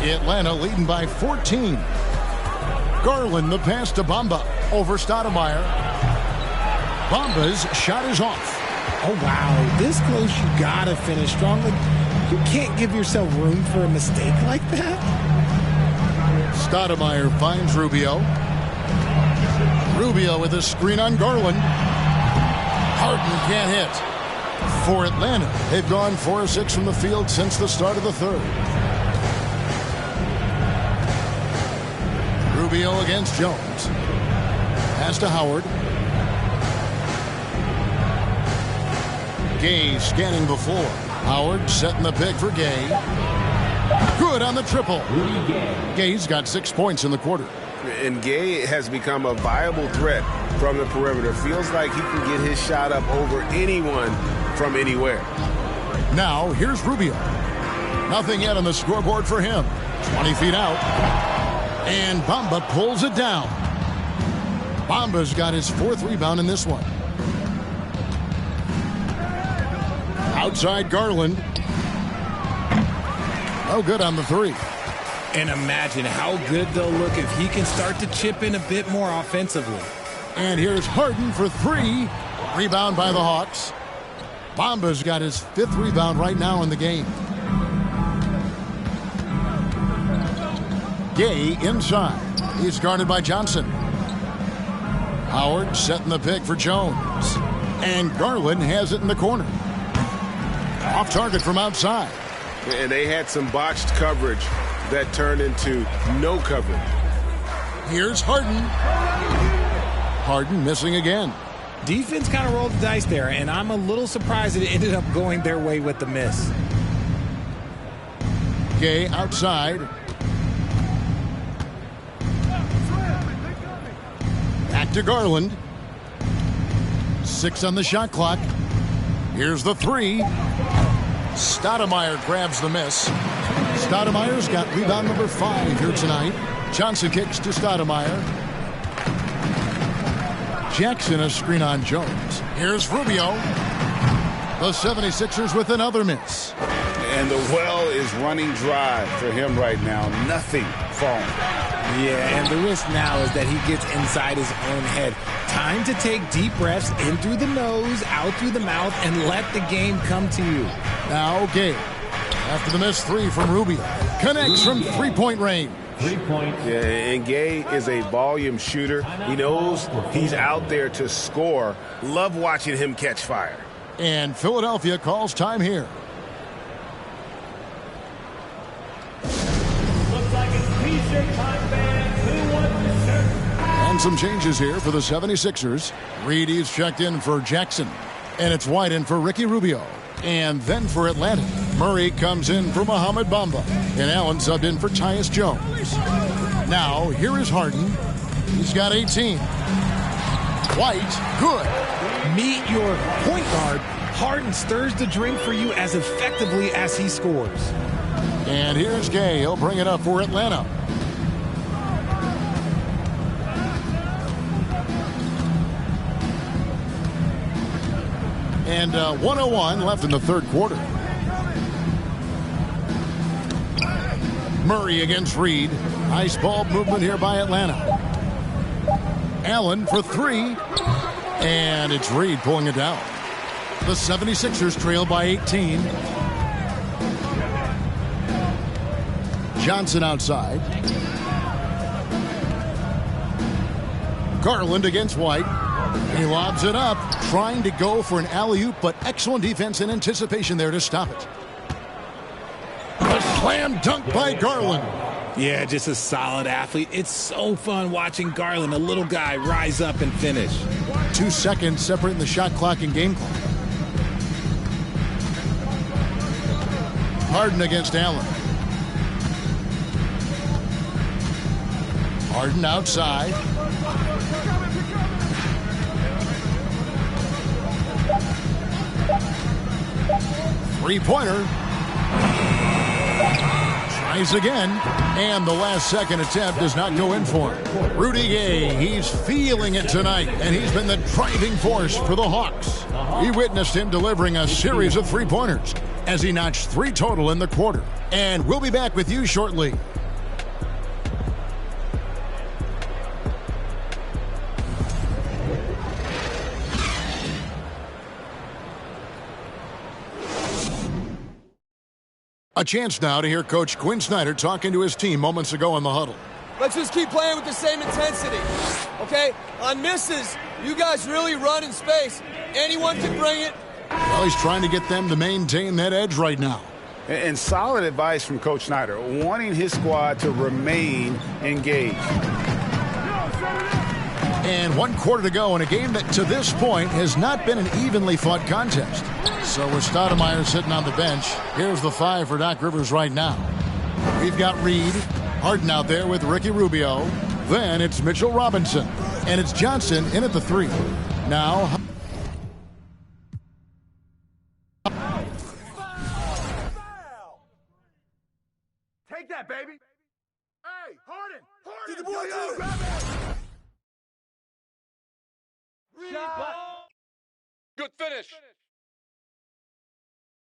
Atlanta leading by 14. Garland the pass to Bamba over Stoudemire. Bamba's shot is off. Oh, wow. This close, you got to finish strong. You can't give yourself room for a mistake like that. Stoudemire finds Rubio. Rubio with a screen on Garland. Harden can't hit. For Atlanta, they've gone 4 of 6 from the field since the start of the third. Rubio against Jones. Pass to Howard. Gay scanning the floor. Howard setting the pick for Gay. Good on the triple. Gay's got 6 points in the quarter. And Gay has become a viable threat from the perimeter. Feels like he can get his shot up over anyone from anywhere. Now, here's Rubio. Nothing yet on the scoreboard for him. 20 feet out. And Bamba pulls it down. Bamba's got his 4th rebound in this one. Outside Garland. No good on the 3. And imagine how good they'll look if he can start to chip in a bit more offensively. And here's Harden for 3. Rebound by the Hawks. Bamba's got his 5th rebound right now in the game. Gay inside. He's guarded by Johnson. Howard setting the pick for Jones. And Garland has it in the corner. Off target from outside. And they had some botched coverage that turned into no coverage. Here's Harden. Harden missing again. Defense kind of rolled the dice there, and I'm a little surprised it ended up going their way with the miss. Gay outside. Back to Garland. 6 on the shot clock. Here's the 3. Stoudemire grabs the miss. Stoudemire's got rebound number 5 here tonight. Johnson kicks to Stoudemire. Jackson a screen on Jones. Here's Rubio. The 76ers with another miss. And the well is running dry for him right now. Nothing falling. Yeah, and the risk now is that he gets inside his own head. Time to take deep breaths in through the nose, out through the mouth, and let the game come to you. Now Gay, after the missed 3 from Rubio, connects from 3-point range. 3 points. Yeah, and Gay is a volume shooter. He knows he's out there to score. Love watching him catch fire. And Philadelphia calls time here. Looks like it's T-shirt time, fans. Who wants the shirt? And some changes here for the 76ers. Reed is checked in for Jackson. And it's White in for Ricky Rubio. And then for Atlanta, Murray comes in for Mohamed Bamba. And Allen subbed in for Tyus Jones. Now, here is Harden. He's got 18. White, good. Meet your point guard. Harden stirs the drink for you as effectively as he scores. And here's Gay. He'll bring it up for Atlanta. And 1:01 left in the third quarter. Murray against Reed. Nice ball movement here by Atlanta. Allen for 3. And it's Reed pulling it down. The 76ers trail by 18. Johnson outside. Garland against White. He lobs it up, trying to go for an alley-oop, but excellent defense and anticipation there to stop it. A slam dunk by Garland. Yeah, just a solid athlete. It's so fun watching Garland, a little guy, rise up and finish. 2 seconds separating the shot clock and game clock. Harden against Allen. Harden outside. Three-pointer. Tries again, and the last-second attempt does not go in for him. Rudy Gay, he's feeling it tonight, and he's been the driving force for the Hawks. We witnessed him delivering a series of three-pointers as he notched 3 total in the quarter. And we'll be back with you shortly. A chance now to hear Coach Quinn Snyder talking to his team moments ago in the huddle. Let's just keep playing with the same intensity, okay? On misses, you guys really run in space. Anyone can bring it. Well, he's trying to get them to maintain that edge right now. And solid advice from Coach Snyder, wanting his squad to remain engaged. And 1 quarter to go in a game that to this point has not been an evenly fought contest. So with Stoudemire sitting on the bench, here's the 5 for Doc Rivers right now. We've got Reed, Harden out there with Ricky Rubio. Then it's Mitchell Robinson. And it's Johnson in at the 3. Now... Take that, baby. Hey, Harden! Harden! Get the boy, grab it! Good finish.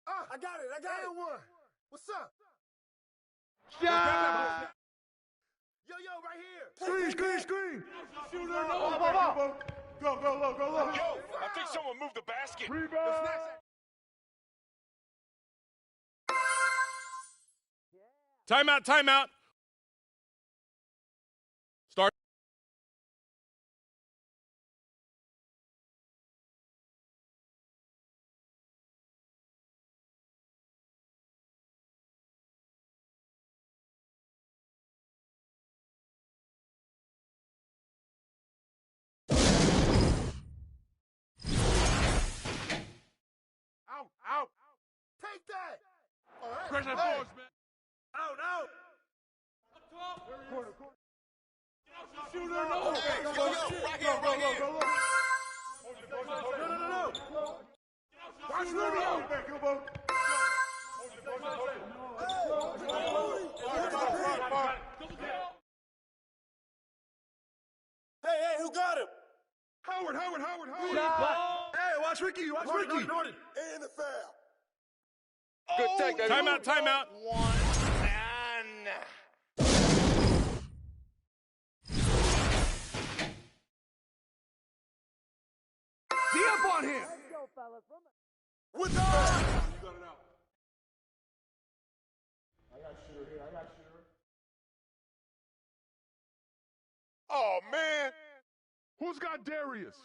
I got it. I got it. One. What's up? Shot! Yo, right here. Screen. Shooter, no. Go. Yo, I think someone moved the basket. Rebound. Timeout. Start. Out. Take that. All right. Pressure force, man. Out. Corner. Shooter, no. Hey, Go. right here. No. Watch Hey, who got him? Howard. Hey, watch Ricky. Norton. And the foul. Good take, baby. Timeout. Tee up on him. Let's go, fellas. With the... You got it out. I got shooter here. Oh, man. Who's got Darius?